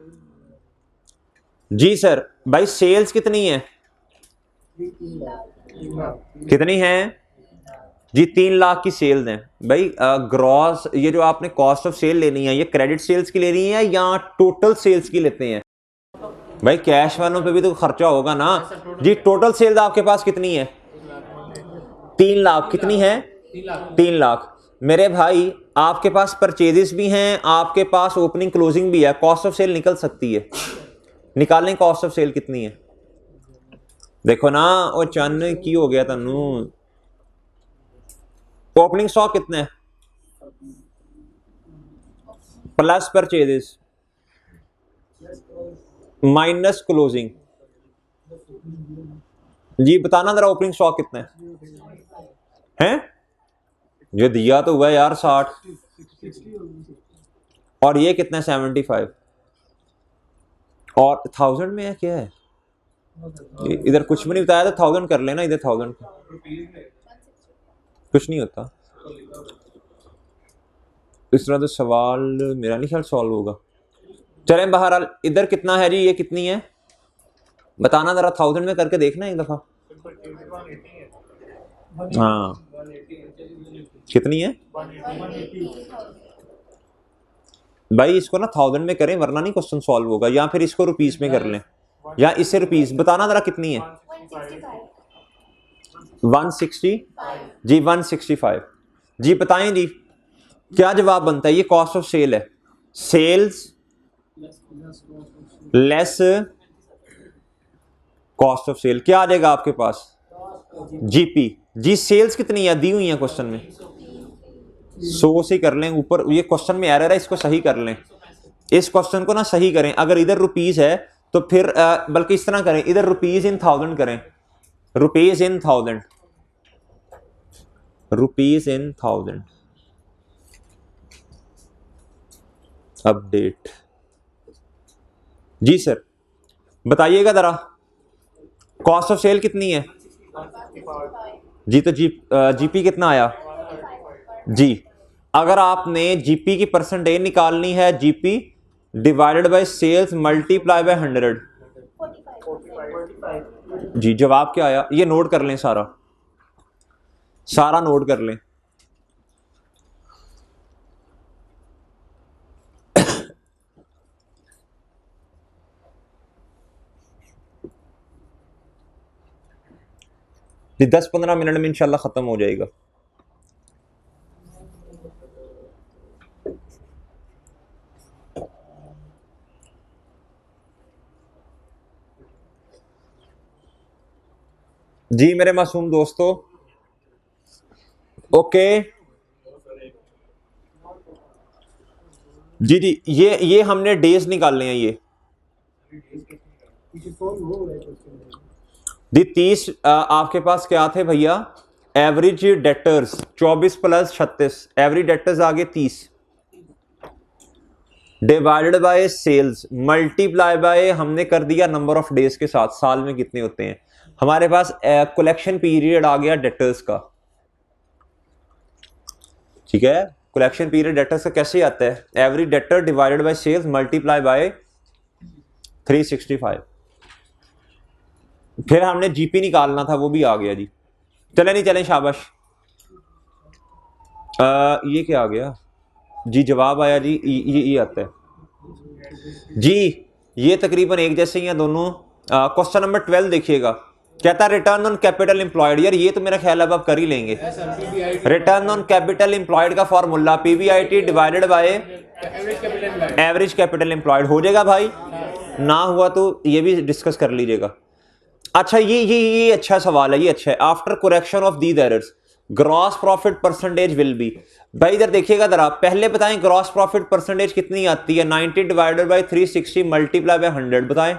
जी सर। भाई सेल्स कितनी है? कितनी है जी? 3 लाख की सेल्स हैं भाई। ग्रॉस ये जो आपने कॉस्ट ऑफ सेल लेनी है, ये क्रेडिट सेल्स की लेनी है या टोटल सेल्स की लेते हैं? भाई कैश वालों पे भी तो खर्चा होगा ना जी। टोटल सेल्स आपके पास कितनी है? 3 लाख। कितनी है? 3 लाख। मेरे भाई आपके पास परचेजेस भी हैं, आपके पास ओपनिंग क्लोजिंग भी है, कॉस्ट ऑफ सेल निकल सकती है। निकालें कॉस्ट ऑफ सेल कितनी है। देखो ना वो चंद की हो गया तनु। ओपनिंग स्टॉक कितने प्लस परचेजेस माइनस क्लोजिंग। जी बताना जरा ओपनिंग स्टॉक कितना है? ये दिया तो हुआ यार 60 और ये कितना 75 और 1000 में है। क्या है इधर? कुछ भी नहीं बताया तो 1000 कर लेना इधर। 1000 कुछ नहीं होता। इस तरह तो सवाल मेरा नहीं ख्याल सॉल्व होगा। चलें बहरहाल इधर कितना है जी? ये कितनी है बताना जरा। 1000 में करके देखना एक दफा। हाँ कितनी है भाई? इसको ना 1000 में करें वरना नहीं क्वेश्चन सॉल्व होगा, या फिर इसको रुपीस में कर लें या इससे रुपीस। बताना जरा कितनी है? 160 जी। 165 जी। बताएं जी क्या जवाब बनता है? ये कॉस्ट ऑफ सेल है। Sales less cost of sale क्या आ जाएगा आपके पास? जीपी। जी सेल्स कितनी है दी हुई है क्वेश्चन में? 100 से कर लें ऊपर। ये क्वेश्चन में एरर है, इसको सही कर लें। इस क्वेश्चन को ना सही करें। अगर इधर रुपीस है तो फिर बल्कि इस तरह करें, इधर रुपीस इन 1000 करें। Rupees in 1000, rupees in 1000 update. जी सर बताइएगा जरा कॉस्ट ऑफ सेल कितनी है? जी तो जीपी कितना आया जी? अगर आपने जीपी की परसेंटेज निकालनी है, GP divided by sales multiply by 100। जी जवाब क्या आया? ये नोट कर लें, सारा नोट कर लें। ये 10-15 मिनट में इंशाल्लाह खत्म हो जाएगा। जी मेरे मासूम दोस्तों, ओके जी। जी ये हमने डेज निकालने हैं। दी 30 आपके पास क्या थे भैया, average debtors 24 plus 36, average debtors आगे 30 divided by sales multiply by हमने कर दिया नंबर ऑफ डेज के साथ, साल में कितने होते हैं। हमारे पास कलेक्शन पीरियड आ गया डेटर्स का, ठीक है। कलेक्शन पीरियड डेटर्स का कैसे आता है, average debtor divided by sales multiply by 365। फिर हमने जीपी निकालना था, वो भी आ गया जी। चले नहीं चले, शाबाश। ये क्या आ गया जी, जवाब आया जी, ये आता है जी। ये तकरीबन एक जैसे ही हैं दोनों। क्वेश्चन नंबर 12 देखिएगा, कहता है रिटर्न ऑन कैपिटल एम्प्लॉयड। यार ये तो मेरा ख्याल है आप कर ही लेंगे। रिटर्न ऑन कैपिटल एम्प्लॉयड का formula PBIT divided by average capital employed हो जाएगा भाई। ना हुआ तो ये भी डिस्कस कर लीजिएगा। अच्छा ये अच्छा सवाल है, ये अच्छा है। After correction of these errors gross profit percentage will be. भाई इधर देखिएगा जरा, पहले बताएं ग्रॉस प्रॉफिट परसेंटेज कितनी आती है। 90 डिवाइडेड बाय 360 मल्टीप्लाई बाय 100 बताएं।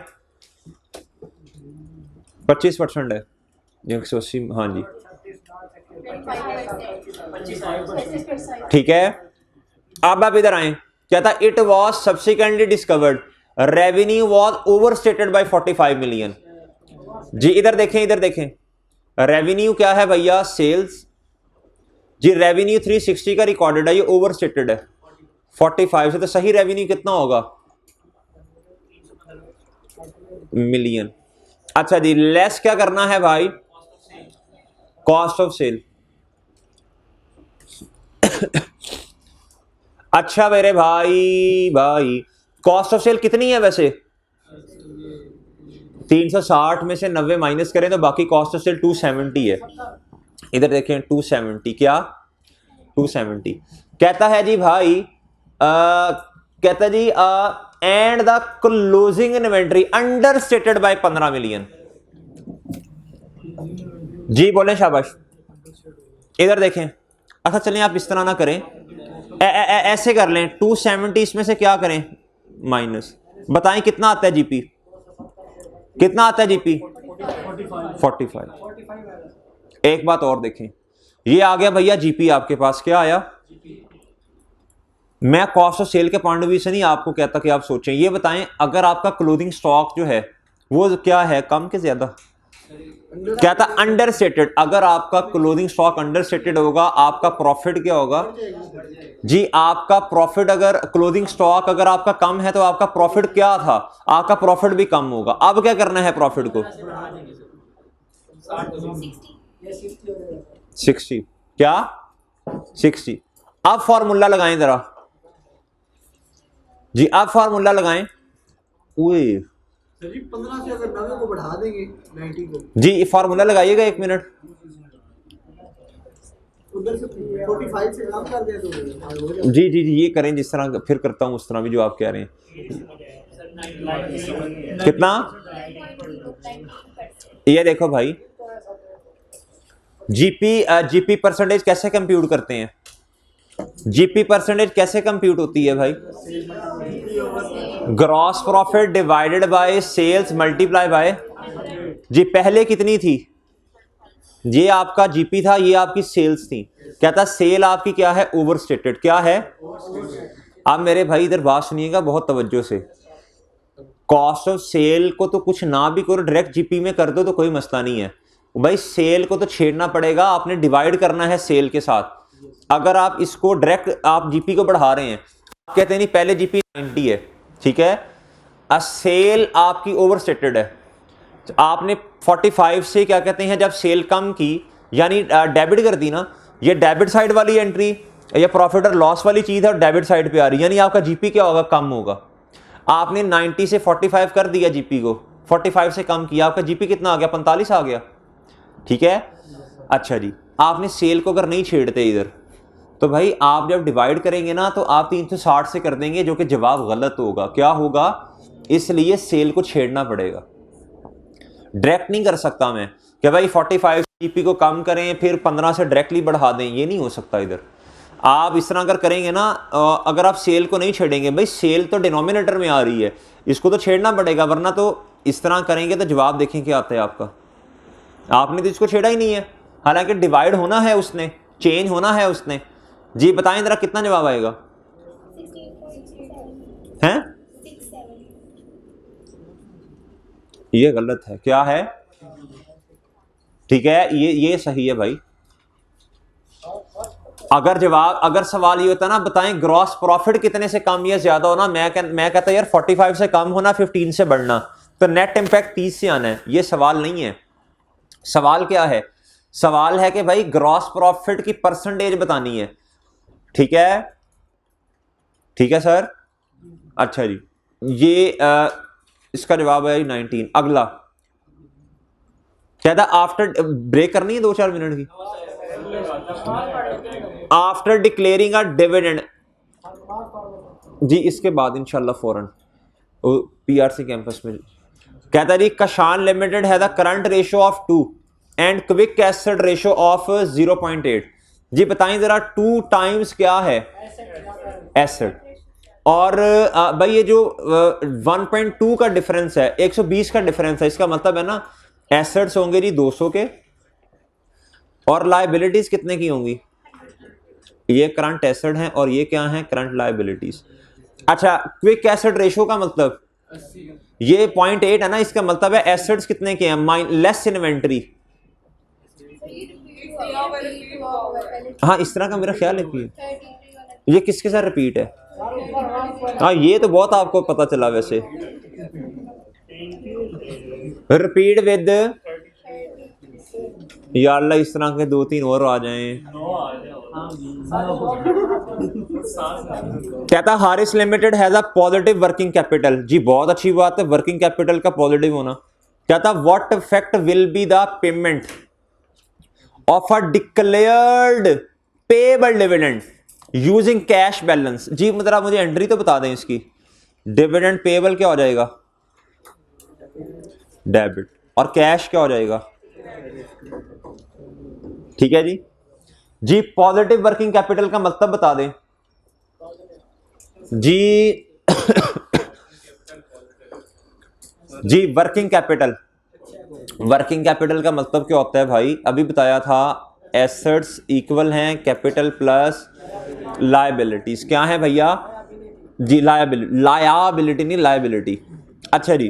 25% है 180, हाँ जी ठीक है। अब आप इधर आए, क्या था, it was subsequently discovered revenue was overstated by 45 million. जी इधर देखें, इधर देखें, रेवेन्यू क्या है भैया, सेल्स जी। रेवेन्यू 360 का रिकॉर्डेड है, ये ओवर स्टेटेड है 45 से, तो सही रेवेन्यू कितना होगा, मिलियन। अच्छा जी, लेस क्या करना है भाई, कॉस्ट ऑफ सेल। अच्छा मेरे भाई कॉस्ट ऑफ सेल कितनी है वैसे, 360 में से 90 माइनस करें तो बाकी कॉस्ट ऑफ सेल 270 है। इधर देखें 270, क्या 270 कहता है जी भाई, कहता जी and the closing inventory understated by 15 million. जी बोले शाबाश। इधर देखें, अच्छा चलें आप इस तरह ना करें, ऐसे कर लें, 270 इसमें से क्या करें माइनस, बताएं कितना आता है जीपी, कितना आता है जीपी 45। एक बात और देखें, ये आ गया भैया जीपी आपके पास, क्या आया, मैं कॉस्ट ऑफ सेल के पॉइंट ऑफ व्यू से नहीं आपको कहता कि आप सोचें, ये बताएं अगर आपका क्लोथिंग स्टॉक जो है वो क्या है, कम के ज्यादा, क्या था अंडर स्टेटेड। अगर आपका क्लोथिंग स्टॉक अंडर स्टेटेड होगा आपका प्रॉफिट क्या होगा जी, आपका प्रॉफिट, अगर क्लोथिंग स्टॉक अगर आपका कम है तो आपका प्रॉफिट क्या था, आपका प्रॉफिट भी कम होगा। अब क्या करना है प्रॉफिट को 60, क्या 60। अब फॉर्मूला लगाएं जरा जी, अब फॉर्मूला लगाएं। जी 15 से अगर 90 को बढ़ा देंगे 90 को, जी फॉर्मूला लगाइएगा, एक मिनट, उधर से 45 से कम कर दें तो जी जी जी ये करें जिस तरह फिर करता हूं उस तरह भी जो आप कह रहे हैं। कितना, ये देखो भाई, जीपी परसेंटेज कैसे कंप्यूट करते हैं, जीपी परसेंटेज कैसे कंप्यूट होती है भाई, gross profit divided by sales multiply by, जी पहले कितनी थी, ये आपका जीपी था, ये आपकी सेल्स थी। कहता सेल आपकी क्या है, ओवर स्टेटेड, क्या है। अब मेरे भाई इधर बात सुनिएगा बहुत तवज्जो से, कॉस्ट ऑफ सेल को तो कुछ ना भी करो, डायरेक्ट जीपी में कर दो तो कोई मसला नहीं है भाई, सेल को तो छेड़ना पड़ेगा, आपने डिवाइड करना है सेल के साथ। अगर आप इसको डायरेक्ट आप जीपी को बढ़ा रहे हैं, आप कहते हैं नहीं पहले जीपी 90 है, ठीक है, सेल आपकी ओवर स्टेटेड है, आपने 45 से क्या कहते हैं जब सेल कम की यानी डेबिट कर दी ना, ये डेबिट साइड वाली एंट्री या प्रॉफिट और लॉस वाली चीज है और डेबिट साइड पे आ रही है, यानी आपका जीपी क्या होगा, कम होगा। आपने 90 से 45 कर दिया जीपी को, 45 से कम किया, आपका जीपी कितना आ गया, 45 आ गया, ठीक है। अच्छा जी, आपने सेल को अगर नहीं छेड़ते इधर तो भाई आप जब डिवाइड करेंगे ना तो आप 360 से कर देंगे, जो कि जवाब गलत होगा। क्या होगा, इसलिए सेल को छेड़ना पड़ेगा, डायरेक्ट नहीं कर सकता मैं कि भाई 45 जीपी को कम करें फिर 15 से डायरेक्टली बढ़ा दें, ये नहीं हो सकता। इधर आप इस तरह अगर करेंगे ना, अगर आप सेल को नहीं छेड़ेंगे, भाई सेल तो डिनोमिनेटर में आ रही है, इसको तो छेड़ना पड़ेगा, वरना तो इस तरह करेंगे तो जवाब देखें क्या आता है आपका। आपने तो इसको छेड़ा ही नहीं है, हालांकि डिवाइड होना है उसने, चेंज होना है उसने। जी बताएं जरा कितना जवाब आएगा? हैं? ये गलत है, क्या है? ठीक है, ये सही है भाई। अगर सवाल ये होता ना बताएं ग्रॉस प्रॉफिट कितने से कम या ज्यादा होना, मैं कहता यार 45 से कम होना, 15 से बढ़ना, तो नेट इंपैक्ट 30 से आना है। ये सवाल नहीं है। सवाल क्या है? सवाल है कि भाई ग्रॉस प्रॉफिट की परसेंटेज बतानी है। ठीक है, ठीक है सर। अच्छा जी, ये इसका जवाब है 19। अगला क्या था? आफ्टर ब्रेक करनी है 2-4 मिनट की। आफ्टर डिक्लेयरिंग अ डिविडेंड, जी इसके बाद इंशाल्लाह फौरन पीआरसी कैंपस में। कहता जी कशान लिमिटेड है the current ratio of 2 and quick asset ratio of 0.8। जी बताएं जरा 2 टाइम्स क्या है? एसेट। और भाई ये जो 1.2 का डिफरेंस है, 120 का डिफरेंस है, इसका मतलब है ना एसेट्स होंगे जी 200 के और लायबिलिटीज कितने की होंगी? ये करंट एसेट हैं और ये क्या है? Current liabilities. अच्छा, क्विक एसेट रेशियो का मतलब ये 0.8 है ना, इसका मतलब है एसेट्स कितने के हैं? Less inventory. हाँ इस तरह का मेरा ख्याल है कि ये किसके साथ रिपीट है? हाँ ये तो बहुत आपको पता चला वैसे। रिपीट विद, या अल्लाह इस तरह के 2-3 और आ जाएं। कहता Haris limited has a positive working capital. जी बहुत अच्छी बात है, वर्किंग कैपिटल का पॉजिटिव होना। कहता what effect will be the payment of a declared payable dividend using cash balance. जी मतलब मुझे एंट्री तो बता दें इसकी। डिविडेंड पेएबल क्या हो जाएगा? डेबिट। और कैश क्या हो जाएगा? ठीक है जी। जी पॉजिटिव वर्किंग कैपिटल का मतलब बता दें जी। जी वर्किंग कैपिटल, वर्किंग कैपिटल का मतलब क्या होता है भाई? अभी बताया था, एसेट्स इक्वल हैं कैपिटल प्लस लायबिलिटीज। क्या है भैया? जी लायबिलिटी नहीं लायबिलिटी। अच्छा जी,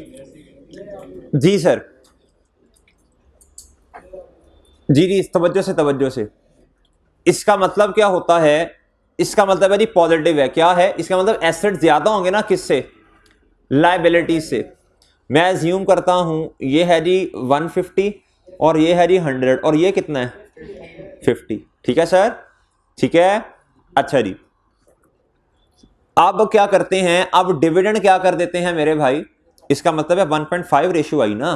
जी सर, जी जी तवज्जो से। इसका मतलब क्या होता है? इसका मतलब है जी पॉजिटिव है। क्या है इसका मतलब? एसेट ज्यादा होंगे ना किससे? लायबिलिटी से। मैं अज्यूम करता हूं ये है जी 150 और ये है जी 100 और ये कितना है? 50। ठीक है सर, ठीक है। अच्छा जी, अब क्या करते हैं? अब डिविडेंड क्या कर देते हैं मेरे भाई? इसका मतलब है 1.5 रेशियो आई ना,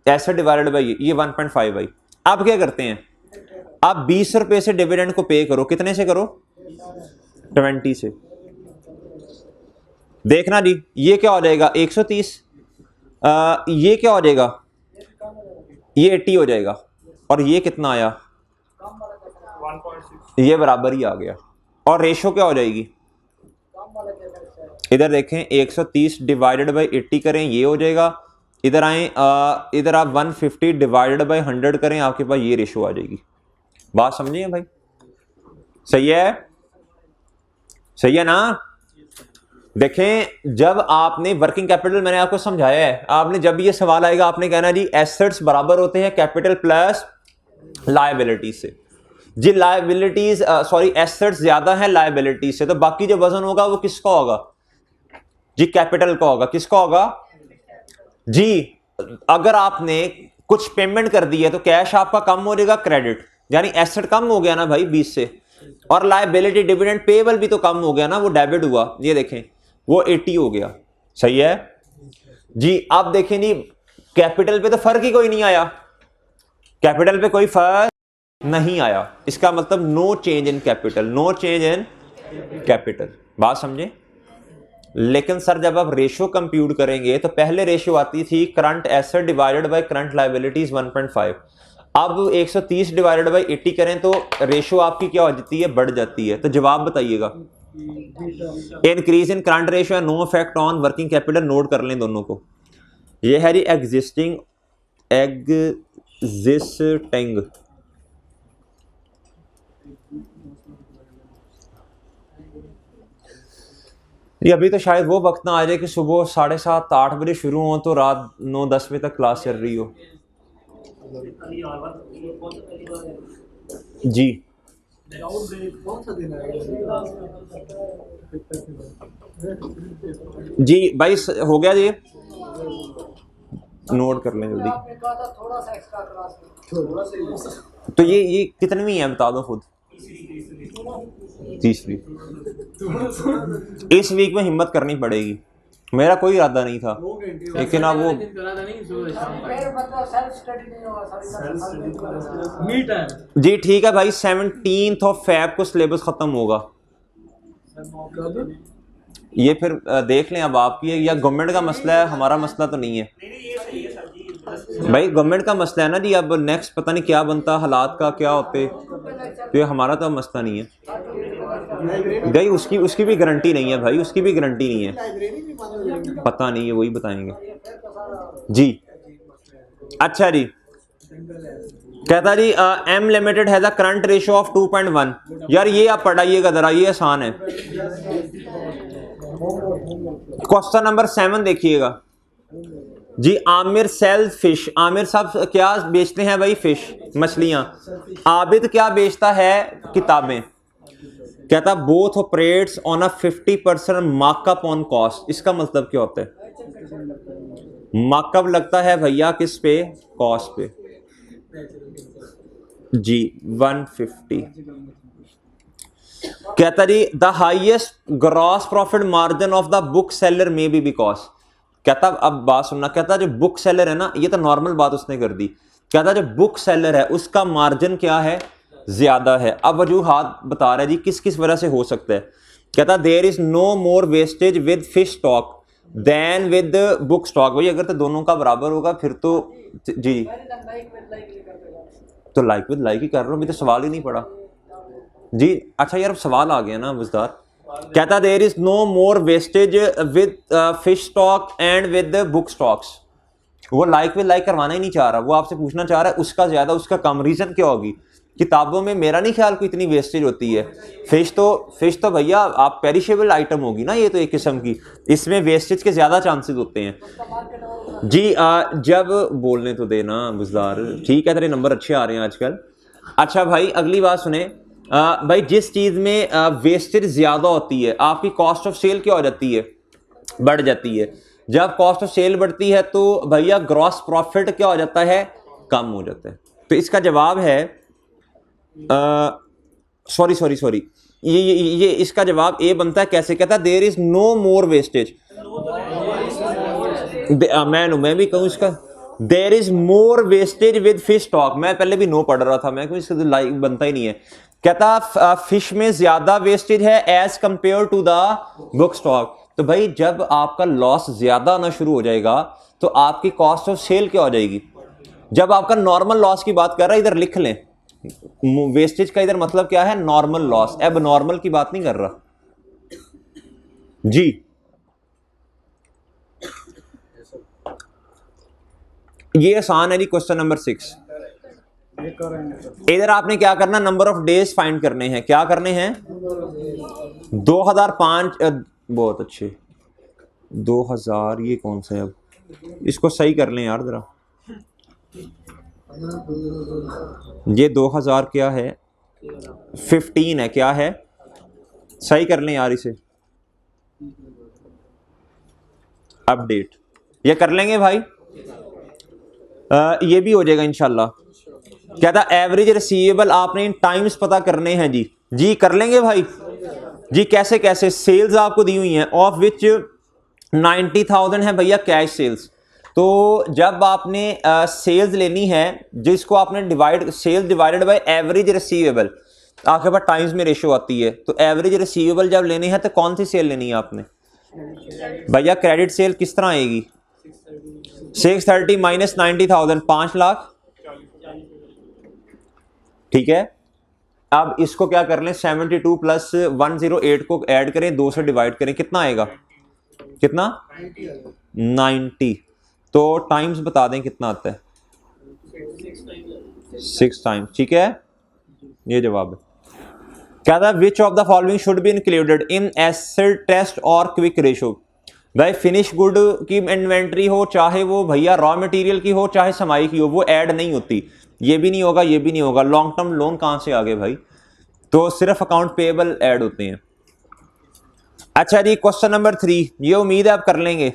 एसेट डिवाइडेड बाई ये 1.5 आई। अब क्या करते हैं? आप 20 रुपए से डिविडेंड को पे करो। कितने से करो? 20 से। देखना जी ये क्या हो जाएगा? 130। ये क्या हो जाएगा? ये 80 हो जाएगा। और ये कितना आया? 1.6। ये बराबर ही आ गया। और रेशो क्या हो जाएगी? इधर देखें 130 डिवाइडेड बाई 80 करें, ये हो जाएगा। इधर आए, इधर आप 150 डिवाइडेड बाई 100 करें, आपके पास ये रेशो आ जाएगी। बात समझिए भाई? सही है, सही है ना? देखें जब आपने वर्किंग कैपिटल, मैंने आपको समझाया है, आपने जब ये सवाल आएगा आपने कहना जी एसेट्स बराबर होते हैं कैपिटल प्लस लायबिलिटीज से। जी लायबिलिटीज सॉरी एसेट्स ज्यादा है लायबिलिटीज से, तो बाकी जो वजन होगा वो किसका होगा? जी कैपिटल का होगा। किसका होगा? जी अगर आपने कुछ पेमेंट कर दी है तो कैश आपका कम हो जाएगा, क्रेडिट, यानी एसेट कम हो गया ना भाई 20 से, और लायबिलिटी डिविडेंड पेएबल भी तो कम हो गया ना, वो डेबिट हुआ। ये देखें वो 80 हो गया। सही है जी। अब देखें जी कैपिटल पे तो फर्क ही कोई नहीं आया, कैपिटल पे कोई फर्क नहीं आया। इसका मतलब no change in capital, no change in capital. बात समझे? लेकिन सर जब आप रेशियो कंप्यूट करेंगे तो पहले रेशियो आती थी current asset divided by current liabilities 1.5। अब 130 डिवाइडेड बाय 80 करें तो रेशियो आपकी क्या हो जाती है? बढ़ जाती है। तो जवाब बताइएगा। Increase in current ratio no effect on working capital. Note कर लें दोनों को। ये है जी एग्जिस्टिंग ये अभी तो शायद वो वक्त ना आ जाए कि सुबह 7:30-8 बजे शुरू हो तो रात 9-10 बजे तक क्लास चल रही हो। जी कौन सा दिन है? जी भाई हो गया जी, नोट कर लें जल्दी। आपने कहा था थोड़ा सा एक्स्ट्रा क्लास में। तो ये कितनवीं है बता दो खुद। तीसरी। इस वीक में हिम्मत करनी पड़ेगी, मेरा कोई इरादा नहीं था लेकिन अब वो जी ठीक है भाई 17 फ़रवरी को सिलेबस खत्म होगा। ये फिर देख लें अब आपकी है या गवर्नमेंट का मसला है, हमारा मसला तो नहीं है भाई, गवर्नमेंट का मसला है ना जी। अब नेक्स्ट पता नहीं क्या बनता, हालात का क्या होते, तो ये हमारा तो मसला नहीं है भाई। उसकी भी गारंटी नहीं है भाई, उसकी भी गारंटी नहीं है, पता नहीं है, वही बताएंगे जी। अच्छा जी, कहता G M limited has a current ratio of 2.1। यार ये आप पढ़ाइएगा जरा, ये आसान है। क्वेश्चन नंबर 7 देखिएगा जी। आमिर सेल्स फिश, आमिर साहब क्या बेचते हैं भाई? फिश, मछलियां। आबिद क्या बेचता है? किताबें। कहता both operates on a 50% markup on cost. इसका मतलब क्या होता है? मार्कअप लगता है भैया किस पे? कॉस्ट पे जी 150। कहता जी the highest gross profit margin of the book seller में बी बिकॉज। कहता अब बात सुनना, कहता जो बुक सेलर है ना, ये तो नॉर्मल बात उसने कर दी। कहता जो बुक सेलर है उसका मार्जिन क्या है? ज्यादा है। अब वजूहात बता रहा है जी किस किस वजह से हो सकता है। कहता there is no more wastage with fish stock than with book stock. भाई अगर तो दोनों का बराबर होगा फिर तो जी, तो लाइक विद लाइक ही कर रहा हूं, अभी तो सवाल ही नहीं पड़ा जी। अच्छा यार सवाल आ गया ना मजदार। कहता there is no more wastage with fish stock and with book stocks. वो लाइक विद लाइक करवाना ही नहीं चाह रहा, वो आपसे पूछना चाह रहा है उसका ज्यादा उसका कम। रीजन क्या होगी? किताबों में मेरा नहीं ख्याल को इतनी वेस्टेज होती है। फिश तो भैया आप पेरिशेबल आइटम होगी ना, ये तो एक किस्म की, इसमें वेस्टेज के ज्यादा चांसेस होते हैं जी। जब बोलने तो देना बुजदार, ठीक है तेरे नंबर अच्छे आ रहे हैं आजकल। अच्छा भाई अगली बात सुने भाई, जिस चीज में वेस्टेज ज्यादा होती है आपकी कॉस्ट ऑफ सेल क्या हो जाती है? बढ़ जाती है। जब कॉस्ट ऑफ सेल बढ़ती है तो भैया ग्रॉस प्रॉफिट क्या हो जाता है? कम हो जाता है। तो इसका जवाब है सॉरी ये इसका जवाब ए बनता है। कैसे? कहता है there is no more wastage. मैं भी कहूँ इसका there is more wastage with fish stock. मैं पहले भी नो पढ़ रहा था, मैं इसका तो लाइक बनता ही नहीं है। कहता फिश में ज्यादा वेस्टेज है as compare to the book stock. तो भाई जब आपका लॉस ज्यादा आना शुरू हो जाएगा तो आपकी कॉस्ट ऑफ सेल क्या हो जाएगी? जब आपका नॉर्मल लॉस की बात कर रहा है, इधर लिख लें, वेस्टेज का इधर मतलब क्या है? नॉर्मल लॉस, अब नॉर्मल की बात नहीं कर रहा जी। ये आसान है जी। क्वेश्चन नंबर 6 इधर आपने क्या करना? नंबर ऑफ डेज फाइंड करने हैं। क्या करने हैं? 2005 बहुत अच्छे 2000, ये कौन सा है? अब इसको सही कर लें यार जरा। ये 2000 क्या है? 15 है। क्या है? सही कर लें यार इसे, अपडेट ये कर लेंगे भाई। ये भी हो जाएगा इंशाल्लाह। कहता एवरेज रिसीवेबल आपने इन टाइम्स पता करने हैं जी। जी कर लेंगे भाई जी। कैसे कैसे? सेल्स आपको दी हुई हैं ऑफ विच 90,000 है भैया कैश सेल्स। तो जब आपने सेल्स लेनी है जिसको आपने divide, sales divided by average receivable, आपके पास टाइम्स में रेशियो आती है। तो एवरेज रिसीवेबल जब लेने हैं तो कौन सी सेल लेनी है आपने भैया? क्रेडिट सेल किस तरह आएगी? 630 माइनस 90,000, 5 लाख। ठीक है, अब इसको क्या कर लें? 72 प्लस 108 को ऐड करें, 2 से डिवाइड करें, कितना आएगा? कितना? 90। तो टाइम्स बता दें कितना आता है, 6 टाइम्स, ठीक है, ये जवाब है। क्या था, which of the following should be included in acid test और क्विक रेशो। भाई फिनिश गुड की इन्वेंट्री हो, चाहे वो भैया रॉ मटेरियल की हो, चाहे समाई की हो, वो ऐड नहीं होती। ये भी नहीं होगा, ये भी नहीं होगा। लॉन्ग टर्म लोन कहां से आ गए भाई, तो सिर्फ अकाउंट पेएबल ऐड होते हैं। अच्छा जी, क्वेश्चन नंबर 3, ये उम्मीद है आप कर लेंगे,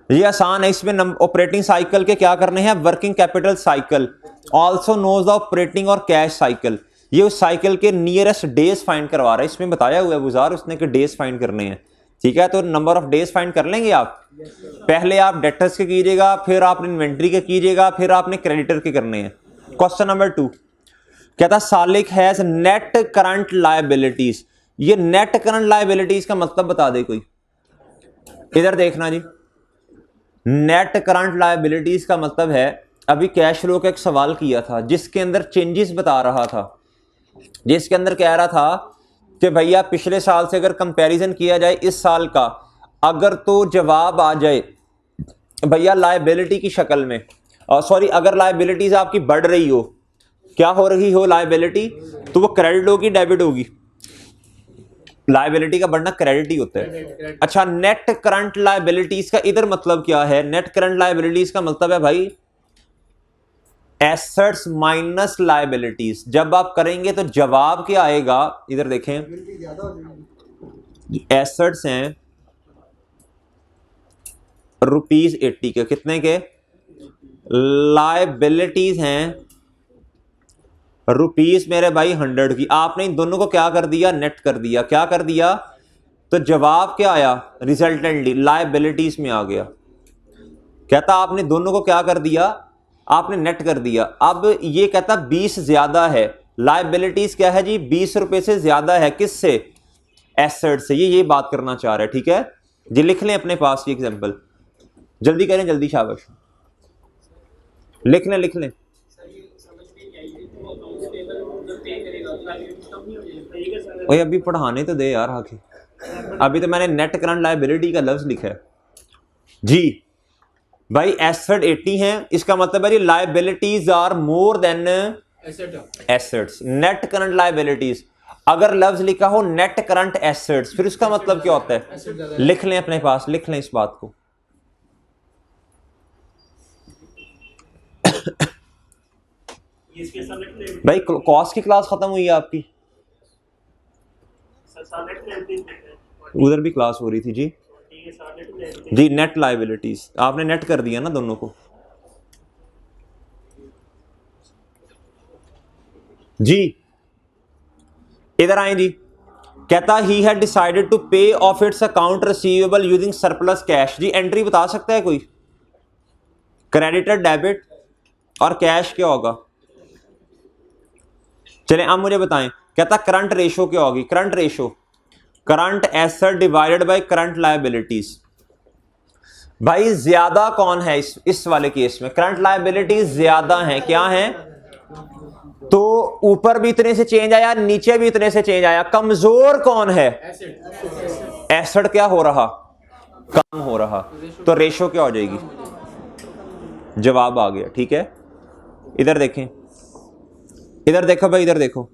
ये आसान है। इसमें ऑपरेटिंग साइकिल के क्या करने हैं, working capital cycle, also knows the operating और कैश साइकिल। ये उस साइकिल के नियरेस्ट डेज फाइंड करवा रहा है, इसमें बताया हुआ है गुजार उसने कि डेज फाइंड करने हैं, ठीक है। तो नंबर ऑफ डेज फाइंड कर लेंगे आप। पहले आप डेटर्स के कीजिएगा, फिर आप इन्वेंट्री के कीजिएगा, फिर आपने क्रेडिटर के करने हैं। क्वेश्चन नंबर 2 कहता Salik has net current liabilities. ये नेट करंट लायबिलिटीज का मतलब बता दे कोई, इधर देखना जी। नेट करंट लायबिलिटीज का मतलब है, अभी कैश फ्लो का एक सवाल किया था जिसके अंदर चेंजेस बता रहा था, जिसके अंदर कह रहा था कि भैया पिछले साल से अगर कंपैरिजन किया जाए इस साल का, अगर तो जवाब आ जाए भैया लायबिलिटी की शक्ल में, सॉरी अगर लायबिलिटीज आपकी बढ़ रही हो, क्या हो रही हो लायबिलिटी, तो वो क्रेडिट होगी डेबिट होगी। लायबिलिटी का बढ़ना क्रेडिट ही होता है। अच्छा, नेट करंट लायबिलिटीज का इधर मतलब क्या है, नेट करंट लायबिलिटीज का मतलब है भाई एसेट्स माइनस लायबिलिटीज। जब आप करेंगे तो जवाब क्या आएगा, इधर देखें, एसेट्स हैं ₹80 के, कितने के, लायबिलिटीज हैं रुपीस मेरे भाई 100 की। आपने इन दोनों को क्या कर दिया, नेट कर दिया। क्या कर दिया, तो जवाब क्या आया, रिजल्टेंटली लायबिलिटीज में आ गया। कहता आपने दोनों को क्या कर दिया, आपने नेट कर दिया। अब ये कहता 20 ज्यादा है, लायबिलिटीज क्या है जी, 20 रुपए से ज्यादा है, किससे, एसेट से। ये बात करना चाह रहा है, ठीक है जी। लिख लें अपने पास ये एग्जांपल, जल्दी करें, जल्दी, शाबाश, लिख लें, लिख लें। ओए अभी पढ़ाने तो दे यार आके, अभी तो मैंने नेट करंट लायबिलिटी का लफ्ज लिखा है जी। भाई एसेट 80 है, इसका मतलब है liabilities are more than assets. Net current liabilities, अगर लफ्ज लिखा हो नेट करंट एसेट्स, फिर उसका मतलब क्या होता है, लिख लें अपने पास, लिख लें इस बात को। भाई कॉस्ट की क्लास खत्म हुई है आपकी, उधर भी क्लास हो रही थी जी। जी नेट लायबिलिटीज आपने नेट कर दिया ना दोनों को जी। इधर आए जी, कहता he had decided to pay off its account receivable using surplus cash. जी एंट्री बता सकता है कोई, क्रेडिटर, डेबिट और कैश क्या होगा, चले अब मुझे बताएं। कहता करंट रेशो क्या होगी, current ratio, current asset divided by current liabilities. भाई ज्यादा कौन है इस वाले केस में, करंट लायबिलिटीज ज्यादा है, क्या है, तो ऊपर भी इतने से चेंज आया, नीचे भी इतने से चेंज आया, कमजोर कौन है, एसेट क्या हो रहा, कम हो रहा, तो रेशो क्या हो जाएगी, जवाब आ गया, ठीक है। इधर देखें, इधर देखो भाई, इधर देखो,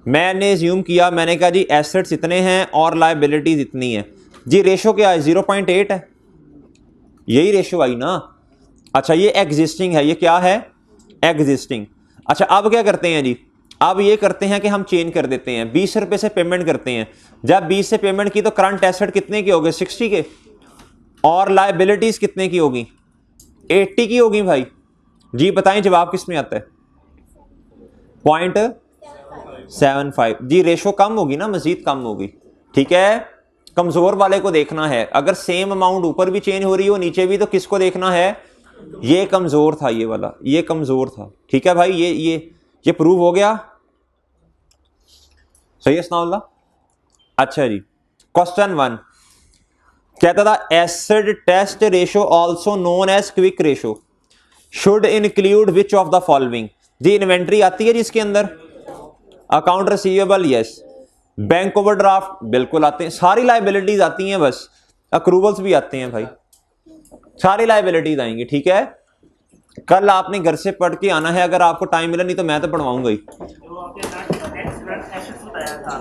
मैंने एज्यूम किया, मैंने कहा जी एसेट्स इतने हैं और लायबिलिटीज इतनी है जी। रेशो क्या है, 0.8 है, यही रेशो आई ना। अच्छा ये एग्जिस्टिंग है, ये क्या है, एग्जिस्टिंग। अच्छा अब क्या करते हैं जी, अब ये करते हैं कि हम चेंज कर देते हैं, 20 रुपए से पेमेंट करते हैं। जब 20 से पेमेंट की तो करंट एसेट कितने की होगी, 60 के, और लायबिलिटीज कितने की होगी, 80 की होगी भाई जी। बताएं जवाब किस में आता है, 0.75 जी। रेशो कम होगी ना, मजीद कम होगी, ठीक है। कमजोर वाले को देखना है, अगर सेम अमाउंट ऊपर भी चेंज हो रही हो नीचे भी, तो किसको देखना है, ये कमजोर था, ये वाला, ये कमजोर था, ठीक है भाई। ये प्रूव हो गया, सही है सनाउल्लाह। अच्छा जी, क्वेश्चन 1 कहता था acid test ratio also known as quick ratio should include which of the following. जी इन्वेंट्री आती है जिसके अंदर, account receivable yes, bank overdraft बिल्कुल आते हैं, सारी लायबिलिटीज आती हैं, बस अक्रूवल्स भी आते हैं भाई। सारी लाइबिलिटीज आएंगी, ठीक है। कल आपने घर से पढ़ के आना है, अगर आपको टाइम मिला, नहीं तो मैं तो पढ़वाऊंगा ही।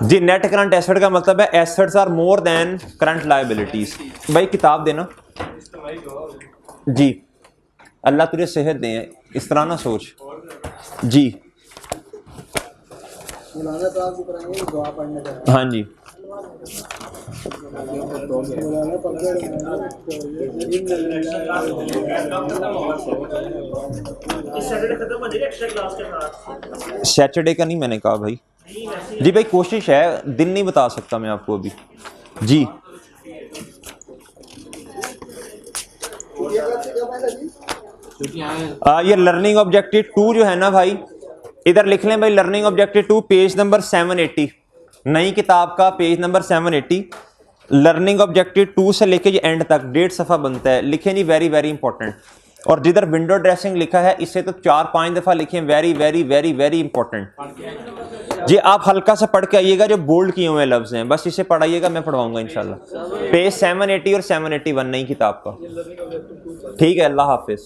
जी, नेट करंट एसेट का मतलब है assets are more than current liabilities. भाई किताब देना जी, अल्लाह तुझे सेहत दे, इस तरह ना सोच जी। हाँ जी, सैटरडे का नहीं मैंने कहा भाई। जी भाई कोशिश है, दिन नहीं बता सकता मैं आपको अभी जी। ये लर्निंग ऑब्जेक्टिव 2 जो है ना भाई, इधर लिख लें भाई, लर्निंग ऑब्जेक्टिव 2 पेज नंबर 780, नई किताब का पेज नंबर 780। लर्निंग ऑब्जेक्टिव 2 से लेके ये एंड तक 1.5 सफ़ा बनता है, लिखे नहीं, वेरी वेरी इंपॉर्टेंट। और जिधर विंडो ड्रेसिंग लिखा है इसे तो 4-5 दफ़ा लिखें, very very very very important जी। आप हल्का सा पढ़ के आइएगा, जो बोल्ड किए हुए लफ्ज़ हैं बस इसे पढ़ाइएगा, मैं पढ़वाऊंगा इंशाल्लाह। पेज 780 और 781 नई किताब का, ठीक है। अल्लाह हाफिज़।